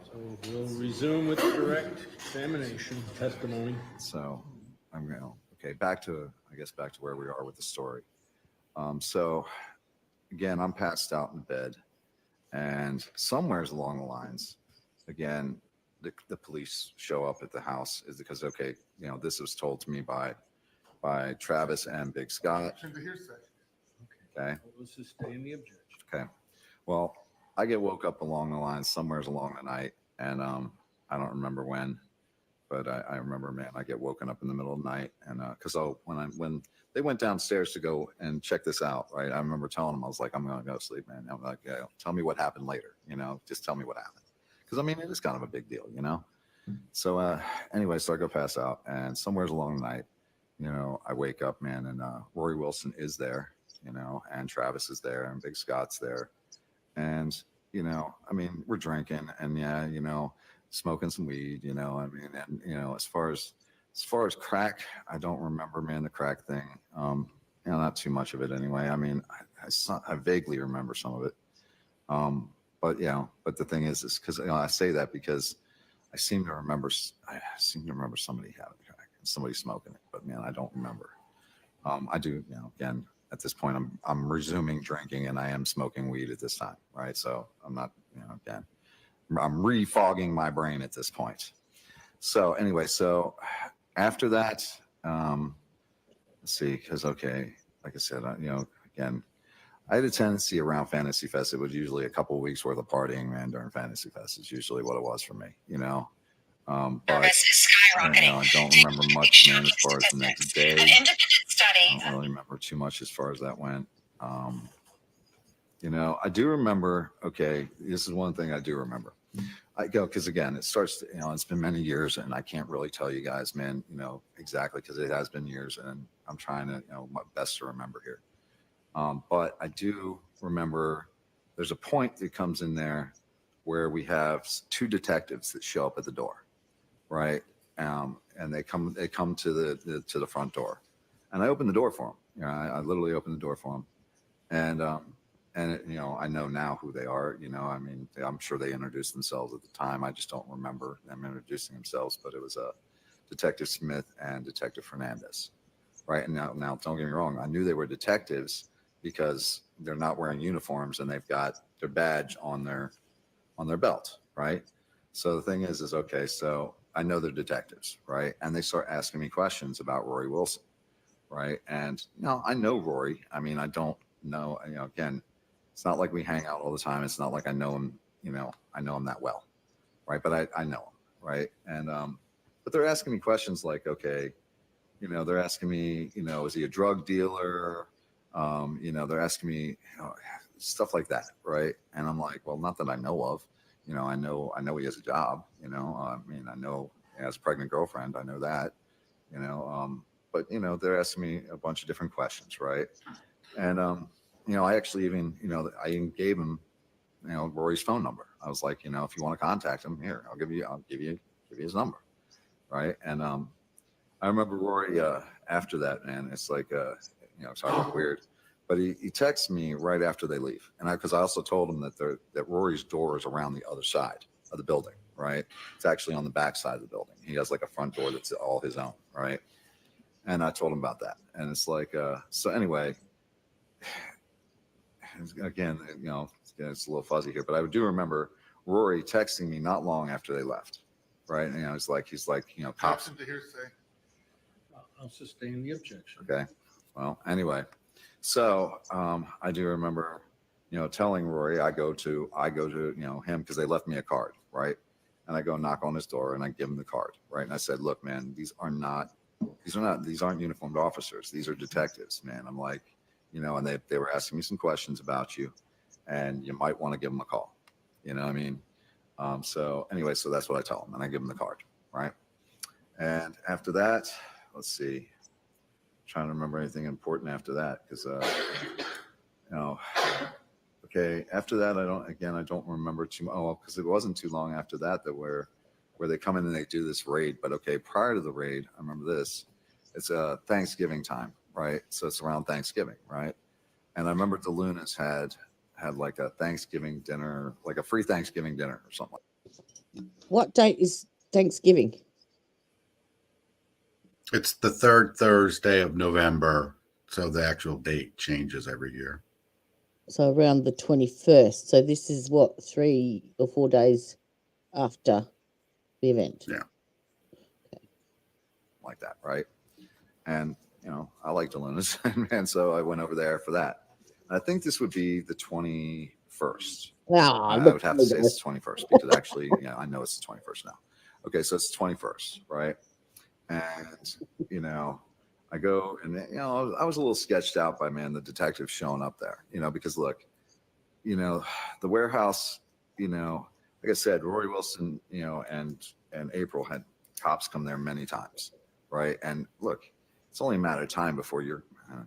so we'll resume with direct examination testimony. So I'm going to, okay, back to, I guess, back to where we are with the story. So again, I'm passed out in bed, and somewheres along the lines, again, the police show up at the house is because, okay, you know, this was told to me by Travis and Big Scott. Objection to hearsay. Okay. We'll sustain the objection. Okay. Well, I get woke up along the line somewheres along the night, and I don't remember when, but I remember, man, I get woken up in the middle of the night, and because when they went downstairs to go and check this out, right? I remember telling them, I was like, I'm going to go to sleep, man. I'm like, yeah, tell me what happened later, you know, just tell me what happened, because I mean, it is kind of a big deal, you know. So anyway, so I go pass out, and somewheres along the night, you know, I wake up, man, and Rory Wilson is there, you know, and Travis is there, and Big Scott's there, and you know, I mean, we're drinking, and yeah, you know, smoking some weed, you know, I mean, and you know, as far as crack, I don't remember, man, the crack thing. You know, not too much of it anyway. I mean, I vaguely remember some of it. But you know, but the thing is because you know, I say that because I seem to remember somebody having crack and somebody smoking it, but man, I don't remember. I do, you know, again, at this point, I'm resuming drinking, and I am smoking weed at this time, right? So I'm not, you know, again, I'm refogging my brain at this point. So anyway, so after that, let's see, because okay, like I said, you know, again, I had a tendency around Fantasy Fest. It was usually a couple of weeks worth of partying, man. During Fantasy Fest is usually what it was for me, you know. But you know, I don't remember much, man, as far as the next day. I don't really remember too much as far as that went. You know, I do remember. Okay, this is one thing I do remember. I go because again, it starts. You know, it's been many years, and I can't really tell you guys, man. You know exactly because it has been years, and I'm trying to, you know, my best to remember here. But I do remember. There's a point that comes in there where we have two detectives that show up at the door, right? And they come to the front door, and I open the door for them. You know, I literally open the door for them, and it, you know, I know now who they are. You know, I mean, I'm sure they introduced themselves at the time. I just don't remember them introducing themselves. But it was Detective Smith and Detective Fernandez, right? And now, don't get me wrong. I knew they were detectives because they're not wearing uniforms and they've got their badge on their belt, right? So the thing is okay. So I know they're detectives, right? And they start asking me questions about Rory Wilson, right? And you know, I know Rory. I mean, I don't know. You know, again. It's not like we hang out all the time. It's not like I know him, you know, I know him that well, right? But I know him, right? And but they're asking me questions like, okay, you know, they're asking me, you know, is he a drug dealer? You know, they're asking me, you know, stuff like that, right? And I'm like, well, not that I know of. You know, I know he has a job. You know, I mean, I know he has a pregnant girlfriend. I know that. You know, but you know, they're asking me a bunch of different questions, right? And you know, I actually even, you know, I even gave him, you know, Rory's phone number. I was like, you know, if you want to contact him, here, I'll give you his number, right? And I remember Rory after that, man. It's like, you know, it's talking weird, but he texts me right after they leave, and because I also told him that Rory's door is around the other side of the building, right? It's actually on the back side of the building. He has like a front door that's all his own, right? And I told him about that, and it's like, so anyway. Again, you know, it's a little fuzzy here, but I do remember Rory texting me not long after they left, right? And you know, he's like, you know, cops. Objection to hearsay. I'll sustain the objection. Okay. Well, anyway, so I do remember, you know, telling Rory, I go to you know, him because they left me a card, right? And I go knock on his door and I give him the card, right? And I said, look, man, these are not these aren't uniformed officers. These are detectives, man. I'm like, and they were asking me some questions about you, and you might want to give them a call. You know what I mean? So anyway, so that's what I tell them, and I give them the card, right? And after that, let's see, trying to remember anything important after that, because okay, after that I don't remember too much. Oh, because it wasn't too long after that where they come in and they do this raid. But okay, prior to the raid, I remember this. It's Thanksgiving time, right? So it's around Thanksgiving, right? And I remember DeLuna's had like a Thanksgiving dinner, like a free Thanksgiving dinner or something. What date is Thanksgiving? It's the third Thursday of November, so the actual date changes every year. So around the 21st. So this is what, 3 or 4 days after the event? Yeah. Okay. Like that, right? And I like DeLuna's, and so I went over there for that. I think this would be the 21st. I would have to say it's the 21st because actually, I know it's the 21st now. Okay, so it's the 21st, right? And I go and I was a little sketched out by the detective showing up there, because look, the warehouse, like I said, Rory Wilson, and April had cops come there many times, right? And look, it's only a matter of time before you're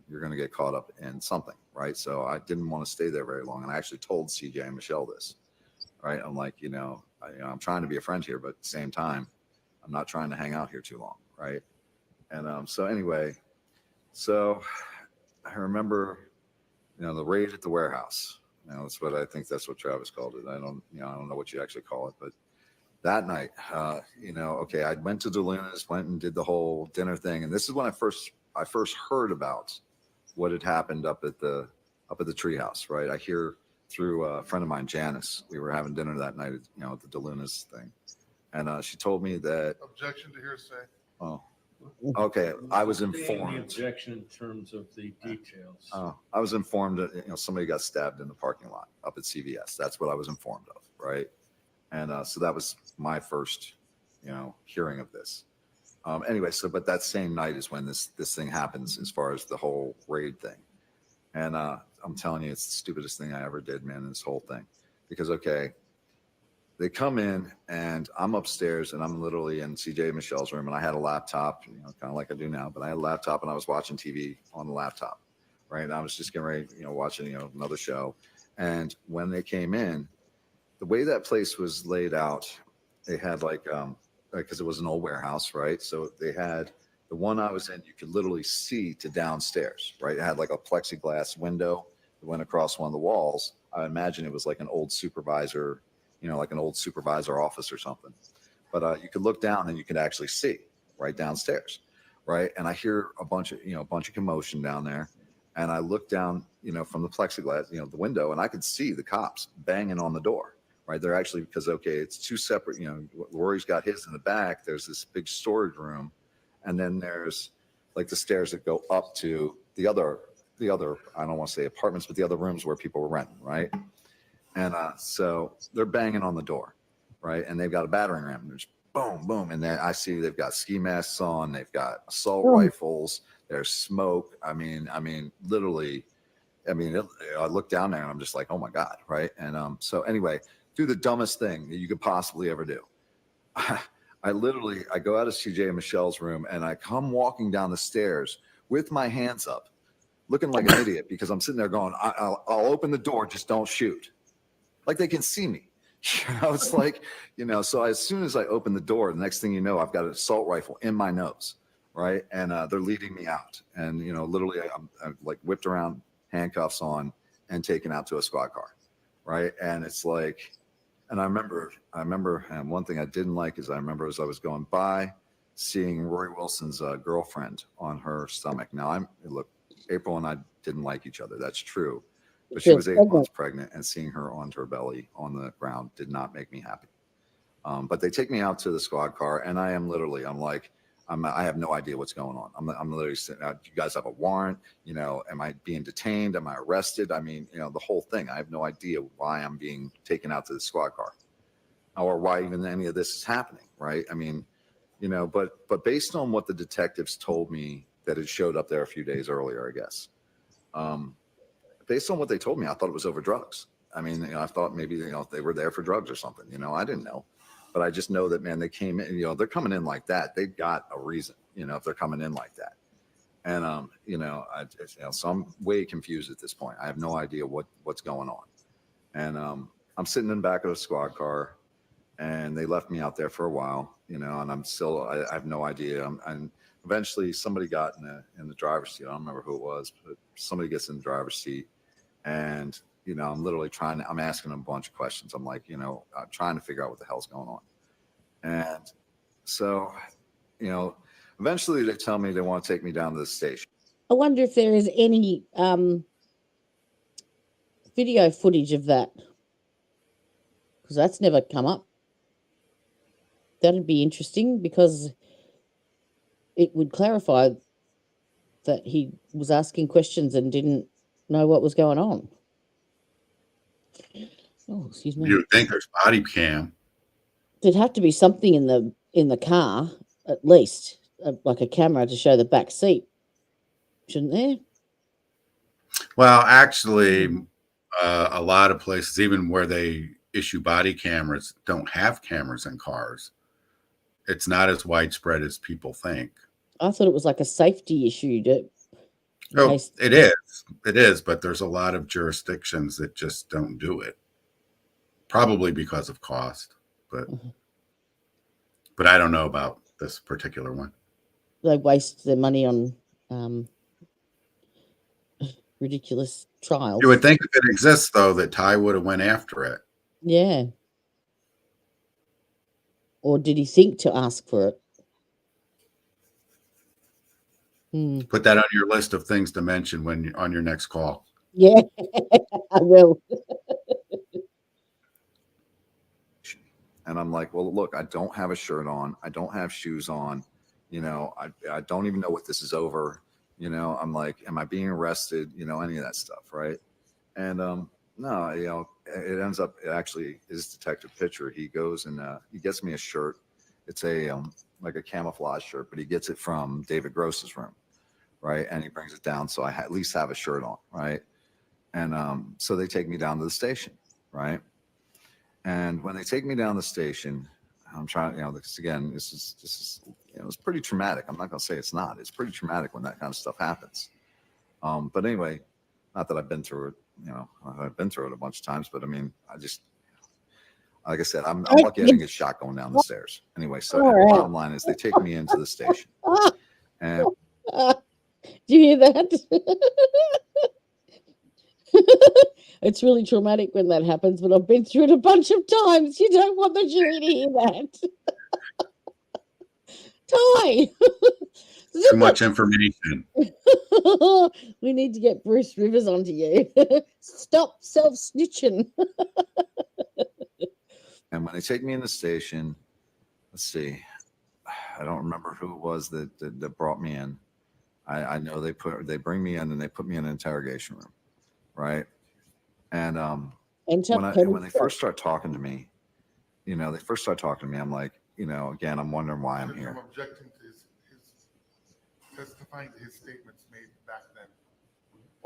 going to get caught up in something, right? So I didn't want to stay there very long, and I actually told CJ and Michelle this, right? I'm like, I'm trying to be a friend here, but at the same time, I'm not trying to hang out here too long, right? And so anyway, so I remember, the raid at the warehouse. That's what Travis called it. I don't know what you actually call it, but that night, okay, I went to DeLuna's, went and did the whole dinner thing, and this is when I first heard about what had happened up at the Treehouse, right? I hear through a friend of mine, Janice. We were having dinner that night, at the DeLuna's thing, and she told me that. Objection to hearsay. Oh, okay. I was The informed. objection in terms of the details. I was informed that somebody got stabbed in the parking lot up at CVS. That's what I was informed of, right? And so that was my first, hearing of this. Anyway, but that same night is when this thing happens as far as the whole raid thing. And I'm telling you, it's the stupidest thing I ever did, man, this whole thing. Because, okay, they come in and I'm upstairs and I'm literally in CJ and Michelle's room, and I had a laptop, kind of like I do now, but I had a laptop and I was watching TV on the laptop, right? And I was just getting ready, watching, another show. And when they came in, the way that place was laid out, they had because it was an old warehouse, right? So they had the one I was in, you could literally see to downstairs, right? It had like a plexiglass window that went across one of the walls. I imagine it was like an old supervisor, like an old supervisor office or something. But you could look down and you could actually see right downstairs, right? And I hear a bunch of commotion down there. And I look down, from the plexiglass, the window, and I could see the cops banging on the door. Right, they're actually, because okay, it's two separate. Rory's got his in the back. There's this big storage room, and then there's like the stairs that go up to the other. I don't want to say apartments, but the other rooms where people were renting, right? And so they're banging on the door, right? And they've got a battering ram. There's boom, boom, and then I see they've got ski masks on. They've got assault rifles. There's smoke. I mean, literally. I look down there and I'm just like, oh my God, right? And so anyway. Do the dumbest thing that you could possibly ever do. I go out of CJ and Michelle's room and I come walking down the stairs with my hands up, looking like an idiot because I'm sitting there going, I'll open the door, just don't shoot. Like they can see me. It's like, so as soon as I open the door, the next thing you know, I've got an assault rifle in my nose, right? And they're leading me out. And, literally I'm like whipped around, handcuffs on, and taken out to a squad car, right? And it's like, and I remember, and one thing I didn't like is I remember as I was going by, seeing Rory Wilson's girlfriend on her stomach. Now look, April and I didn't like each other. That's true. But she was 8 months pregnant, and seeing her on her belly on the ground did not make me happy. But they take me out to the squad car, and I'm like, I have no idea what's going on. I'm literally sitting out. Do you guys have a warrant? Am I being detained? Am I arrested? The whole thing. I have no idea why I'm being taken out to the squad car or why even any of this is happening. Right. but based on what the detectives told me that had showed up there a few days earlier, I guess, based on what they told me, I thought it was over drugs. I mean, I thought maybe, they were there for drugs or something, I didn't know, but I just know that, man, they came in, they're coming in like that. They've got a reason, if they're coming in like that. And, so I'm way confused at this point. I have no idea what's going on. And, I'm sitting in the back of the squad car, and they left me out there for a while, and I'm still, I have no idea. And eventually somebody got in the driver's seat. I don't remember who it was, but somebody gets in the driver's seat, and, I'm literally I'm asking them a bunch of questions. I'm like, I'm trying to figure out what the hell's going on. And so, eventually they tell me they want to take me down to the station. I wonder if there is any video footage of that, because that's never come up. That'd be interesting, because it would clarify that he was asking questions and didn't know what was going on. Oh, excuse me. You would think there's body cam. There'd have to be something in the car, at least, like a camera to show the back seat, shouldn't there? Well, actually, a lot of places, even where they issue body cameras, don't have cameras in cars. It's not as widespread as people think. I thought it was like a safety issue. It is, but there's a lot of jurisdictions that just don't do it, probably because of cost. But I don't know about this particular one. They waste their money on ridiculous trials. You would think if it exists, though, that Ty would have went after it. Yeah. Or did he think to ask for it? Put that on your list of things to mention when on your next call. Yeah, I will. And I'm like, well, look, I don't have a shirt on. I don't have shoes on. I don't even know what this is over. I'm like, am I being arrested? Any of that stuff, right? And no, it ends up, it actually is Detective Pitcher. He goes and he gets me a shirt. It's a like a camouflage shirt, but he gets it from David Gross's room, right? And he brings it down, so I at least have a shirt on, right? And so they take me down to the station, right? And when they take me down the station, I'm trying, because again, this is it's pretty traumatic. I'm not gonna say it's not. It's pretty traumatic when that kind of stuff happens. But anyway, not that I've been through it. I've been through it a bunch of times, but I mean, I just, like I said, I'm lucky I didn't get shot going down the stairs. Anyway, so the bottom line is they take me into the station. And do you hear that? It's really traumatic when that happens, but I've been through it a bunch of times. You don't want the jury to hear that. Ty! Too much information. We need to get Bruce Rivers onto you. Stop self-snitching. And when they take me in the station, let's see, I don't remember who it was that brought me in. I know they bring me in and they put me in an interrogation room, right? And when they first start talking to me, I'm like, again, I'm wondering why I'm here. I'm objecting to his testifying to his statements made back then.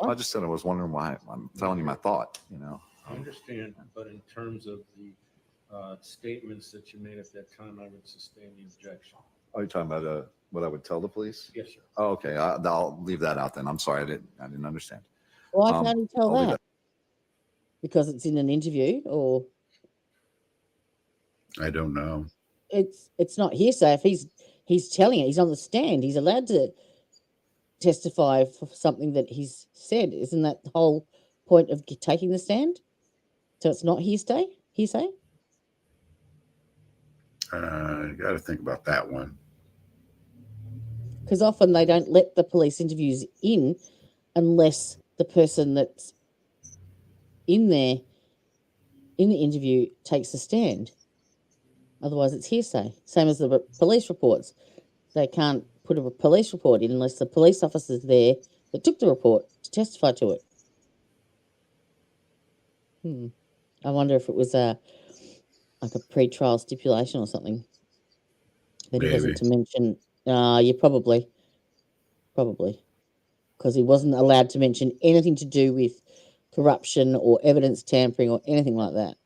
I just said I was wondering why. I'm telling you my thought, I understand, but in terms of the statements that you made at that time, I would sustain the objection. Are you talking about what I would tell the police? Yes, sir. Oh, okay. I'll leave that out then. I'm sorry. I didn't understand. Why can't you tell I'll that? Because it's in an interview, or I don't know. It's not hearsay. If he's telling it, he's on the stand. He's allowed to testify for something that he's said. Isn't that the whole point of taking the stand? So it's not hearsay. Hearsay. You got to think about that one. Because often they don't let the police interviews in unless the person that's in there in the interview takes a stand. Otherwise, it's hearsay. Same as the police reports. They can't put a police report in unless the police officer's there that took the report to testify to it. I wonder if it was like a pre-trial stipulation or something. But he Maybe. wasn't to mention, yeah, probably, because he wasn't allowed to mention anything to do with corruption or evidence tampering or anything like that.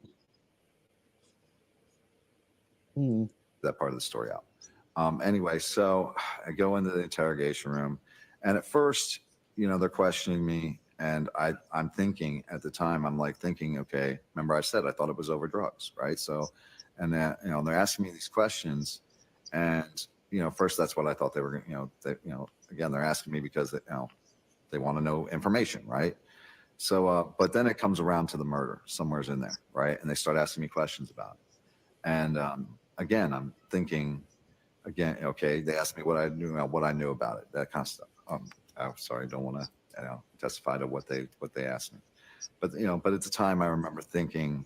That part of the story out. Anyway, so I go into the interrogation room, and at first, they're questioning me, and I'm thinking at the time, I'm like thinking, okay, remember I said I thought it was over drugs, right? So, and then they're asking me these questions, and first that's what I thought they were, again they're asking me because they want to know information, right? So, but then it comes around to the murder somewhere's in there, right? And they start asking me questions about it, and again, I'm thinking. Again, okay, they asked me what I knew about it, that kind of stuff. I'm sorry, don't want to testify to what they asked me, but but at the time I remember thinking,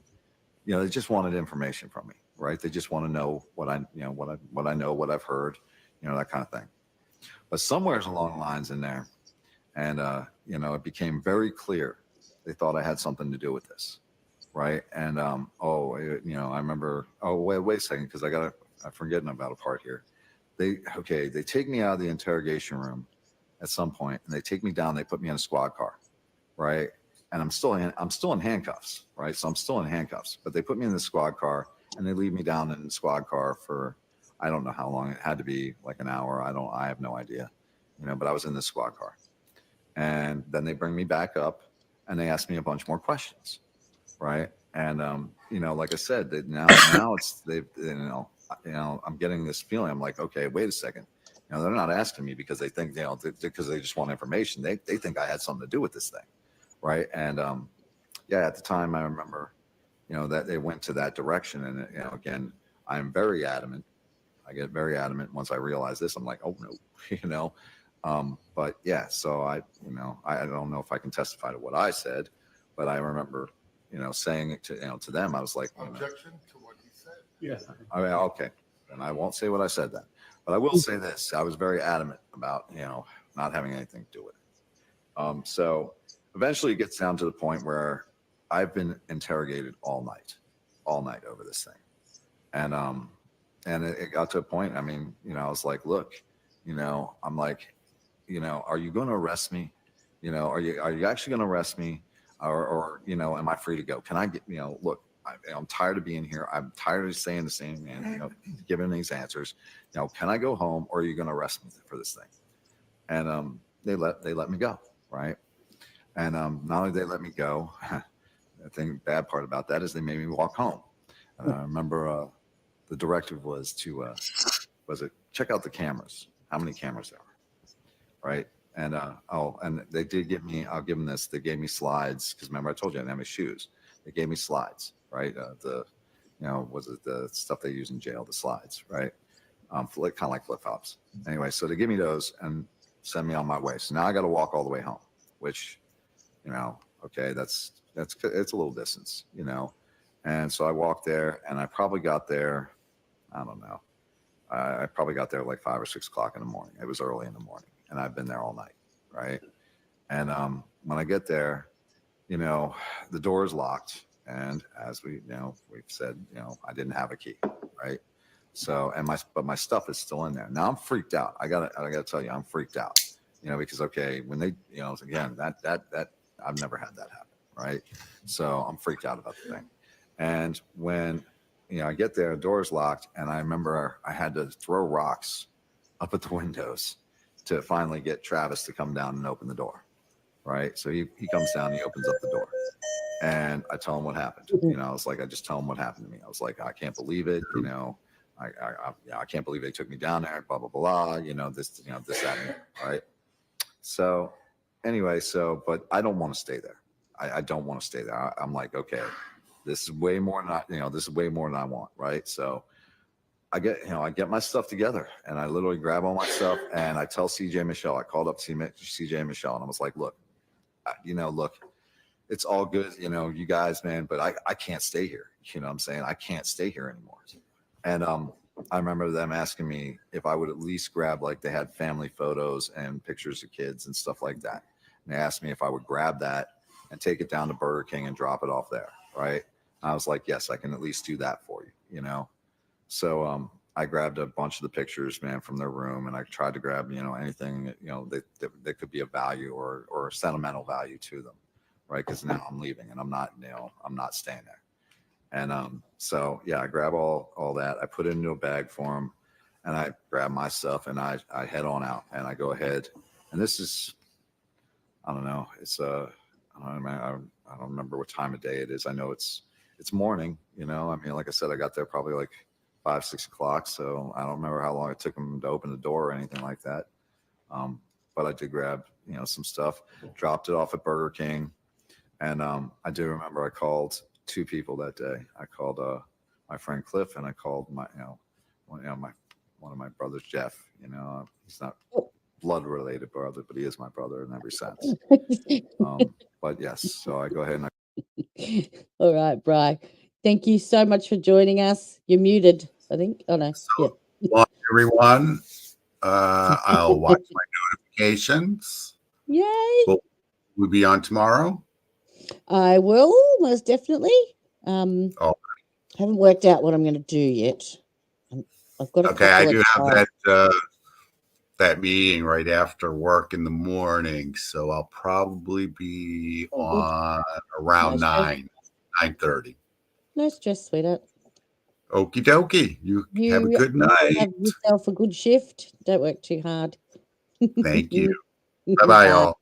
they just wanted information from me, right? They just want to know what I know, what I've heard, that kind of thing. But somewhere along the lines in there, and it became very clear they thought I had something to do with this, right? And I remember. Oh, wait a second, because I'm forgetting about a part here. They take me out of the interrogation room at some point, and they take me down. They put me in a squad car, right? And I'm still in handcuffs, right? So I'm still in handcuffs, but they put me in the squad car, and they leave me down in the squad car for I don't know how long. It had to be like an hour. I have no idea, but I was in the squad car, and then they bring me back up, and they ask me a bunch more questions, right? And like I said, now it's I'm getting this feeling. I'm like, okay, wait a second. They're not asking me because they think because they just want information. They think I had something to do with this thing, right? And at the time I remember, that they went to that direction. And again, I'm very adamant. I get very adamant once I realize this. I'm like, oh no, but yeah. So I don't know if I can testify to what I said, but I remember. Saying it to them, I was like, Objection to what he said. Yeah. I mean, okay, and I won't say what I said then, but I will say this: I was very adamant about not having anything to do with it. So eventually, it gets down to the point where I've been interrogated all night over this thing, and it got to a point. I mean, I was like, look, I'm like, are you going to arrest me? Are you actually going to arrest me? Or am I free to go? Can I get, look, I'm tired of being here. I'm tired of saying the same, giving these answers. Can I go home, or are you going to arrest me for this thing? And they let me go, right? And not only they let me go, the bad part about that is they made me walk home. And I remember the directive was to check out the cameras, how many cameras there are, right? And and they did give me, I'll give them this, they gave me slides, because remember I told you I didn't have my shoes. They gave me slides, right? Was it the stuff they use in jail, the slides, right? Kind of like flip-flops. Anyway, so they give me those and send me on my way. So now I got to walk all the way home, which, okay, it's a little distance, And so I walked there, and I probably got there, I don't know. I probably got there like 5 or 6 o'clock in the morning. It was early in the morning. And I've been there all night, right? And when I get there, the door is locked, and as we've said, I didn't have a key, right? So, but my stuff is still in there. Now I'm freaked out. I gotta tell you, I'm freaked out, because okay, when they, again, that I've never had that happen, right? So I'm freaked out about the thing, and when I get there, the door is locked, and I remember I had to throw rocks up at the windows to finally get Travis to come down and open the door, right? So he comes down, he opens up the door, and I tell him what happened. I was like, I just tell him what happened to me. I was like, I can't believe it, I can't believe they took me down there, blah blah blah, this, this, that, and that, right? So anyway, but I don't want to stay there. I don't want to stay there. I'm like, okay, this is way more than this is way more than I want, right? So I get my stuff together, and I literally grab all my stuff, and I tell CJ Michelle. I called up CJ Michelle, and I was like, look, look, it's all good, you guys, man, but I can't stay here. What I'm saying? I can't stay here anymore. And I remember them asking me if I would at least grab, like, they had family photos and pictures of kids and stuff like that. And they asked me if I would grab that and take it down to Burger King and drop it off there, right? And I was like, yes, I can at least do that for you, So I grabbed a bunch of the pictures, man, from their room, and I tried to grab, anything, that could be of value or sentimental value to them, right? Because now I'm leaving and I'm not staying there. And so yeah, I grab all that, I put it into a bag for them, and I grab my stuff and I head on out, and I go ahead. And this is, I don't know, it's I don't remember what time of day it is. I know it's morning, I mean, like I said, I got there probably like 5, 6 o'clock. So I don't remember how long it took them to open the door or anything like that. But I did grab, some stuff, dropped it off at Burger King. And I do remember I called 2 people that day. I called my friend Cliff, and I called my, one of my brothers, Jeff. He's not blood related brother, but he is my brother in every sense. But yes, so I go ahead and All right, Bri. Thank you so much for joining us. You're muted, I think. Oh no. So, well, everyone, I'll watch my notifications. Yay! We'll be on tomorrow. I will, most definitely. Haven't worked out what I'm going to do yet. I've got Okay, I do have that meeting right after work in the morning, so I'll probably be on around 9:30. No stress, sweetheart. Okie dokie. You have a good night. Have yourself a good shift. Don't work too hard. Thank you. Bye-bye, all.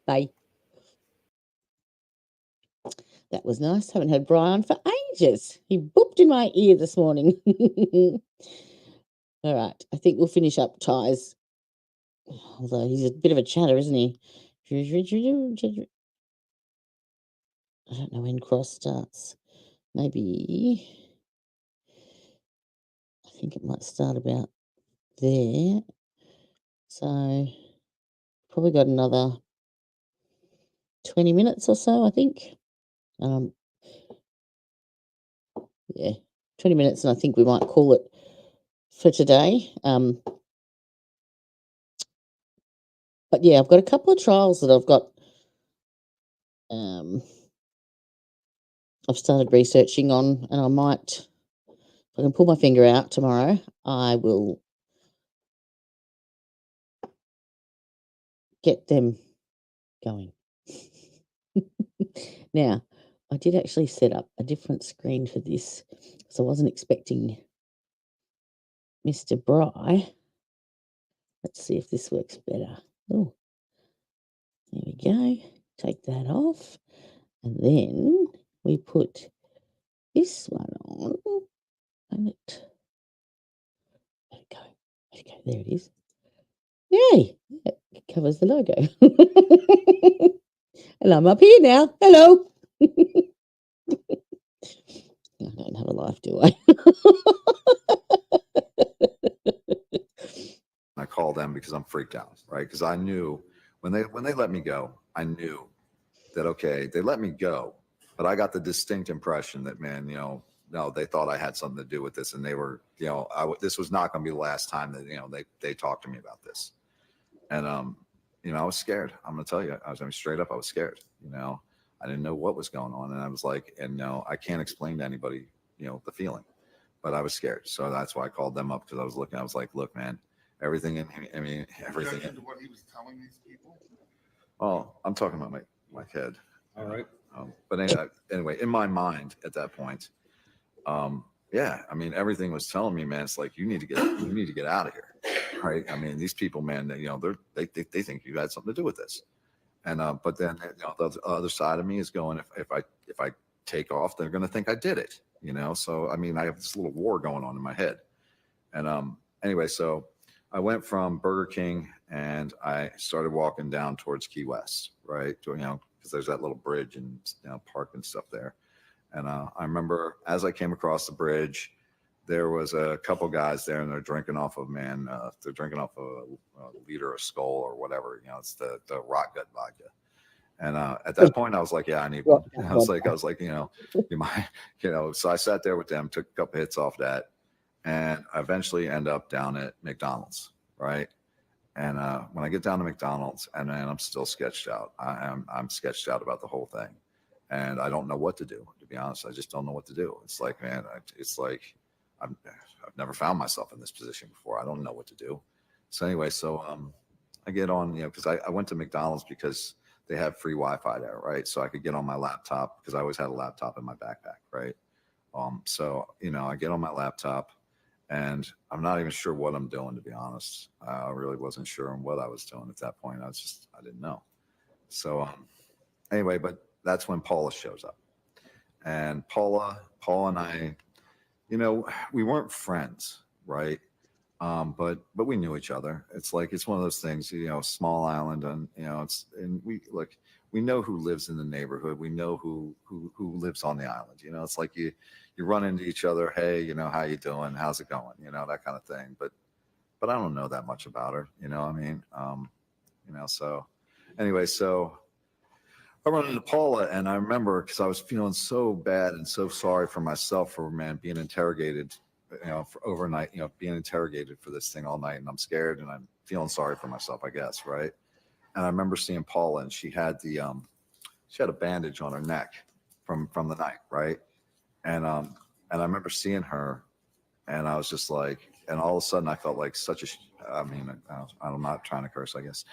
Bye. That was nice. Haven't had Brian for ages. He booped in my ear this morning. All right. I think we'll finish up Ty's. Although he's a bit of a chatter, isn't he? I don't know when Cross starts. Maybe. I think it might start about there. So probably got another 20 minutes or so, I think. Yeah, 20 minutes, and I think we might call it for today. But yeah, I've got a couple of trials that I've got. I've started researching on, and I might, if I can pull my finger out tomorrow, I will get them going. Now, I did actually set up a different screen for this, so I wasn't expecting Mr. Bry. Let's see if this works better. Oh, there we go. Take that off. And then we put this one on. And where'd it go? There it is. Yay! It covers the logo. And I'm up here now. Hello. I don't have a life, do I? I call them because I'm freaked out, right? Because I knew when they let me go, I knew that, okay, they let me go, but I got the distinct impression that, man, no, they thought I had something to do with this, and they were, this was not going to be the last time that they talked to me about this. And I was scared. I'm going to tell you, straight up, I was scared. I didn't know what was going on, and I was like, I can't explain to anybody, the feeling, but I was scared. So that's why I called them up, because I was like, look, man, everything everything. To what he was telling these people. Oh, I'm talking about my head. All right. But anyway, in my mind at that point, yeah, everything was telling me, man, it's like, you need to get out of here, right? These people, man, they think you had something to do with this, and but then the other side of me is going, if I take off, they're going to think I did it, So I have this little war going on in my head, and anyway, so I went from Burger King and I started walking down towards Key West, right? Because there's that little bridge and park and stuff there. And I remember as I came across the bridge, there was a couple guys there, and they're drinking off of a liter of Skull or whatever. It's the Rock Gut vodka. And at that point, I was like, yeah, I need one. I was like, you might, So I sat there with them, took a couple hits off that. And I eventually end up down at McDonald's, right? And when I get down to McDonald's, and man, I'm still sketched out. I'm sketched out about the whole thing, and I don't know what to do. To be honest, I just don't know what to do. It's like, man, it's like I've never found myself in this position before. I don't know what to do. So anyway, so I get on, because I went to McDonald's because they have free Wi-Fi there, right? So I could get on my laptop because I always had a laptop in my backpack, right? So I get on my laptop, and I'm not even sure what I'm doing, to be honest. I really wasn't sure on what I was doing at that point. I didn't know. So anyway, but that's when Paula shows up, and Paula and I, we weren't friends, right? But we knew each other. It's one of those things, small island, and we know who lives in the neighborhood. We know who lives on the island. It's like you run into each other. Hey, how you doing? How's it going? That kind of thing. But I don't know that much about her. So anyway, so I run into Paula, and I remember because I was feeling so bad and so sorry for myself for being interrogated. For overnight, being interrogated for this thing all night, and I'm scared and I'm feeling sorry for myself, I guess, right? And I remember seeing Paula, and she had a bandage on her neck from the night, right? And I remember seeing her, and I was just like, and all of a sudden I felt like I'm not trying to curse, I guess,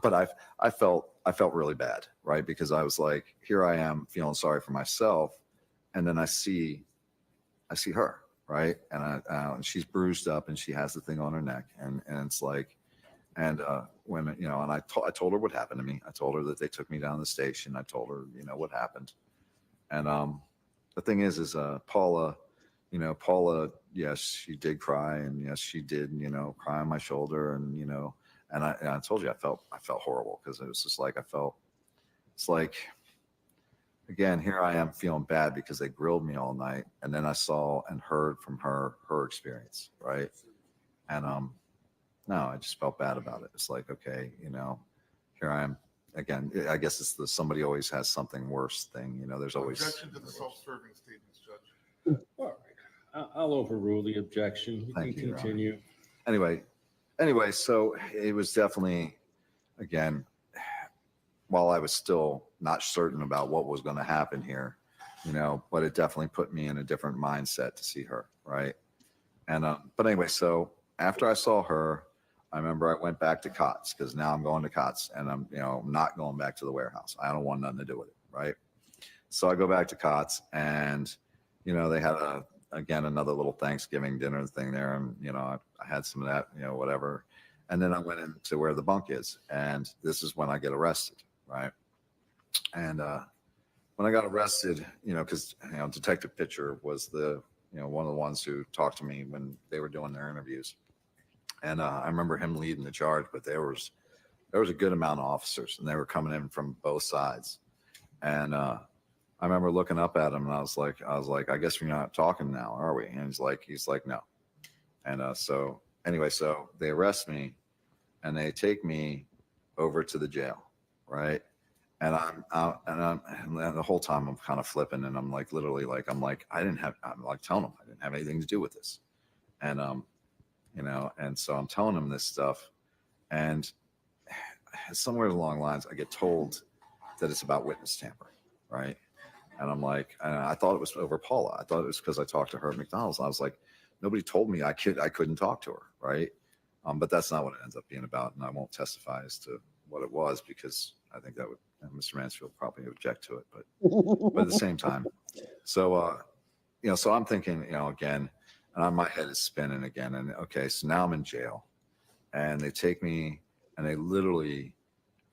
but I felt really bad, right? Because I was like, here I am feeling sorry for myself, and then I see her. Right. And she's bruised up, and she has the thing on her neck, and it's like, and when, and I told her what happened to me. I told her that they took me down to the station. I told her, what happened. And the thing is Paula, yes, she did cry, and yes, she did, cry on my shoulder, and, and I told you, I felt horrible, because it was just like, it's like, again, here I am feeling bad because they grilled me all night, and then I saw and heard from her experience, right? And no, I just felt bad about it. It's like, okay, here I am again. I guess it's somebody always has something worse thing. There's always Objection to the self-serving statements, Judge. All right. I'll overrule the objection. You can continue. Anyway, so it was definitely, again, while I was still not certain about what was going to happen here, but it definitely put me in a different mindset to see her, right? And but anyway, so after I saw her, I remember I went back to COTS, because now I'm going to COTS, and I'm not going back to the warehouse. I don't want nothing to do with it, right? So I go back to COTS, and they had again another little Thanksgiving dinner thing there, and I had some of that, whatever. And then I went into where the bunk is, and this is when I get arrested. Right. And when I got arrested, because Detective Pitcher was one of the ones who talked to me when they were doing their interviews, and I remember him leading the charge. But there was a good amount of officers, and they were coming in from both sides. And I remember looking up at him, and I was like, I guess we're not talking now, are we? And he's like, no. And so anyway, so they arrest me, and they take me over to the jail. Right. And I'm the whole time I'm kind of flipping, and I'm like, literally, like, I'm like telling them I didn't have anything to do with this. And, and so I'm telling them this stuff, and somewhere along the lines, I get told that it's about witness tampering. Right. And I'm like, I thought it was over Paula. I thought it was because I talked to her at McDonald's. I was like, nobody told me I couldn't talk to her. Right. But that's not what it ends up being about. And I won't testify as to what it was, because I think that would Mr. Mansfield probably object to it, but at the same time, so so I'm thinking, again, and my head is spinning again, and okay, so now I'm in jail, and they take me, and they literally,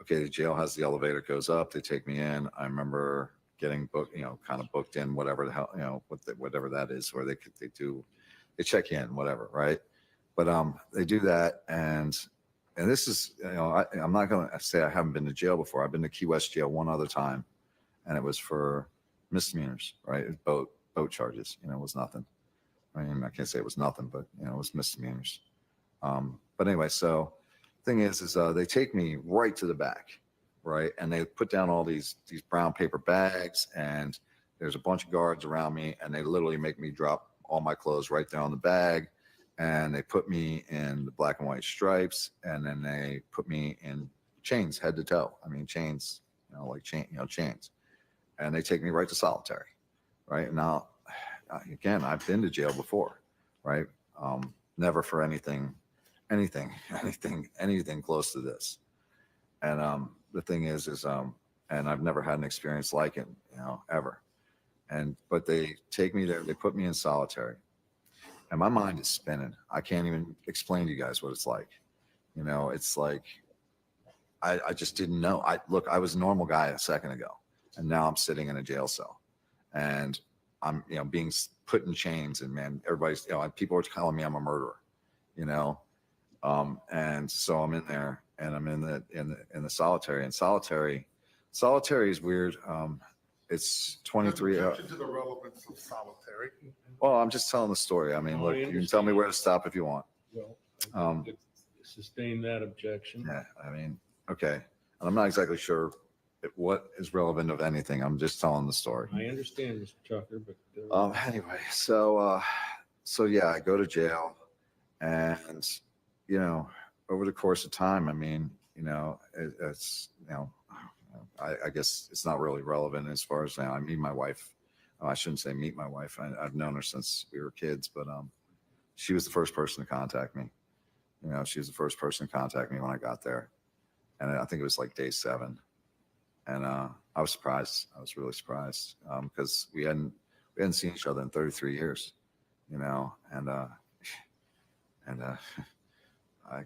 okay, the jail has the elevator, goes up, they take me in. I remember getting booked, kind of booked in, whatever the hell, whatever that is, where they check in, whatever, right? But they do that, and this is, I'm not going to say I haven't been to jail before. I've been to Key West jail one other time, and it was for misdemeanors, right? It was boat charges. It was nothing. I mean, I can't say it was nothing, but it was misdemeanors. But anyway, so thing is they take me right to the back, right? And they put down all these brown paper bags, and there's a bunch of guards around me, and they literally make me drop all my clothes right down the bag. And they put me in the black and white stripes, and then they put me in chains, head to toe. I mean, chains, chains. And they take me right to solitary, right? Now, again, I've been to jail before. right? Never for anything close to this. And the thing is, and I've never had an experience like it, ever. But they take me there, they put me in solitary, and my mind is spinning. I can't even explain to you guys what it's like. It's like, I just didn't know. I was a normal guy a second ago, and now I'm sitting in a jail cell, and I'm, being put in chains, and man, everybody's, people are telling me I'm a murderer, and so I'm in there, and I'm in the solitary, and solitary is weird. It's 23. Objection to the relevance of solitary. Well, I'm just telling the story. I mean, look, you can tell me where to stop if you want. Well, sustain that objection. Yeah, I mean, okay. And I'm not exactly sure what is relevant of anything. I'm just telling the story. I understand, Mr. Tucker, but anyway, so yeah, I go to jail, and over the course of time, I mean, it's I guess it's not really relevant as far as now. I meet my wife. I shouldn't say meet my wife. I've known her since we were kids, but she was the first person to contact me. She was the first person to contact me when I got there, and I think it was like day 7. And I was surprised. I was really surprised because we hadn't seen each other in 33 years, and I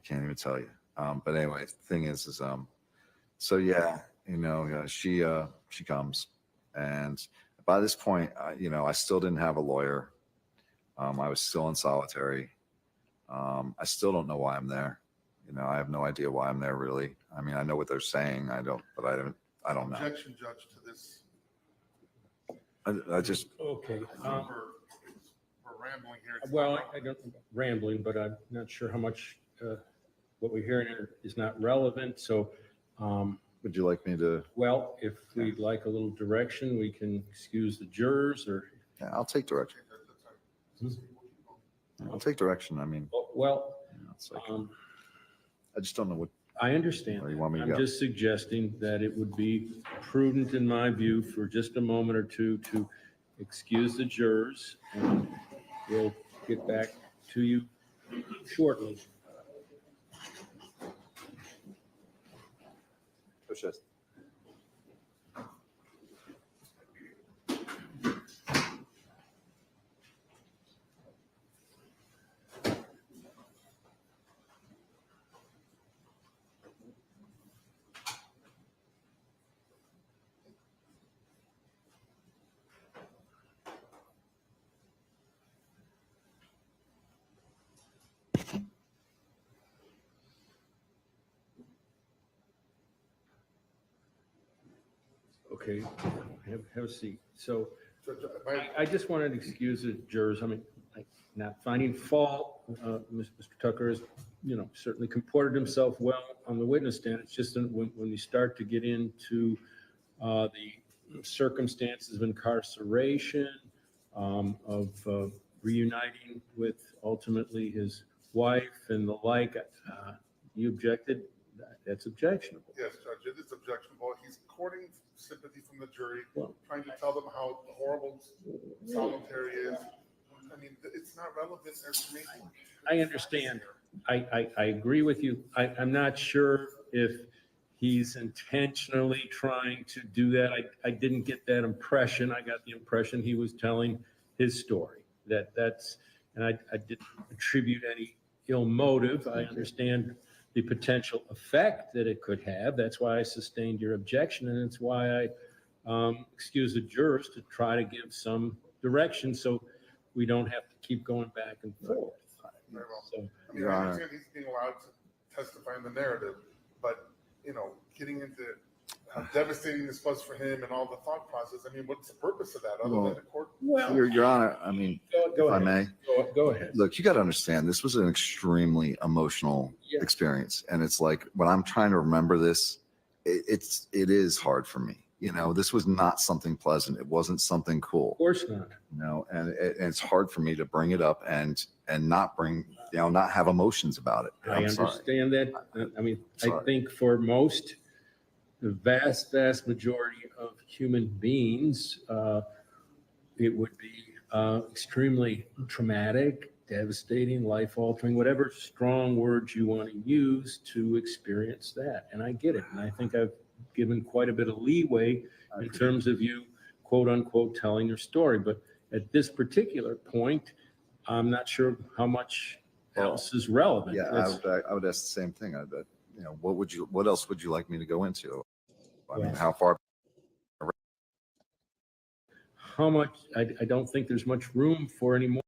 can't even tell you. But anyway, the thing is so yeah, she comes, and by this point, I still didn't have a lawyer. I was still in solitary. I still don't know why I'm there. I have no idea why I'm there, really. I mean, I know what they're saying. I don't know. Objection, Judge, to this. I just okay. We're rambling here. Well, I don't rambling, but I'm not sure how much what we're hearing is not relevant. So, would you like me to? Well, if we'd like a little direction, we can excuse the jurors, or Yeah, I'll take direction. I'll take direction. I mean, well, it's like, I just don't know what. I understand. Where you want me to I'm go? just suggesting that it would be prudent, in my view, for just a moment or two to excuse the jurors, and we'll get back to you shortly. Push this. Okay, have a seat. So Judge, I just wanted to excuse the jurors. I mean, not finding fault. Mr. Tucker has, certainly comported himself well on the witness stand. It's just that when we start to get into the circumstances of incarceration, of reuniting with ultimately his wife and the like, you objected. That's objectionable. Yes, Judge, it is objectionable. He's courting sympathy from the jury, Well, trying to tell them how horrible solitary is. I mean, it's not relevant to me. I understand. I agree with you. I'm not sure if he's intentionally trying to do that. I didn't get that impression. I got the impression he was telling his story. And I didn't attribute any ill motive. I understand the potential effect that it could have. That's why I sustained your objection, and it's why I excused the jurors to try to give some direction so we don't have to keep going back and forth. Very well. So, I mean, I understand he's being allowed to testify in the narrative, but, getting into how devastating this was for him and all the thought process, I mean, what's the purpose of that other than the court? well, Your Honor, I mean, go if I ahead. may. Go ahead. Look, you got to understand, this was an extremely emotional experience. And it's like, when I'm trying to remember this, it is hard for me. This was not something pleasant. It wasn't something cool. Of course not. And it's hard for me to bring it up and not bring, not have emotions about it. I understand that. I mean, I Sorry. think for most, the vast majority of human beings, it would be extremely traumatic devastating, life-altering, whatever strong words you want to use to experience that. And I get it. And I think I've given quite a bit of leeway in terms of you, quote unquote, telling your story. But at this particular point, I'm not sure how much else is relevant. Yeah, I would ask the same thing. What else would you like me to go into? I mean, how far? How much? I don't think there's much room for any more.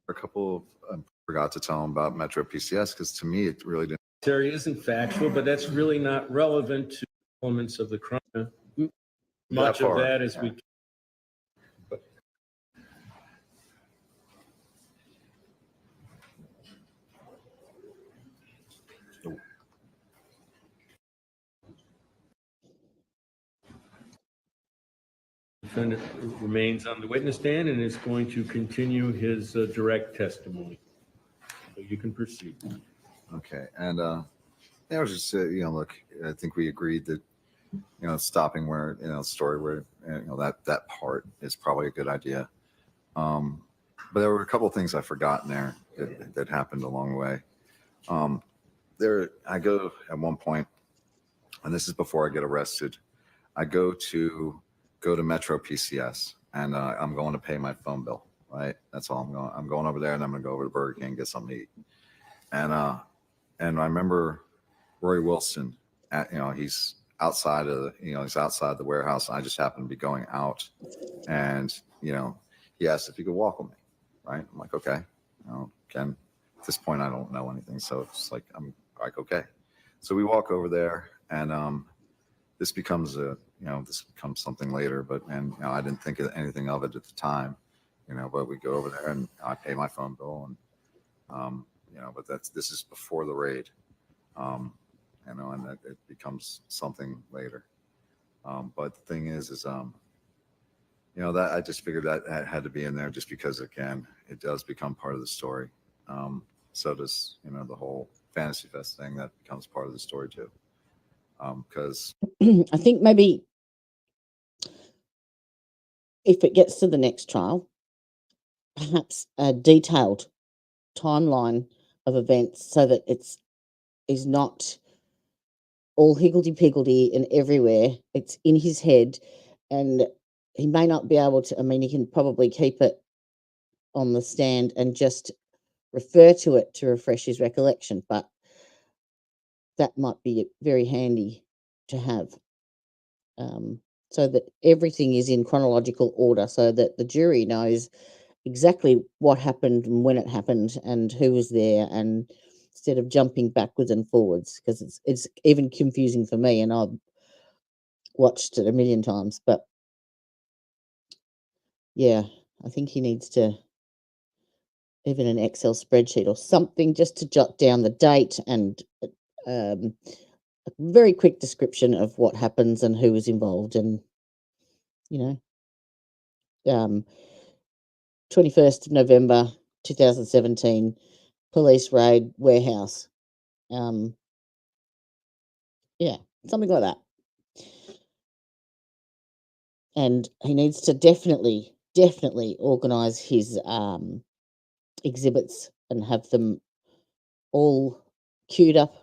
A couple of, forgot to tell them about Metro PCS because to me, it really didn't. Terry isn't factual, but that's really not relevant to elements of the crime. Much of that is we. Defendant remains on the witness stand and is going to continue his direct testimony. So you can proceed. Okay, and I was just look, I think we agreed that stopping where story where that part is probably a good idea. But there were a couple of things I forgot in there that happened along the way. I go at one point, and this is before I get arrested. I go to Metro PCS, and I'm going to pay my phone bill. Right, that's all I'm going. I'm going over there, and I'm going to go over to Burger King and get something to eat. And I remember Roy Wilson. He's outside of he's outside the warehouse. And I just happened to be going out, and he asked if he could walk with me. Right, I'm like, okay. Again, at this point, I don't know anything, so it's like I'm like, okay. So we walk over there, and this becomes something later, but I didn't think of anything of it at the time, but we go over there and I pay my phone bill, and but this is before the raid, and that it becomes something later. But the thing is that I just figured that had to be in there just because, again, it does become part of the story. So does the whole Fantasy Fest thing, that becomes part of the story too. Because I think maybe if it gets to the next trial, perhaps a detailed timeline of events so that is not all higgledy-piggledy and everywhere. It's in his head, and he may not be able to. I mean, he can probably keep it on the stand and just refer to it to refresh his recollection, but that might be very handy to have, so that everything is in chronological order, so that the jury knows exactly what happened and when it happened and who was there, and instead of jumping backwards and forwards, because it's even confusing for me, and I've watched it a million times. But yeah, I think he needs to, even an Excel spreadsheet or something, just to jot down the date and a very quick description of what happens and who was involved, and 21st of November 2017, police raid warehouse. Yeah, something like that. And he needs to definitely organise his exhibits and have them all queued up,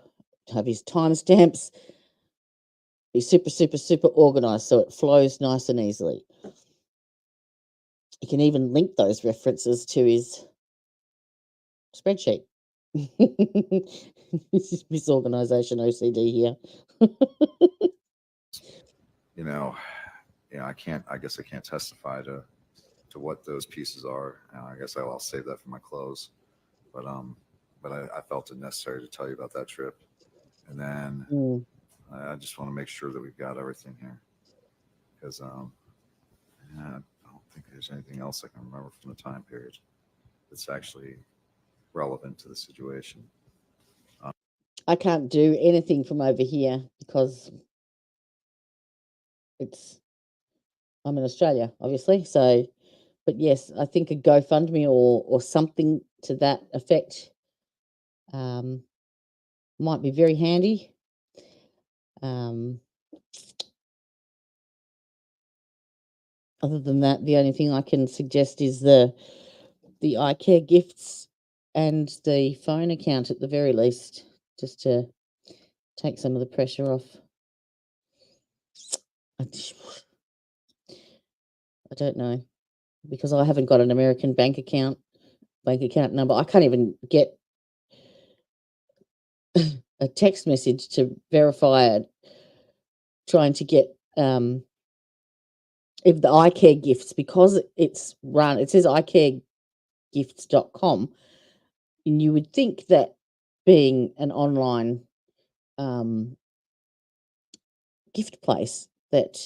have his timestamps, be super organised so it flows nice and easily. He can even link those references to his spreadsheet. This is misorganisation OCD here. I guess I can't testify to what those pieces are. I guess I'll save that for my close. But I felt it necessary to tell you about that trip. And then I just want to make sure that we've got everything here, because I don't think there's anything else I can remember from the time period that's actually relevant to the situation. I can't do anything from over here because I'm in Australia, obviously. So, but yes, I think a GoFundMe or something to that effect might be very handy. Other than that, the only thing I can suggest is the eye care gifts and the phone account at the very least, just to take some of the pressure off. I don't know, because I haven't got an American bank account number. I can't even get a text message to verify it. Trying to get if the iCare gifts, because it says icaregifts.com, and you would think that being an online gift place, that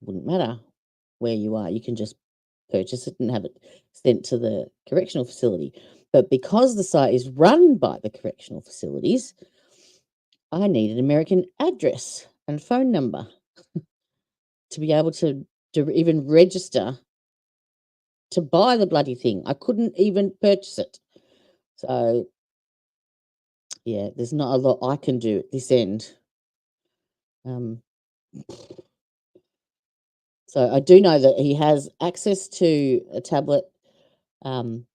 wouldn't matter where you are, you can just purchase it and have it sent to the correctional facility. But because the site is run by the correctional facilities, I need an American address and phone number to be able to even register to buy the bloody thing. I couldn't even purchase it. So, yeah, there's not a lot I can do at this end. So I do know that he has access to a tablet, and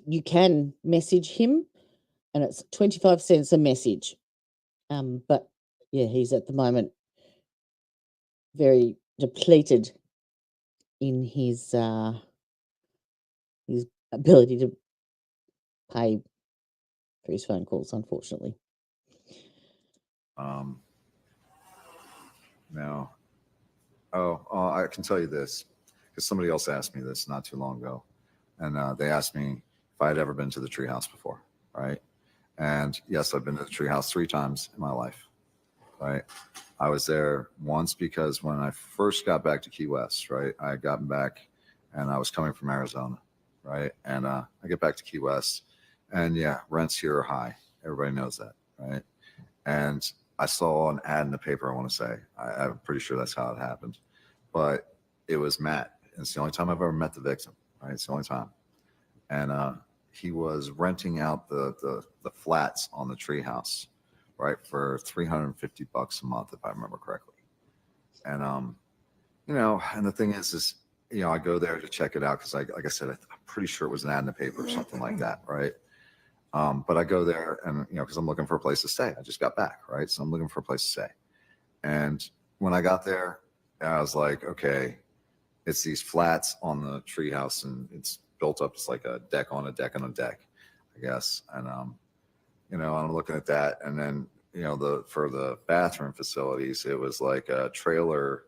you can message him, and it's 25 cents a message. But yeah, he's at the moment very depleted in his ability to pay for his phone calls, unfortunately. Now, I can tell you this, because somebody else asked me this not too long ago, and they asked me if I had ever been to the Treehouse before, right? And yes, I've been to the Treehouse 3 times in my life, right? I was there once because when I first got back to Key West, right, I had gotten back and I was coming from Arizona, right? And I get back to Key West, and yeah, rents here are high. Everybody knows that, right? And I saw an ad in the paper, I want to say. I'm pretty sure that's how it happened. But it was Matt. And it's the only time I've ever met the victim, right? It's the only time. And he was renting out the flats on the Treehouse, right, for $350 a month, if I remember correctly. And, you know, and the thing is, you know, I go there to check it out because, like I said, I'm pretty sure it was an ad in the paper or something like that, right? But I go there and, you know, because I'm looking for a place to stay. I just got back, right? So I'm looking for a place to stay. And when I got there, I was like, okay, it's these flats on the Treehouse, and it's built up. It's like a deck on a deck on a deck, I guess. And, you know, I'm looking at that. And then, you know, for the bathroom facilities, it was like a trailer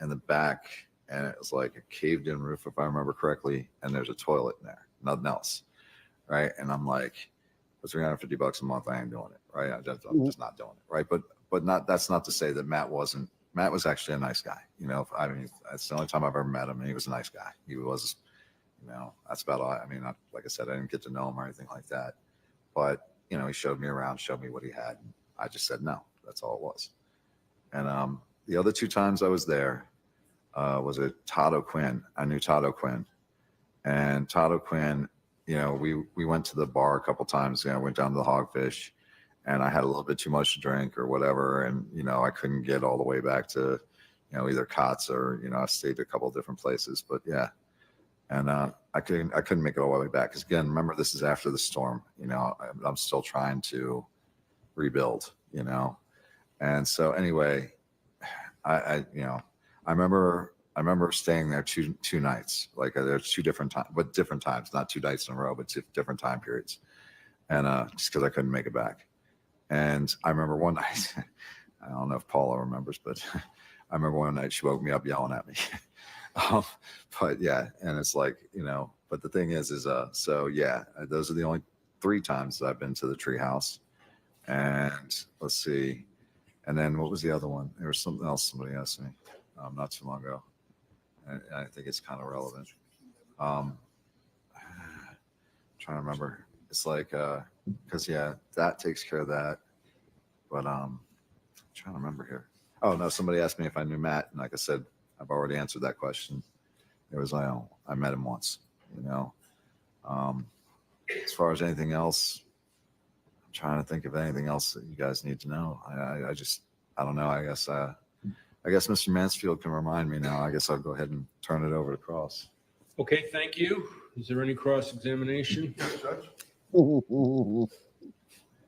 in the back, and it was like a caved in roof, if I remember correctly. And there's a toilet in there, nothing else. Right. And I'm like, for $350 a month, I ain't doing it. Right. I'm just not doing it. Right. But that's not to say that Matt was actually a nice guy. You know, I mean, that's the only time I've ever met him, and he was a nice guy. He was, you know, that's about all. I mean, like I said, I didn't get to know him or anything like that. But, you know, he showed me around, showed me what he had. And I just said no. That's all it was. And the other 2 times I was there was at Todd O'Quinn. I knew Todd O'Quinn. And Todd O'Quinn, you know, we went to the bar a couple times. You know, went down to the Hogfish, and I had a little bit too much to drink or whatever, and you know, I couldn't get all the way back to, you know, either Cots or, you know, I stayed at a couple of different places. But yeah, and I couldn't make it all the way back because, again, remember, this is after the storm. You know, I'm still trying to rebuild. You know, and so anyway, I you know, I remember staying there two nights. Like there's 2 different times, but different times, not 2 nights in a row, but 2 different time periods. And just because I couldn't make it back. And I remember one night, I don't know if Paula remembers, but I remember one night she woke me up yelling at me. But yeah, and it's like, you know, but the thing is so yeah, those are the only 3 times that I've been to the Treehouse. And let's see. And then what was the other one? There was something else somebody asked me not too long ago. I think it's kind of relevant. Trying to remember. It's like, because yeah, that takes care of that. But trying to remember here. Oh no, somebody asked me if I knew Matt, and like I said, I've already answered that question. It was I met him once. You know. As far as anything else, I'm trying to think of anything else that you guys need to know. I don't know. I guess Mr. Mansfield can remind me now. I guess I'll go ahead and turn it over to Cross. Okay, thank you. Is there any cross-examination? Yes, Judge.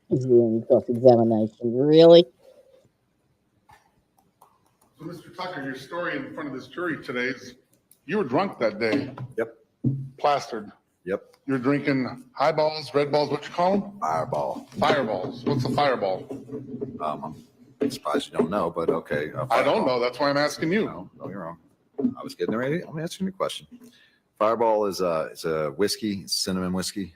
Is there any cross-examination? Really? So, Mr. Tucker, your story in front of this jury today is you were drunk that day. Yep. Plastered. Yep. You're drinking highballs, red balls, what you call them? Fireball. Fireballs. What's a fireball? I'm surprised you don't know, but okay. I don't know. That's why I'm asking you. No, you're wrong. I was getting ready. I'm answering your question. Fireball is a whiskey, it's cinnamon whiskey.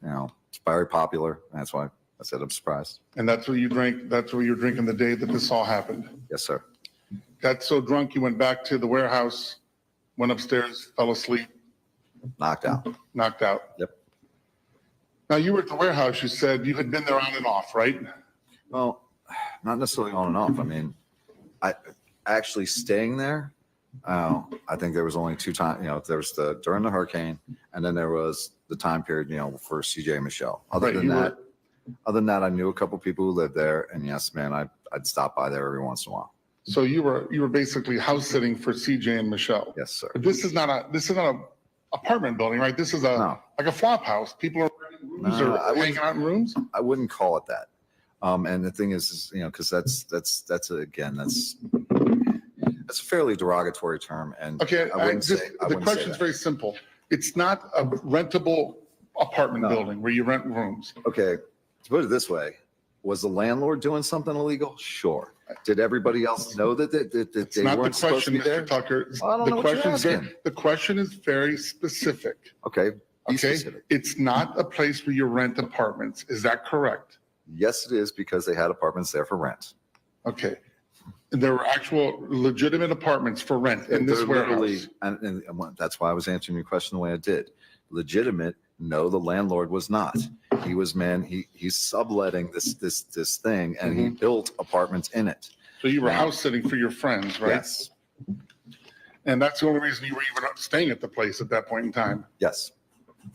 You know, it's very popular. That's why I said I'm surprised. And that's what you drank. That's what you were drinking the day that this all happened. Yes, sir. Got so drunk you went back to the warehouse, went upstairs, fell asleep, Knocked out. knocked out. Yep. Now you were at the warehouse. You said you had been there on and off, right? Well, not necessarily on and off. I mean, I actually staying there. I think there was only 2 times. You know, there was during the hurricane, and then there was the time period. You know, for CJ and Michelle. Other than that, I knew a couple people who lived there, and yes, man, I'd stop by there every once in a while. So you were basically house sitting for CJ and Michelle. Yes, sir. But this is not a apartment building, right? This is like a flop house. People are renting rooms or hanging out in rooms. I wouldn't call it that. And the thing is, you know, because that's a fairly derogatory term. And Okay, I wouldn't say the question's very simple. It's not a rentable apartment building where you rent rooms. Okay, to put it this way, was the landlord doing something illegal? Sure. Did everybody else know that they Not the weren't supposed to question, be there? Mr. Tucker. Well, I don't know what you're asking. The question is very specific. Okay, be Okay, specific. it's not a place where you rent apartments. Is that correct? Yes, it is because they had apartments there for rent. Okay. There were actual legitimate apartments for rent in this They're warehouse. literally- and that's why I was answering your question the way I did. Legitimate, no, the landlord was not. He was, he's subletting this thing, and he built apartments in it. So you were house sitting for your friends, right? Yes, And that's the only reason you were even staying at the place at that point in time. yes.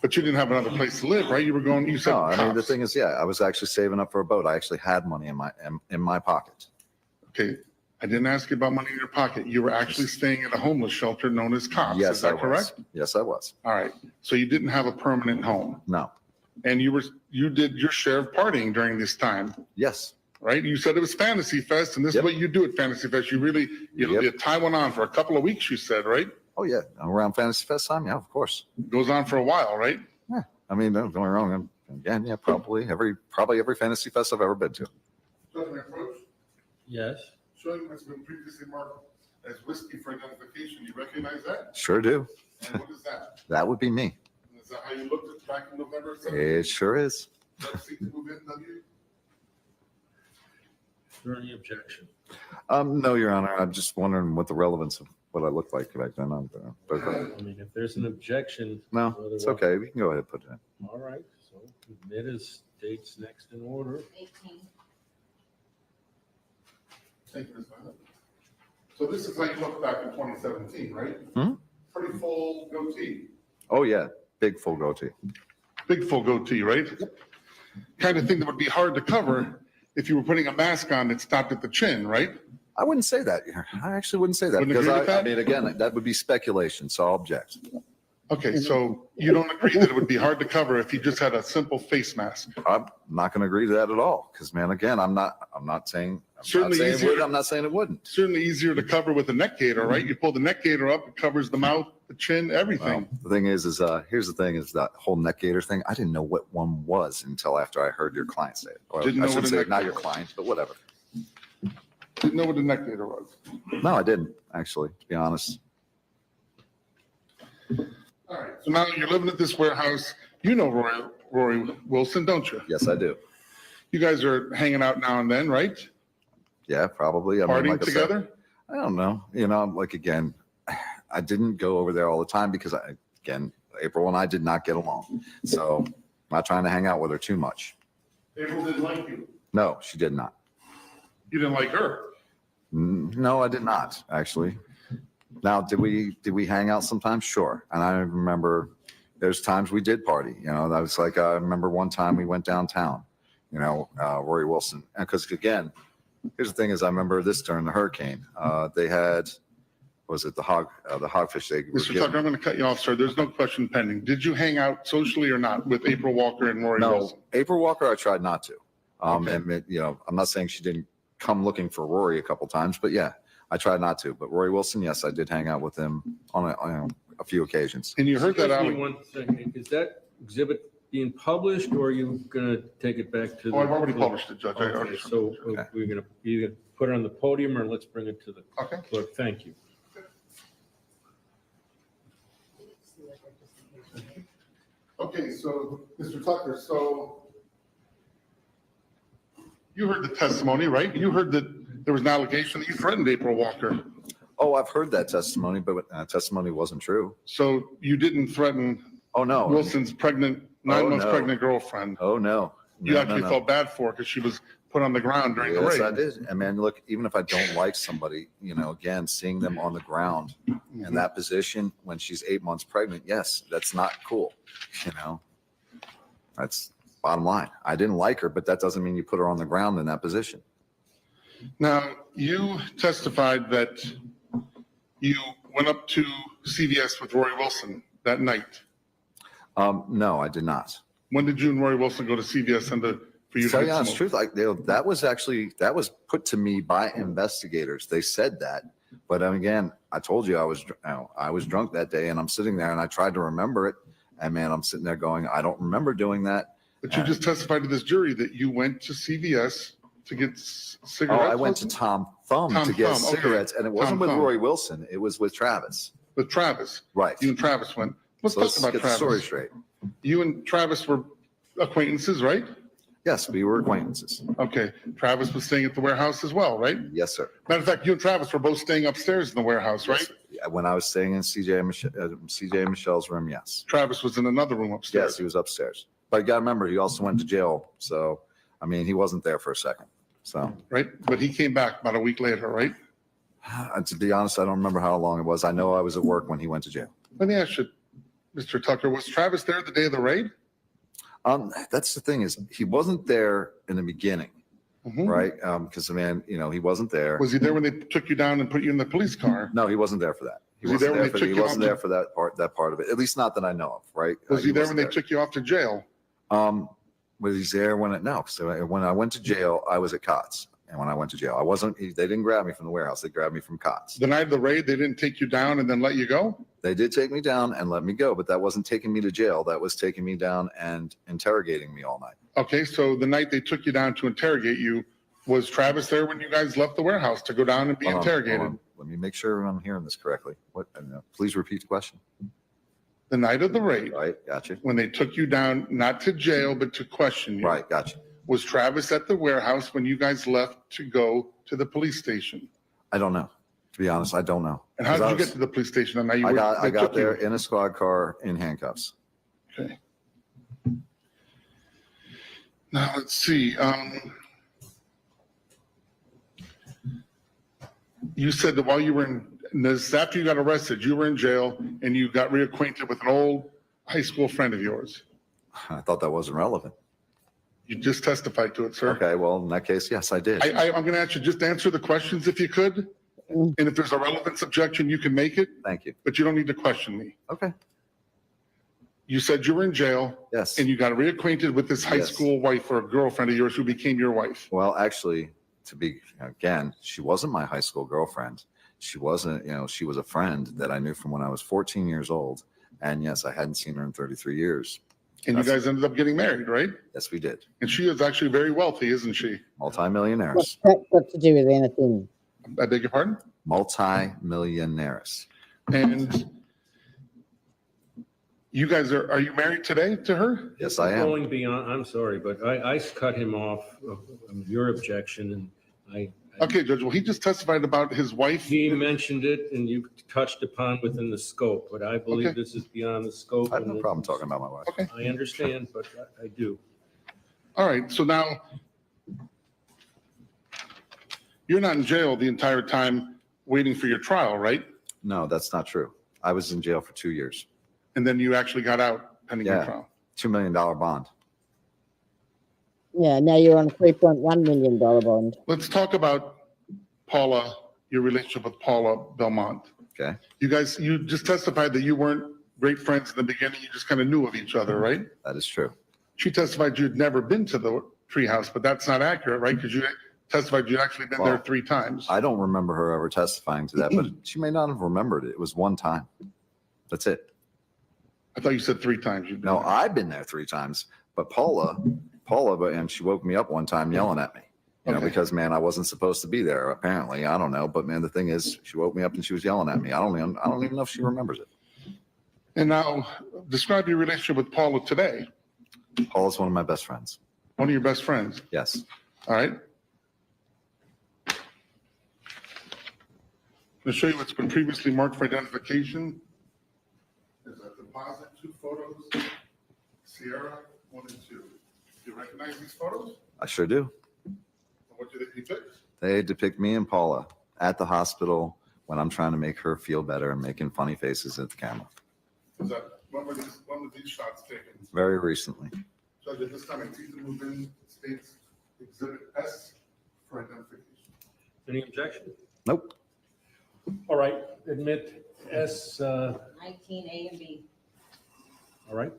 But you didn't have another place to live, right? You were going, you said No, I mean, the cops. thing is, I was actually saving up for a boat. I actually had money in my pocket. Okay, I didn't ask you about money in your pocket. You were actually staying at a homeless shelter known as Cops. Yes, Is that I was. correct? Yes, I was. All right. So you didn't have a permanent home, No. and you did your share of partying during this time, Yes. right? You said it was Fantasy Fest, and this is Yep. what you do at Fantasy Fest. You tie one on for a couple of weeks, you said, right? Oh yeah, around Fantasy Fest time, yeah, of course. Goes on for a while, right? I mean, don't get me wrong. Again, yeah, probably every Fantasy Fest I've ever been to. Judgment approach, Yes. showing what's been previously marked as whiskey for identification. You recognize that? Sure do. And what is that? That would be me. Is that how you looked at back in November? It sure is. Let's seek to move in, W. Is there any objection? No, Your Honor. I'm just wondering what the relevance of what I looked like back then. But I mean, if there's an objection. no, it's okay. We can go ahead and put it in. All right, so admit as dates next in order. 18. Thank you, Ms. Bennett. So this is how you looked back in 2017, right? Hmm? Pretty full goatee. Oh yeah, big full goatee. Big full goatee, right? Kind of thing that would be hard to cover if you were putting a mask on that stopped at the chin, right? I wouldn't say that. I actually wouldn't say that Wouldn't because agree with I that? mean, again, that would be speculation. So I'll object. Okay, so you don't agree that it would be hard to cover if you just had a simple face mask? I'm not going to agree to that at all. Because man, again, I'm not saying Certainly it easier- would. I'm not saying it wouldn't. Certainly easier to cover with a neck gaiter, right? You pull the neck gaiter up, it covers the mouth, the chin, everything. Well, the thing is here's the thing: is that whole neck gaiter thing. I didn't know what one was until after I heard your client say it. Or Didn't know I what should a say neck not gaiter your client, but whatever. Didn't know what a neck gaiter was. No, I didn't actually. To be honest. All right, so now you're living at this warehouse. You know Rory Wilson, don't you? Yes, I do. You guys are hanging out now and then, right? Yeah, probably. I mean, Partying like I said, together? I don't know. You know, like again, I didn't go over there all the time because April and I did not get along. So I'm not trying to hang out with her too much. April didn't like you. No, she did not. You didn't like her. No, I did not actually. Now, did we hang out sometimes? Sure. And I remember there's times we did party. You know, that was like I remember one time we went downtown. You know, Rory Wilson, and because again, here's the thing: is I remember this during the hurricane. They had was it the hogfish they were Mr. given. Tucker, I'm going to cut you off, sir. There's no question pending. Did you hang out socially or not with April Walker and Rory No, Wilson? April Walker, I tried not to. Okay. And you know, I'm not saying she didn't come looking for Rory a couple times, but yeah, I tried not to. But Rory Wilson, yes, I did hang out with him on a few occasions. And you heard that Excuse me out. one second. Is that exhibit being published, or are you gonna take it back to? Oh, I've already published it, Judge. I Okay, already- so we're gonna either put it on the podium, or let's bring it to the Okay. clerk. Thank you. Okay, so, Mr. Tucker, so you heard the testimony, right? You heard that there was an allegation that you threatened April Walker. Oh, I've heard that testimony, but testimony wasn't true. So you didn't threaten Oh, no. Wilson's pregnant, 9 Oh, months no. pregnant girlfriend. Oh, no. You No, actually no, no. felt bad for her because she was put on the ground during the Yes, raid. I did. And man, look, even if I don't like somebody, you know, again, seeing them on the ground Mm-hmm. in that position when she's 8 months pregnant, yes, that's not cool. You know, that's bottom line. I didn't like her, but that doesn't mean you put her on the ground in that position. Now, you testified that you went up to CVS with Rory Wilson that night. No, I did not. When did you and Rory Wilson go to CVS and for you To tell to you the get honest smoked? truth, that was put to me by investigators. They said that, but again, I told you I was drunk that day, and I'm sitting there and I tried to remember it, and man, I'm sitting there going, I don't remember doing that. But you just testified to this jury that you went to CVS to get Oh, cigarettes. I went to Tom Thumb Tom to get Thumb, okay. cigarettes, and it wasn't Tom with Thumb. Rory Wilson. It was with Travis. With Travis. Right. You and Travis went. Let's So talk let's about get the story Travis. straight. You and Travis were acquaintances, right? Yes, we were acquaintances. Okay. Travis was staying at the warehouse as well, right? Yes, sir. Matter of fact, you and Travis were both staying upstairs in the warehouse, right? Yes, sir. Yeah, when I was staying in CJ and Michelle's room, yes. Travis was in another room upstairs. Yes, he was upstairs. But you got to remember, he also went to jail. So, I mean, he wasn't there for a second. So, Right? But he came back about a week later, right? to be honest, I don't remember how long it was. I know I was at work when he went to jail. Let me ask you, Mr. Tucker, was Travis there the day of the raid? That's the thing is he wasn't there in the beginning, Mhm. right? Because the man, you know, he wasn't there. Was he there when they took you down and put you in the police car? No, he wasn't there for that. Was he there when they took he you wasn't off there to- for that part of it. At least not that I know of, right? Was he there wasn't when they took you off to jail? Was he there no. So when I went to jail, I was at COTS. And when I went to jail, I wasn't, they didn't grab me from the warehouse. They grabbed me from COTS. The night of the raid, they didn't take you down and then let you go? They did take me down and let me go, but that wasn't taking me to jail. That was taking me down and interrogating me all night. Okay, so the night they took you down to interrogate you, was Travis there when you guys left the warehouse to go down and be Hold on, interrogated? hold on. Let me make sure I'm hearing this correctly. Please repeat the question. The night of the raid, Right, gotcha. when they took you down, not to jail, but to question you. Right, gotcha. Was Travis at the warehouse when you guys left to go to the police station? I don't know. To be honest, I don't know. And how did you 'Cause get to the police station? And now you I were, got they I got took you? there in a squad car in handcuffs. Okay. Now, let's see. You said that while you were after you got arrested, you were in jail and you got reacquainted with an old high school friend of yours. I thought that wasn't relevant. You just testified to it, sir. Okay, well, in that case, yes, I did. I'm going to ask you, just answer the questions if you could. And if there's a relevance objection, you can make it, Thank you. but you don't need to question me. Okay. You said you were in jail Yes. and you got reacquainted with this high Yes. school wife or girlfriend of yours who became your wife. Well, actually, she wasn't my high school girlfriend. She wasn't, she was a friend that I knew from when I was 14 years old. And yes, I hadn't seen her in 33 years. And you guys ended up getting married, right? Yes, we did. And she is actually very wealthy, isn't she? Multimillionaires. What's that got to do with anything? I beg your pardon? Multimillionaires. And you guys are you married today to her? Yes, I am. Going beyond, I'm sorry, but I cut him off of your objection, and Okay, Judge. Well, he just testified about his wife. he mentioned it, and you touched upon within the scope, but I believe Okay. this is beyond the scope. I have no and problem talking about my wife. Okay. I understand, but I do. All right. So now you're not in jail the entire time waiting for your trial, right? No, that's not true. I was in jail for 2 years. And then you actually got out pending your Yeah. trial. $2 million bond. Yeah, now you're on a $3.1 million bond. Let's talk about Paula, your relationship with Paula Belmont. Okay. You just testified that you weren't great friends in the beginning. You just kind of knew of each other, right? That is true. She testified you'd never been to the Treehouse, but that's not accurate, right? Because you testified you'd actually been there 3 times. I don't remember her ever testifying to that, but she may not have remembered it. It was one time. That's it. I thought you said 3 times. You'd been No, there. I've been there 3 times, but Paula, and she woke me up one time yelling at me, Okay. because, man, I wasn't supposed to be there. Apparently, I don't know. But, man, the thing is, she woke me up and she was yelling at me. I don't even know if she remembers it. And now describe your relationship with Paula today. Paula's one of my best friends. One of your best friends. Yes. All right. I'm going to show you what's been previously marked for identification. There's a deposit, 2 photos, Sierra 1 and 2. Do you recognize these photos? I sure do. What do they depict? They depict me and Paula at the hospital when I'm trying to make her feel better and making funny faces at the camera. When were these shots taken? Very recently. Judge, at this time, I need to move in states exhibit S for identification. Any objection? Nope. All right, admit S, 19 A and B. all right.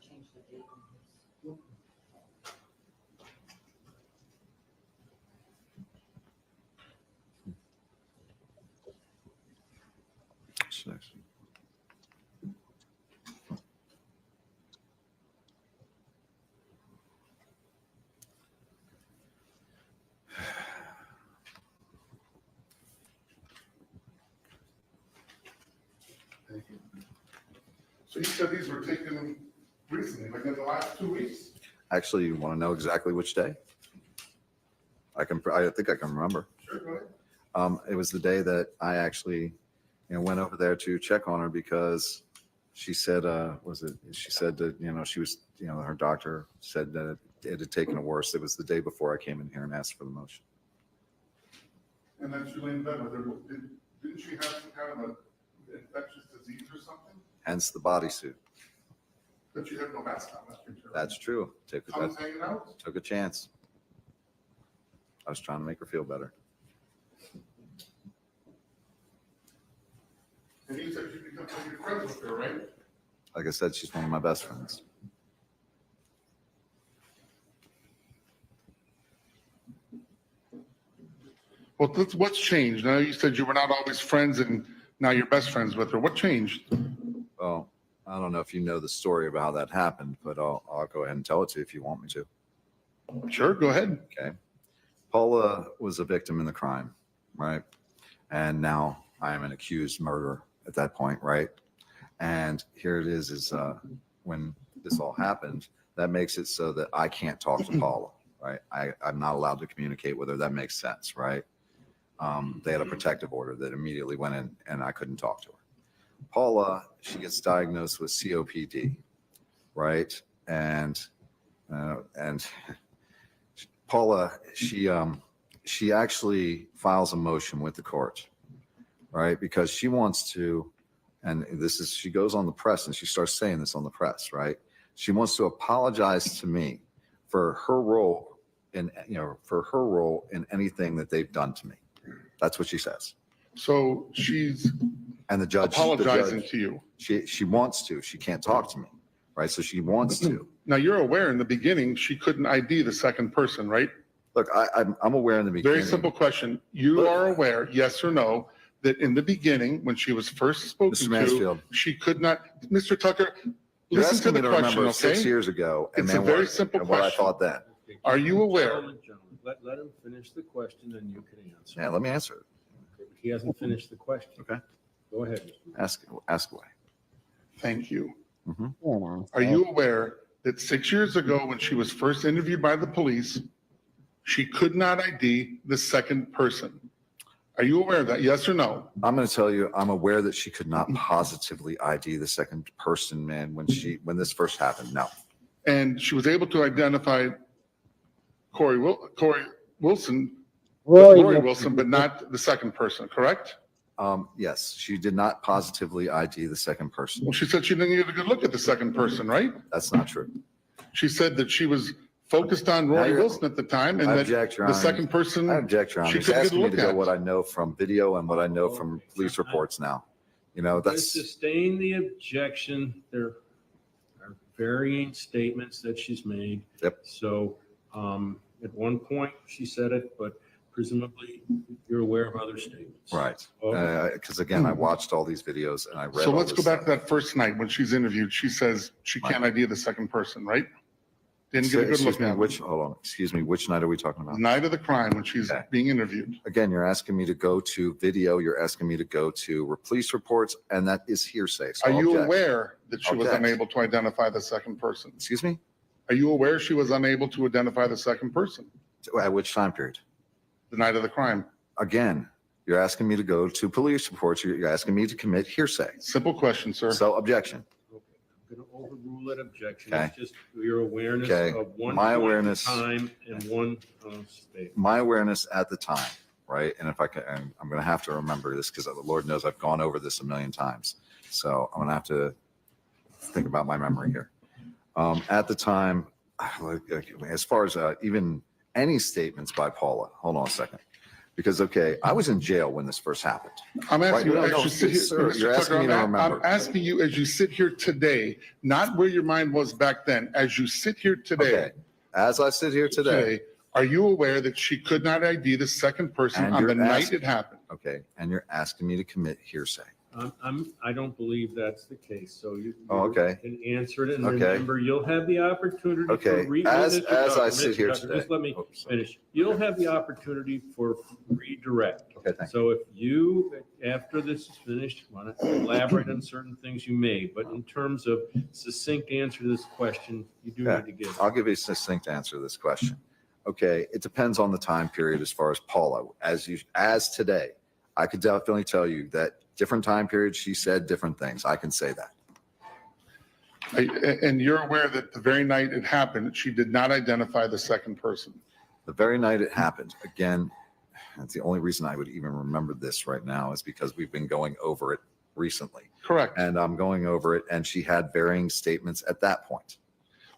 Change the date on this. Thank you. So you said these were taken recently, like in the last 2 weeks? Actually, you want to know exactly which day? I think I can remember. Sure, go ahead. It was the day that I actually, went over there to check on her because she said, she said that, she was, her doctor said that it had taken a worse. It was the day before I came in here and asked for the motion. And then she lay in bed with her. Didn't she have some kind of an infectious disease or something? Hence the bodysuit. But you have no mask on. That's true. Tongue's hanging out? Took a chance. I was trying to make her feel better. And you said you become good friends with her, right? Like I said, she's one of my best friends. Well, what's changed? Now you said you were not always friends and now you're best friends with her. What changed? Well, I don't know if you know the story of how that happened, but I'll go ahead and tell it to you if you want me to. Sure, go ahead. Okay. Paula was a victim in the crime, right? And now I am an accused murderer at that point, right? And here it is when this all happened, that makes it so that I can't talk to Paula, right? I'm not allowed to communicate with her. That makes sense, right? They had a protective order that immediately went in and I couldn't talk to her. Paula, she gets diagnosed with COPD, right? And Paula, she actually files a motion with the court, right? Because she wants to, and she goes on the press and she starts saying this on the press, right? She wants to apologize to me for her role in anything that they've done to me. That's what she says. So she's and the judge apologizing to you. She wants to. She can't talk to me, right? So she wants to. Now you're aware in the beginning she couldn't ID the second person, right? Look, I'm aware in the beginning. Very simple question. You are aware, yes or no, that in the beginning when she was first spoken Mr. to, Mansfield. she could not. Mmr. Tucker, You're listen to asking me the to question, remember okay? 6 years ago, and It's a then very what, simple and what I question. thought then. Are you aware? Gentlemen, let him finish the question and you can answer. Yeah, let me answer it. Okay, but he hasn't finished the question. Okay. Go ahead. Ask away. Thank you. Very nice. Are you aware that 6 years ago when she was first interviewed by the police, she could not ID the second person? Are you aware of that? Yes or no? I'm going to tell you, I'm aware that she could not positively ID the second person, man, when this first happened. No. And she was able to identify Rory Wilson, but not the second person, correct? Yes, she did not positively ID the second person. Well, she said she didn't get a good look at the second person, right? That's not true. She said that she was focused on Now Roy you're- Wilson at the time, and I that object, Your the Honor. second person, I object, Your Honor. she He's couldn't get a asking me look to go at. what I know from video and what I know from police reports now. You know, To that's, sustain the objection, there are varying statements that she's made. Yep. So at one point she said it, but presumably you're aware of other statements. right. Oh. Because again, I watched all these videos and I read So all let's go this back to stuff. that first night when she's interviewed. She says she can't ID the second person, right? Didn't get a good Excuse look me, at which, hold on, excuse me, which night are we talking the about? night of the crime when she's Okay. being interviewed. Again, you're asking me to go to video, you're asking me to go to police reports, and that is hearsay. So Are I'll you object. aware that she was Object. unable to identify the second person? Excuse me? Are you aware she was unable to identify the second person At which time period? the night of the crime? Again, you're asking me to go to police reports, you're asking me to commit hearsay. Simple question, sir. So objection. Okay, I'm going to overrule that objection. Okay. It's just your awareness Okay. of one My point in awareness- time and one statement. My awareness at the time, right? And if I can, and I'm going to have to remember this because the Lord knows I've gone over this a million times. So I'm going to have to think about my memory here. At the time, as far as even any statements by Paula, hold on a second. Because, okay, I was in jail when this first happened. I'm asking you, Right, no, as you sit here, sir, Mr. you're asking me to Tucker, I'm remember. asking you as you sit here today, not where your mind was back then, as you sit here today. Okay. As I sit here today, Are you aware that she could not ID the second person And on the you're night asking- it happened? okay, and you're asking me to commit hearsay. I don't believe that's the case. So you Oh, okay. can answer it. And Okay. remember, you'll have the opportunity Okay. for re- As Mr. I Tucker, sit Mr. here Tucker, today. Just let me Oh, sorry. finish. You'll have the opportunity for redirect. Okay, thank you. So if you, after this is finished, want to elaborate on certain things, you may. But in terms of succinct answer to this question, you do Yeah. need to give. I'll give you a succinct answer to this question. Okay, it depends on the time period as far as Paula. As today, I could definitely tell you that different time periods, she said different things. I can say that. And you're aware that the very night it happened, she did not identify the second person? The very night it happened, again, that's the only reason I would even remember this right now is because we've been going over it recently. Correct. And I'm going over it, and she had varying statements at that point.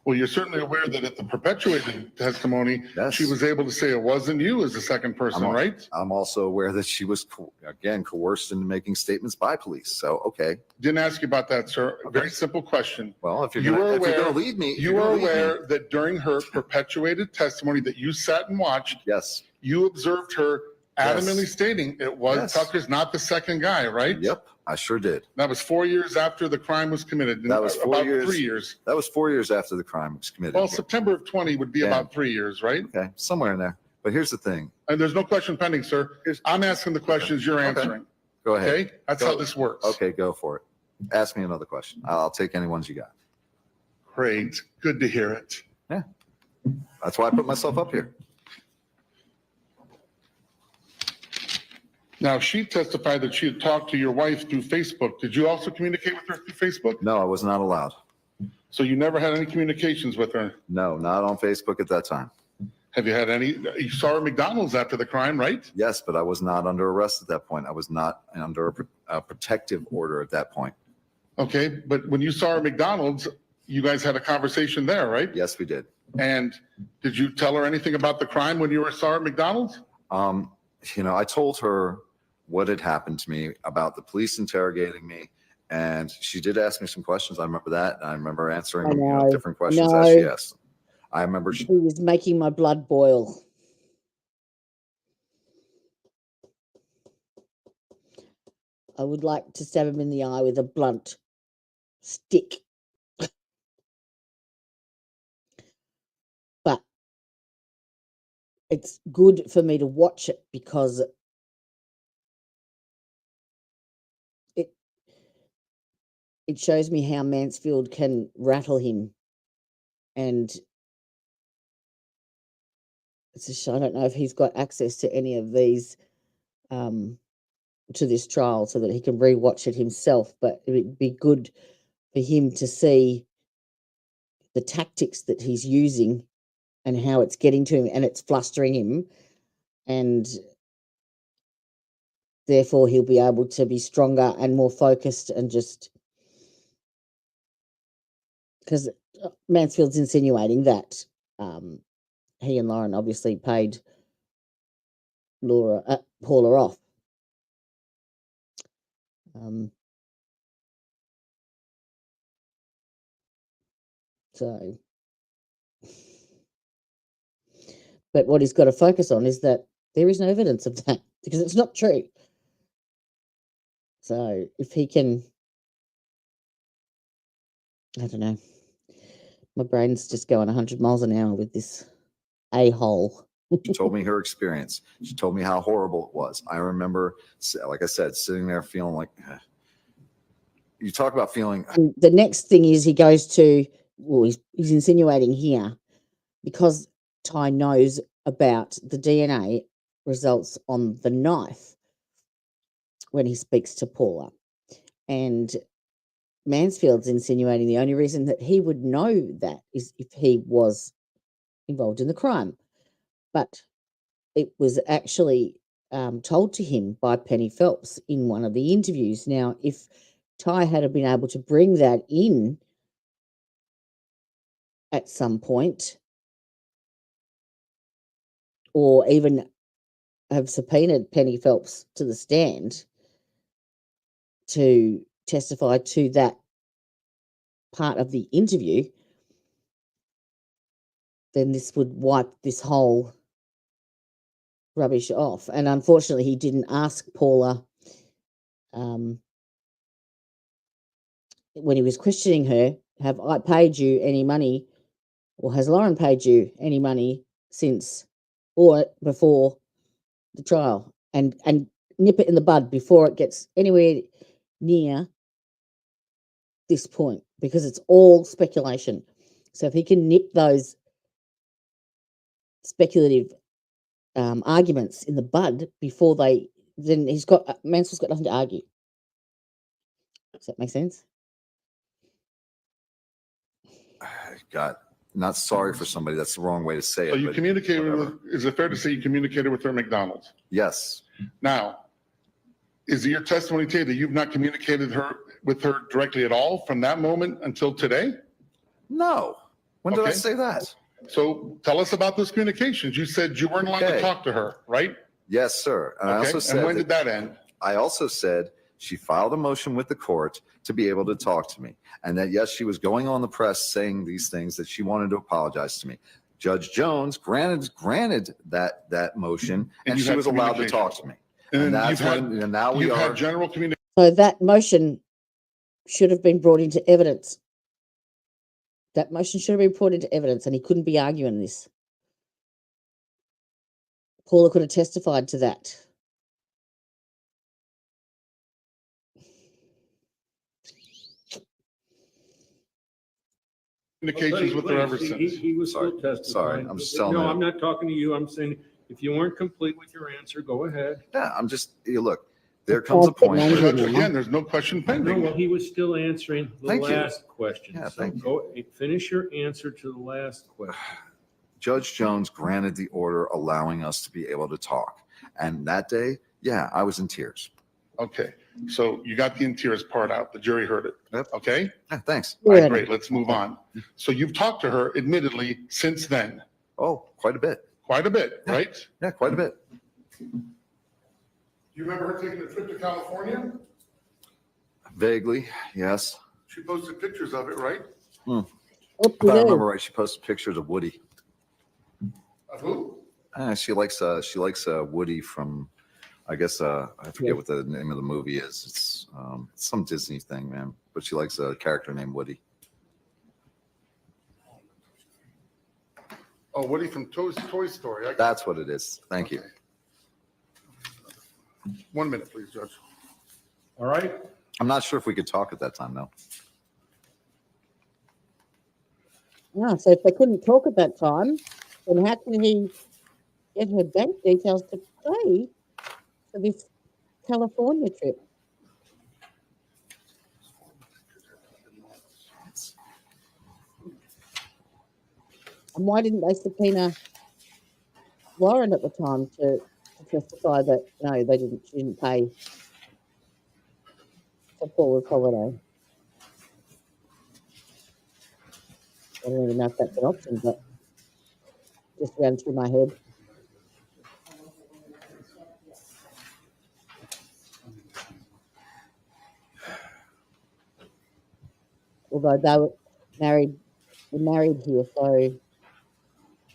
Well, you're certainly aware that at the perpetuated testimony, Yes. she was able to say it wasn't you as the second person, I'm- right? I'm also aware that she was, again, coerced into making statements by police. So, okay, Didn't ask you about that, sir. Very simple question. well, if you're You were going to aware- lead me. if You you're are gonna lead me- aware that during her perpetuated testimony that you sat and watched, Yes, you observed her adamantly Yes. stating it was Yes. Tucker's not the second guy, right? yep, I sure did. That was 4 years after the crime was committed. That was 4 about years. 3 years. That was 4 years after the crime was committed. Well, September of 20 would be Yeah. about 3 years, right? Okay, somewhere in there. But here's the thing. And there's no question pending, sir. I'm asking the questions you're Okay. answering, Go ahead. okay? That's Go. how this works. Okay, go for it. Ask me another question. I'll take any ones you got. Great. Good to hear it. That's why I put myself up here. Now, she testified that she had talked to your wife through Facebook. Did you also communicate with her through Facebook? No, I was not allowed. So you never had any communications with her? No, not on Facebook at that time. Have you had any? You saw her at McDonald's after the crime, right? Yes, but I was not under arrest at that point. I was not under a protective order at that point. Okay, but when you saw her at McDonald's, you guys had a conversation there, right? Yes, we did. And did you tell her anything about the crime when you saw her at McDonald's? I told her what had happened to me about the police interrogating me. And she did ask me some questions. I remember that. And I remember answering I know. different questions No. as she asked. I remember He was making my blood boil. I would like to stab him in the eye with a blunt stick. But it's good for me to watch it because it shows me how Mansfield can rattle him. And I don't know if he's got access to any of these to this trial so that he can rewatch it himself, but it would be good for him to see the tactics that he's using and how it's getting to him and it's flustering him, and therefore he'll be able to be stronger and more focused, and just because Mansfield's insinuating that he and Lauren obviously paid Paula off. So, but what he's got to focus on is that there is no evidence of that because it's not true. So if he can, I don't know, my brain's just going 100 miles an hour with this a-hole. She told me her experience. She told me how horrible it was. I remember, like I said, sitting there feeling like, you talk about feeling. And the next thing is he goes to, well, he's insinuating here, because Ty knows about the DNA results on the knife when he speaks to Paula. And Mansfield's insinuating the only reason that he would know that is if he was involved in the crime. But it was actually told to him by Penny Phelps in one of the interviews. Now, if Ty had been able to bring that in at some point, or even have subpoenaed Penny Phelps to the stand to testify to that part of the interview, then this would wipe this whole rubbish off. And unfortunately, he didn't ask Paula when he was questioning her, have I paid you any money, or has Lauren paid you any money since or before the trial, and nip it in the bud before it gets anywhere near this point, because it's all speculation. So if he can nip those speculative arguments in the bud before then Mansfield's got nothing to argue. Does that make sense? God, not sorry for somebody. That's the wrong way to say it. So you but communicated whatever. with, is it fair to say you communicated with her at McDonald's? Yes. Now, is it your testimony today that you've not communicated with her directly at all from that moment until today? No. When did I Okay. say that? So tell us about those communications. You said you weren't allowed to Okay. talk to her, right? Yes, sir. And I Okay. also said And when did that end? I also said she filed a motion with the court to be able to talk to me. And that, yes, she was going on the press saying these things, that she wanted to apologize to me. Judge Jones granted that motion, and you she had was allowed to communication. talk to me. And And then that's when, and now we you've are. had general communication. So that motion should have been brought into evidence. That motion should have been brought into evidence, and he couldn't be arguing this. Paula could have testified to that. Communications with her ever since. He was still Sorry, testifying. I'm just telling No, you. I'm not talking to you. I'm saying if you weren't complete with your answer, go ahead. Yeah, I'm just, look, there comes a point. Thank you. Judge, again, there's no question No, pending. well, he was still answering the Thank you. last question. Yeah, So thank you. go finish your answer to the last question. Judge Jones granted the order allowing us to be able to talk. And that day, yeah, I was in tears. Okay, so you got the interiors part out. The jury heard it. Yep. Okay? Yeah, thanks. All right, Yeah. great. Let's move on. So you've talked to her admittedly since then, Oh, quite a bit. quite a bit, right? Yeah, quite a bit. Do you remember her taking a trip to California? Vaguely, yes. She posted pictures of it, right? What If we I do? remember right, she posted pictures of Woody. Of who? She likes Woody from, I guess, I forget what the name of the movie is. It's some Disney thing, man. But she likes a character named Woody. Oh, Woody from Toy Story. That's what it is. Thank you. 1 minute, please, Judge. All right? I'm not sure if we could talk at that time, though. No, so if they couldn't talk at that time, then how can he get her bank details to pay for this California trip? And why didn't they subpoena Lauren at the time to testify that no, they didn't. She didn't pay for Paula's holiday. I don't even know if that's an option, but just ran through my head. Although they were married here, so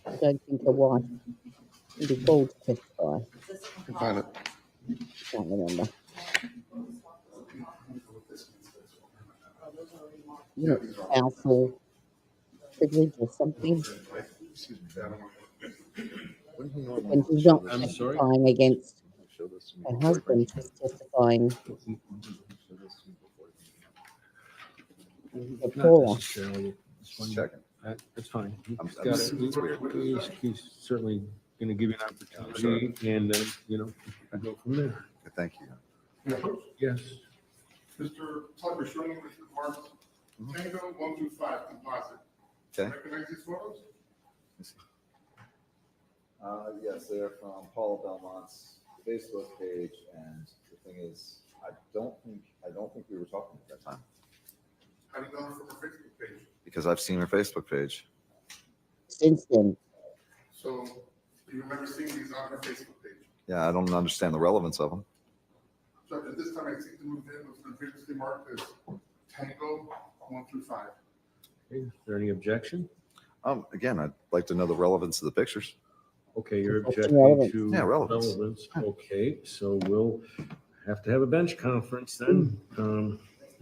I don't think a wife can be called to testify. Find it. Can't remember. You know, spousal privilege or something. When she's not I'm sorry? testifying against her husband, she's testifying Not Paula. necessarily. Just checking. That's fine. I'm- He's certainly going to give you an opportunity, and then, go from there. Thank you. Yes. Mr. Tucker, showing you Mr. Mark's Tango 1 through 5 composite. Okay. Recognize these photos? Yes, they're from Paula Belmont's Facebook page, and the thing is, I don't think we were talking at that time, How do you know her from her Facebook page? because I've seen her Facebook page. Since then, So do you remember seeing these on her Facebook page? Yeah, I don't understand the relevance of them. So at this time, I seek to move in what's been previously marked as Tango 1 through 5. Okay, is there any objection? Again, I'd like to know the relevance of the pictures. Okay, you're What's objecting relevant? to Yeah, relevance. relevance. Okay, so we'll have to have a bench conference then.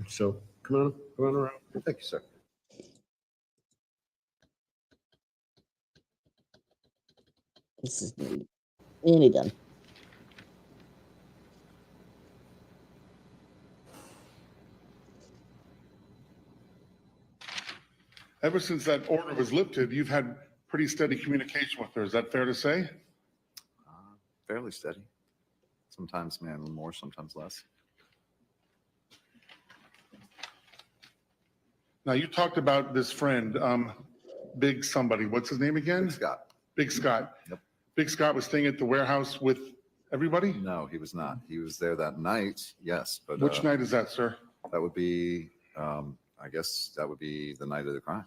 So come on around. Thank you, sir. this is nearly done. Ever since that order was lifted, you've had pretty steady communication with her. Is that fair to say? Fairly steady. Sometimes, man, more, sometimes less. Now, you talked about this friend, Big somebody. What's his name again? Scott. Big Scott. Yep. Big Scott was staying at the warehouse with everybody? No, he was not. He was there that night, yes, but Which night is that, sir? that would be, I guess that would be the night of the crime.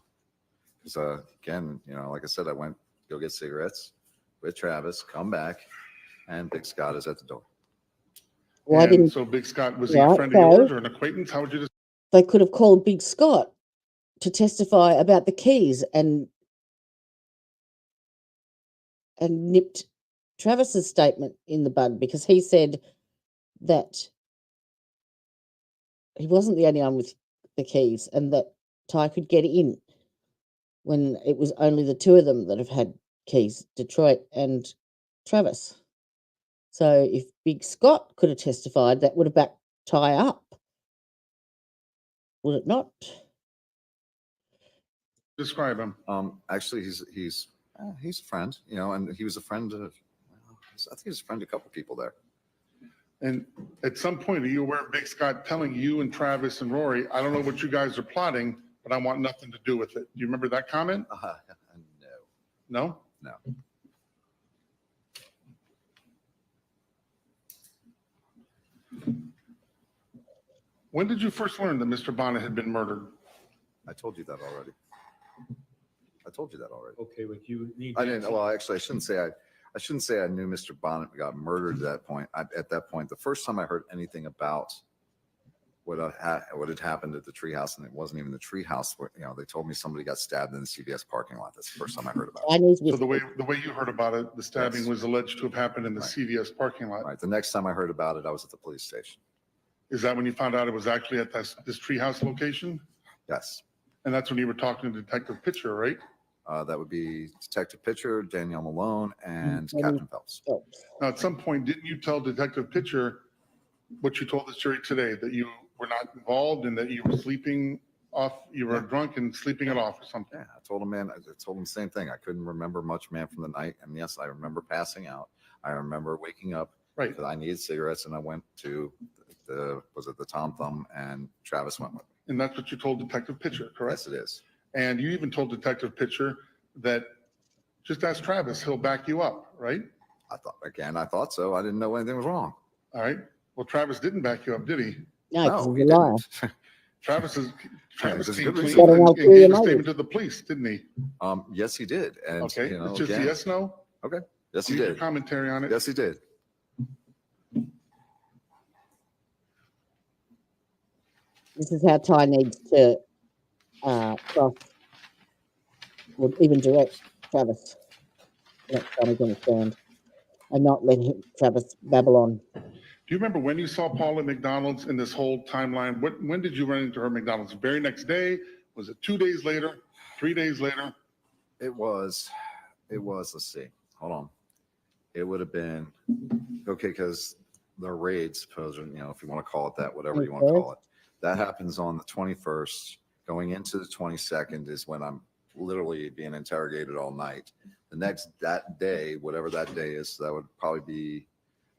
Because again, like I said, I went go get cigarettes with Travis, come back, and Big Scott is at the door. Why And didn't so Big Scott, was he a Right, friend of so- yours or an acquaintance? How would you just? they could have called Big Scott to testify about the keys and nipped Travis's statement in the bud, because he said that he wasn't the only one with the keys and that Ty could get in when it was only the two of them that have had keys, Detroit and Travis. So if Big Scott could have testified, that would have backed Ty up. Would it not? Describe him. Actually, he's a friend, and he was a friend of, I think he was a friend to a couple people there. And at some point, are you aware of Big Scott telling you and Travis and Rory, I don't know what you guys are plotting, but I want nothing to do with it? Do you remember that comment? No. No? No. When did you first learn that Mr. Bonnett had been murdered? I told you that already. Okay, but you need. I didn't. Well, actually, I shouldn't say I knew Mr. Bonnet got murdered at that point. At that point, the first time I heard anything about what had happened at the Treehouse, and it wasn't even the Treehouse. Where they told me somebody got stabbed in the CVS parking lot. That's the first time I heard about it. Chinese So whispers. the way you heard about it, the stabbing Yes. was alleged to have happened in the Right. CVS parking lot. Right. The next time I heard about it, I was at the police station. Is that when you found out it was actually at this Treehouse location? Yes. And that's when you were talking to Detective Pitcher, right? That would be Detective Pitcher, Danielle Malone, and Mhm. Captain Phelps. Now, at some point, didn't you tell Detective Pitcher what you told this jury today, that you were not involved and that you were sleeping off, you were drunk and sleeping it off or something? Yeah, I told him, man. I told him the same thing. I couldn't remember much, man, from the night. And yes, I remember passing out. I remember waking up Right. because I needed cigarettes, and I went to the Tom Thumb, and Travis went with me. And that's what you told Detective Pitcher, correct? Yes, it is. And you even told Detective Pitcher that just ask Travis, he'll back you up, right? I thought so. I didn't know anything was wrong. All right. Well, Travis didn't back you up, did he? No, 'cause No, he's he a liar. didn't. Travis there's came a clean good and reason. Gotta know gave who you a know. statement to the police, didn't he? Yes, he did. And, Okay, you know, it's just a again, yes, no? okay. Yes, he Need your did. commentary on it. Yes, he did. This is how Ty needs to cross or even direct Travis next time he's on the stand and not let him, Travis babble on. Do you remember when you saw Paula at McDonald's in this whole timeline? When did you run into her at McDonald's? The very next day? Was it 2 days later? 3 days later? It was, let's see, hold on. It would have been, okay, because the raid, supposed, if you want to call it that, whatever you want to call it, that happens on the 21st. Going into the 22nd is when I'm literally being interrogated all night. That day, whatever that day is, that would probably be,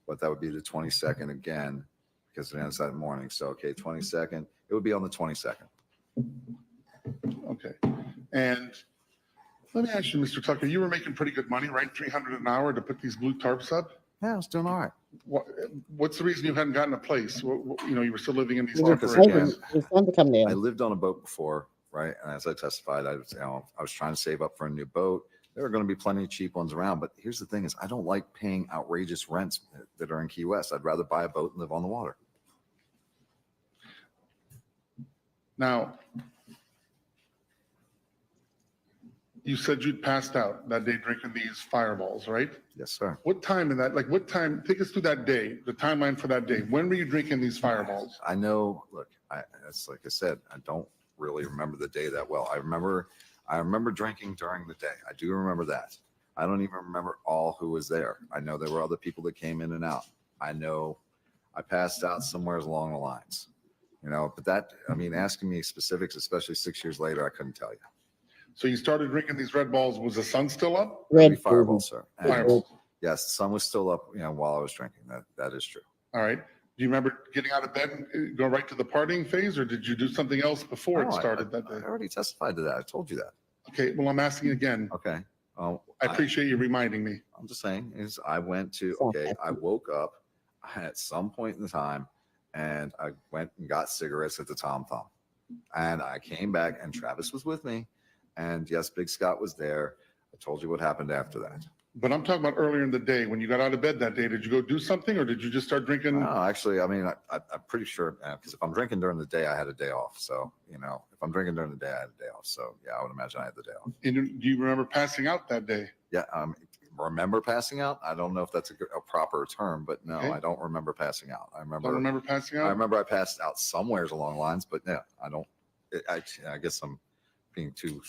that would be the 22nd again, because it ends that morning. So, okay, 22nd, it would be on the 22nd. Okay. And let me ask you, Mr. Tucker, you were making pretty good money, right? $300 an hour to put these blue tarps up? Yeah, I was doing all right. What's the reason you hadn't gotten a place? You were still living in these Well, temporary again, places. It's time to come down. I lived on a boat before, right? And as I testified, I was trying to save up for a new boat. There are going to be plenty of cheap ones around, but here's the thing: is I don't like paying outrageous rents that are in Key West. I'd rather buy a boat and live on the water. Now, you said you'd passed out that day drinking these fireballs, right? Yes, sir. What time in that, what time, take us through that day, the timeline for that day. When were you drinking these fireballs? I know, look, it's like I said, I don't really remember the day that well. I remember drinking during the day. I do remember that. I don't even remember all who was there. I know there were other people that came in and out. I know I passed out somewhere along the lines, but asking me specifics, especially 6 years later, I couldn't tell you. So you started drinking these Red Balls. Was the sun still up? Red Fireballs, sir. And Fireballs. yes, the sun was still up, while I was drinking. That is true. All right. Do you remember getting out of bed and go right to the partying phase, or did you do something else before it started that day? I already testified to that. I told you that. Okay. Well, I'm asking again. Okay. I appreciate you reminding me. I'm just saying is I woke up at some point in the time and I went and got cigarettes at the Tom Thumb, and I came back and Travis was with me. And yes, Big Scott was there. I told you what happened after that. But I'm talking about earlier in the day when you got out of bed that day. Did you go do something, or did you just start drinking? No, actually, I'm pretty sure because if I'm drinking during the day, I had a day off. So, if I'm drinking during the day, I had a day off. So, yeah, I would imagine I had the day off. And do you remember passing out that day? Yeah. Remember passing out? I don't know if that's a proper term, but no, Okay. I don't remember passing out. I Don't remember passing out? I remember I passed out somewhere along the lines, but yeah, I don't. I guess I'm being too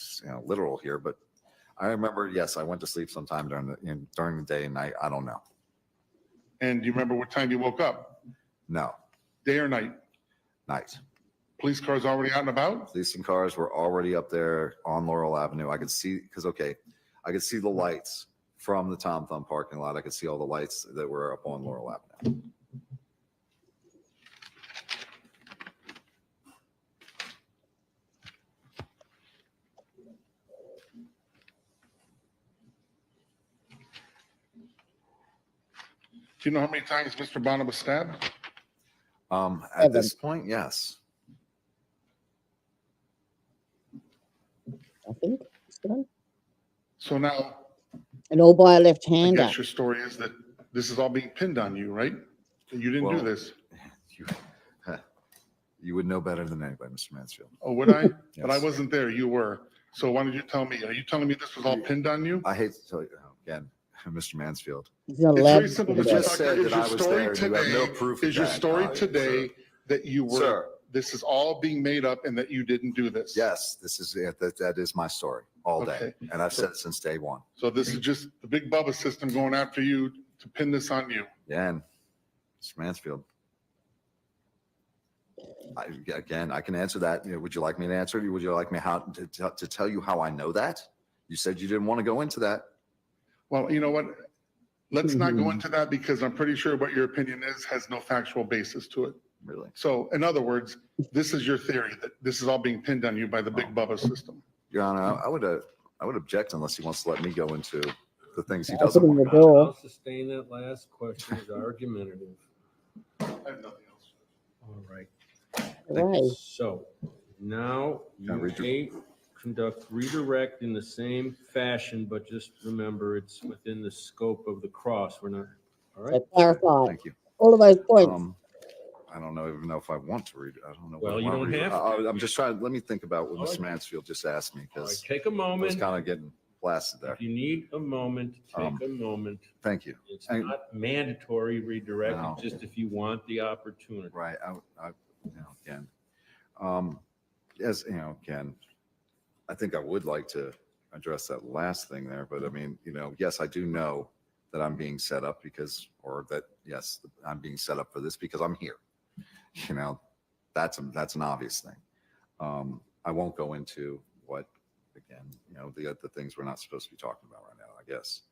literal here, but I remember, yes, I went to sleep sometime during the day and night. I don't know. And do you remember what time you woke up? No. Day or night? Night. Police cars already out and about? Police and cars were already up there on Laurel Avenue. I could see, I could see the lights from the Tom Thumb parking lot. I could see all the lights that were up on Laurel Avenue. Do you know how many times Mr. Bonnett was stabbed? At this point, yes. I think. So now, And all by a I left-hander. guess your story is that this is all being pinned on you, right? That you didn't do Well, this. You would know better than anybody, Mr. Mansfield. Oh, would I? But I Yes. wasn't there. You were. So why don't you tell me? Are you telling me this was all pinned on you? I hate to tell you again, Mr. Mansfield. He's not It's allowed very to simple, do Mr. that. just Tucker. said Is that your I was story there and you have no today, proof of is your that. story All right, today that you were, Sir. this is all being made up and that you didn't do this? Yes, this is it. That is my story all day. Okay. And I've said it since day one. So this is just the big Bubba system going after you to pin this on you. Yeah, and Mr. Mansfield. I can answer that. Would you like me to answer it? Would you like me to tell you how I know that? You said you didn't want to go into that. Well, you know what? Let's not go into that because I'm pretty sure what your opinion is has no factual basis to it. Really? So in other words, this is your theory that this is all being pinned on you by the big Bubba system. Your Honor, I would object unless he wants to let me go into the things he Open doesn't want. the door. I'll sustain that last question as argumentative. I have nothing else. All right. Right. So now you may conduct redirect in the same fashion, but just remember it's within the scope of the cross. We're not, all right? So clarify Thank you. all of those points. I don't even know if I want to read. I don't know. Well, what I you want don't to read. have to. I'm just trying. Let me think about what All Mr. right. Mansfield just asked me All right, because take a I was moment. kind of getting blasted there. If you need a moment, take a moment. Thank you. It's not mandatory redirect, No. it's just if you want the opportunity. Right. Again, as again, I think I would like to address that last thing there, but I mean, yes, I do know that I'm being set up yes, I'm being set up for this because I'm here. That's an obvious thing. I won't go into what, again, the things we're not supposed to be talking about right now, I guess.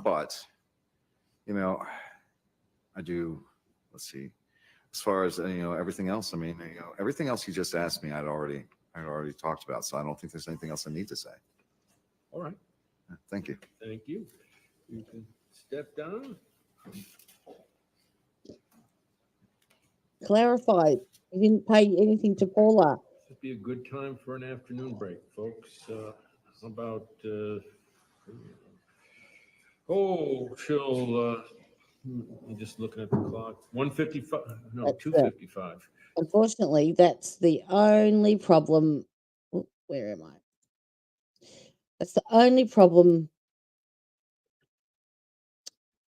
But, I do, let's see, as far as, everything else, I mean, everything else you just asked me, I'd already talked about. So I don't think there's anything else I need to say. All right, Thank you. thank you. You can step down. Clarify. You didn't pay anything to Paula. It'd be a good time for an afternoon break, folks. How about, till, I'm just looking at the clock, 1:55, no, That's 2:55. Unfortunately, that's the only problem. Where am I? That's the only problem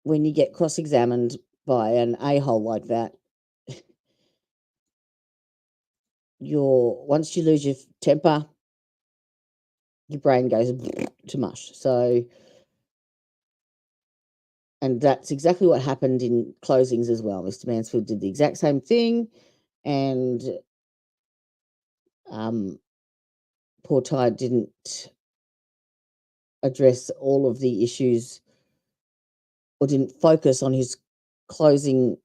when you get cross-examined by an a-hole like that. Once you lose your temper, your brain goes to mush. So, and that's exactly what happened in closings as well. Mr. Mansfield did the exact same thing, and poor Ty didn't address all of the issues or didn't focus on his closing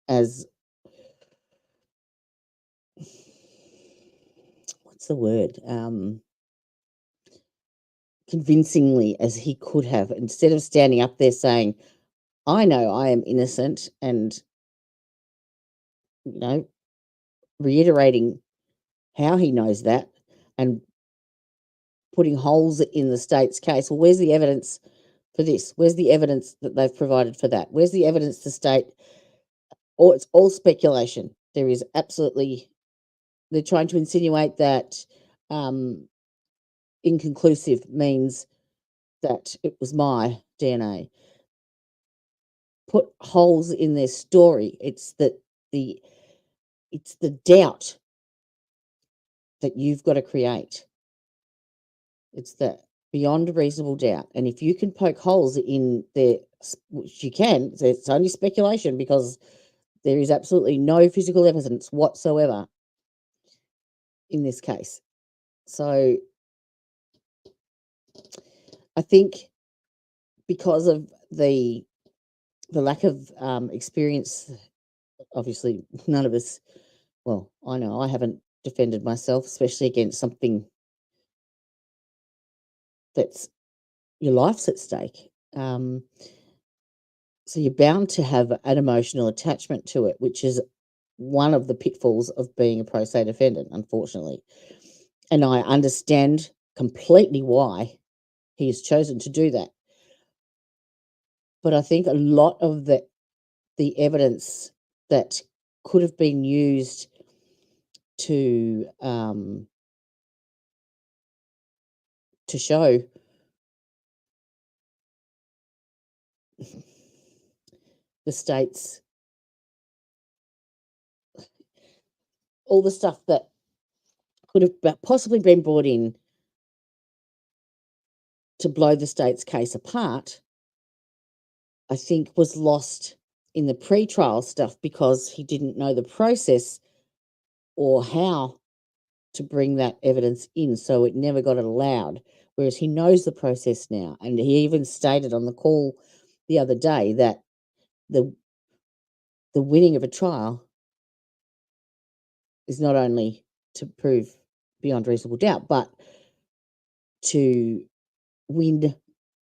as what's the word? Convincingly as he could have, instead of standing up there saying, I know I am innocent, and reiterating how he knows that and putting holes in the state's case. Well, where's the evidence for this? Where's the evidence that they've provided for that? Where's the evidence the state? Or it's all speculation. There is absolutely, they're trying to insinuate that inconclusive means that it was my DNA. Put holes in their story. It's the doubt that you've got to create. It's the beyond reasonable doubt. And if you can poke holes in there, which you can, it's only speculation because there is absolutely no physical evidence whatsoever in this case. So I think because of the lack of experience, obviously none of us, well, I know I haven't defended myself, especially against something that's your life's at stake. So you're bound to have an emotional attachment to it, which is one of the pitfalls of being a pro se defendant, unfortunately. And I understand completely why he has chosen to do that. But I think a lot of the evidence that could have been used to show the state's, all the stuff that could have possibly been brought in to blow the state's case apart, I think was lost in the pre-trial stuff because he didn't know the process or how to bring that evidence in, so it never got allowed. Whereas he knows the process now, and he even stated on the call the other day that the winning of a trial is not only to prove beyond reasonable doubt, but to win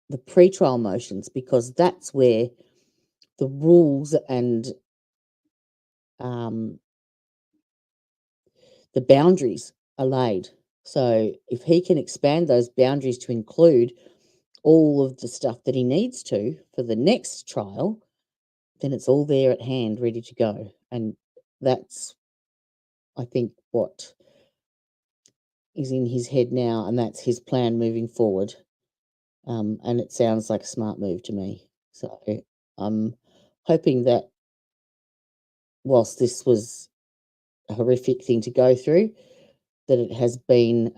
the pre-trial motions, because that's where the rules and the boundaries are laid. So if he can expand those boundaries to include all of the stuff that he needs to for the next trial, then it's all there at hand, ready to go. And that's, I think, what is in his head now, and that's his plan moving forward. And it sounds like a smart move to me. So I'm hoping that whilst this was a horrific thing to go through, that it has been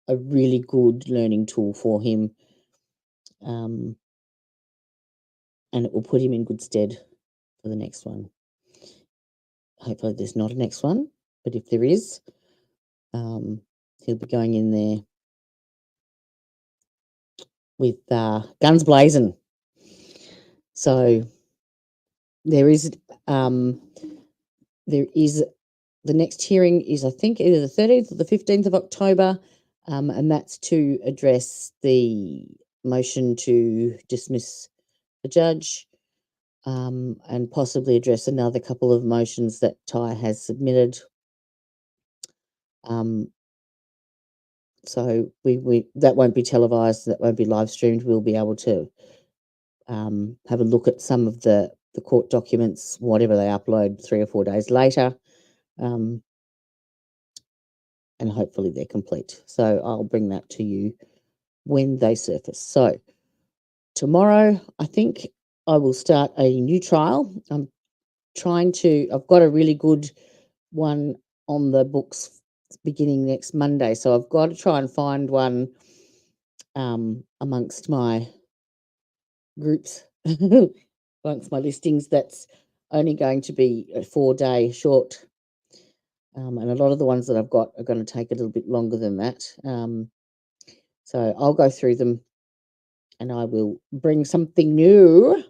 a really good learning tool for him. And it will put him in good stead for the next one. Hopefully there's not a next one, but if there is, he'll be going in there with guns blazing. So there is the next hearing is, I think, either the 13th or the 15th of October, and that's to address the motion to dismiss the judge, and possibly address another couple of motions that Ty has submitted. So we that won't be televised, that won't be live streamed. We'll be able to have a look at some of the court documents, whatever they upload 3 or 4 days later, and hopefully they're complete. So I'll bring that to you when they surface. So tomorrow, I think I will start a new trial. I've got a really good one on the books beginning next Monday. So I've got to try and find one amongst my groups, amongst my listings, that's only going to be a 4-day short. And a lot of the ones that I've got are going to take a little bit longer than that. So I'll go through them and I will bring something new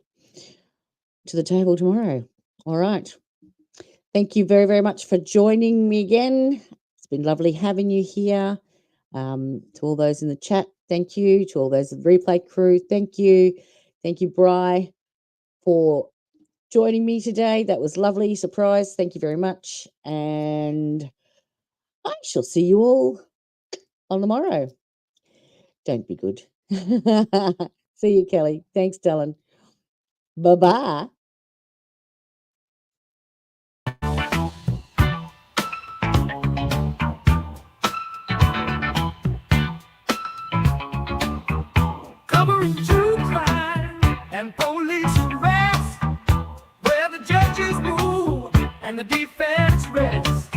to the table tomorrow. All right. Thank you very, very much for joining me again. It's been lovely having you here. To all those in the chat, thank you. To all those of the replay crew, thank you. Thank you, Bri, for joining me today. That was lovely. Surprise. Thank you very much. And I shall see you all on the morrow. Don't be good. See you, Kelly. Thanks, Dylan. Bye-bye. Covering true crime and police arrest, where the judges move and the defense rests.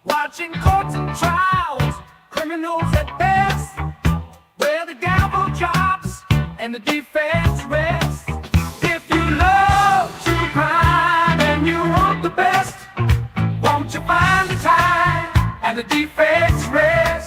Watching courts and trials, criminals at best, where the gavel drops and the defense rests. If you love true crime and you want the best, won't you find the time and the defense rests?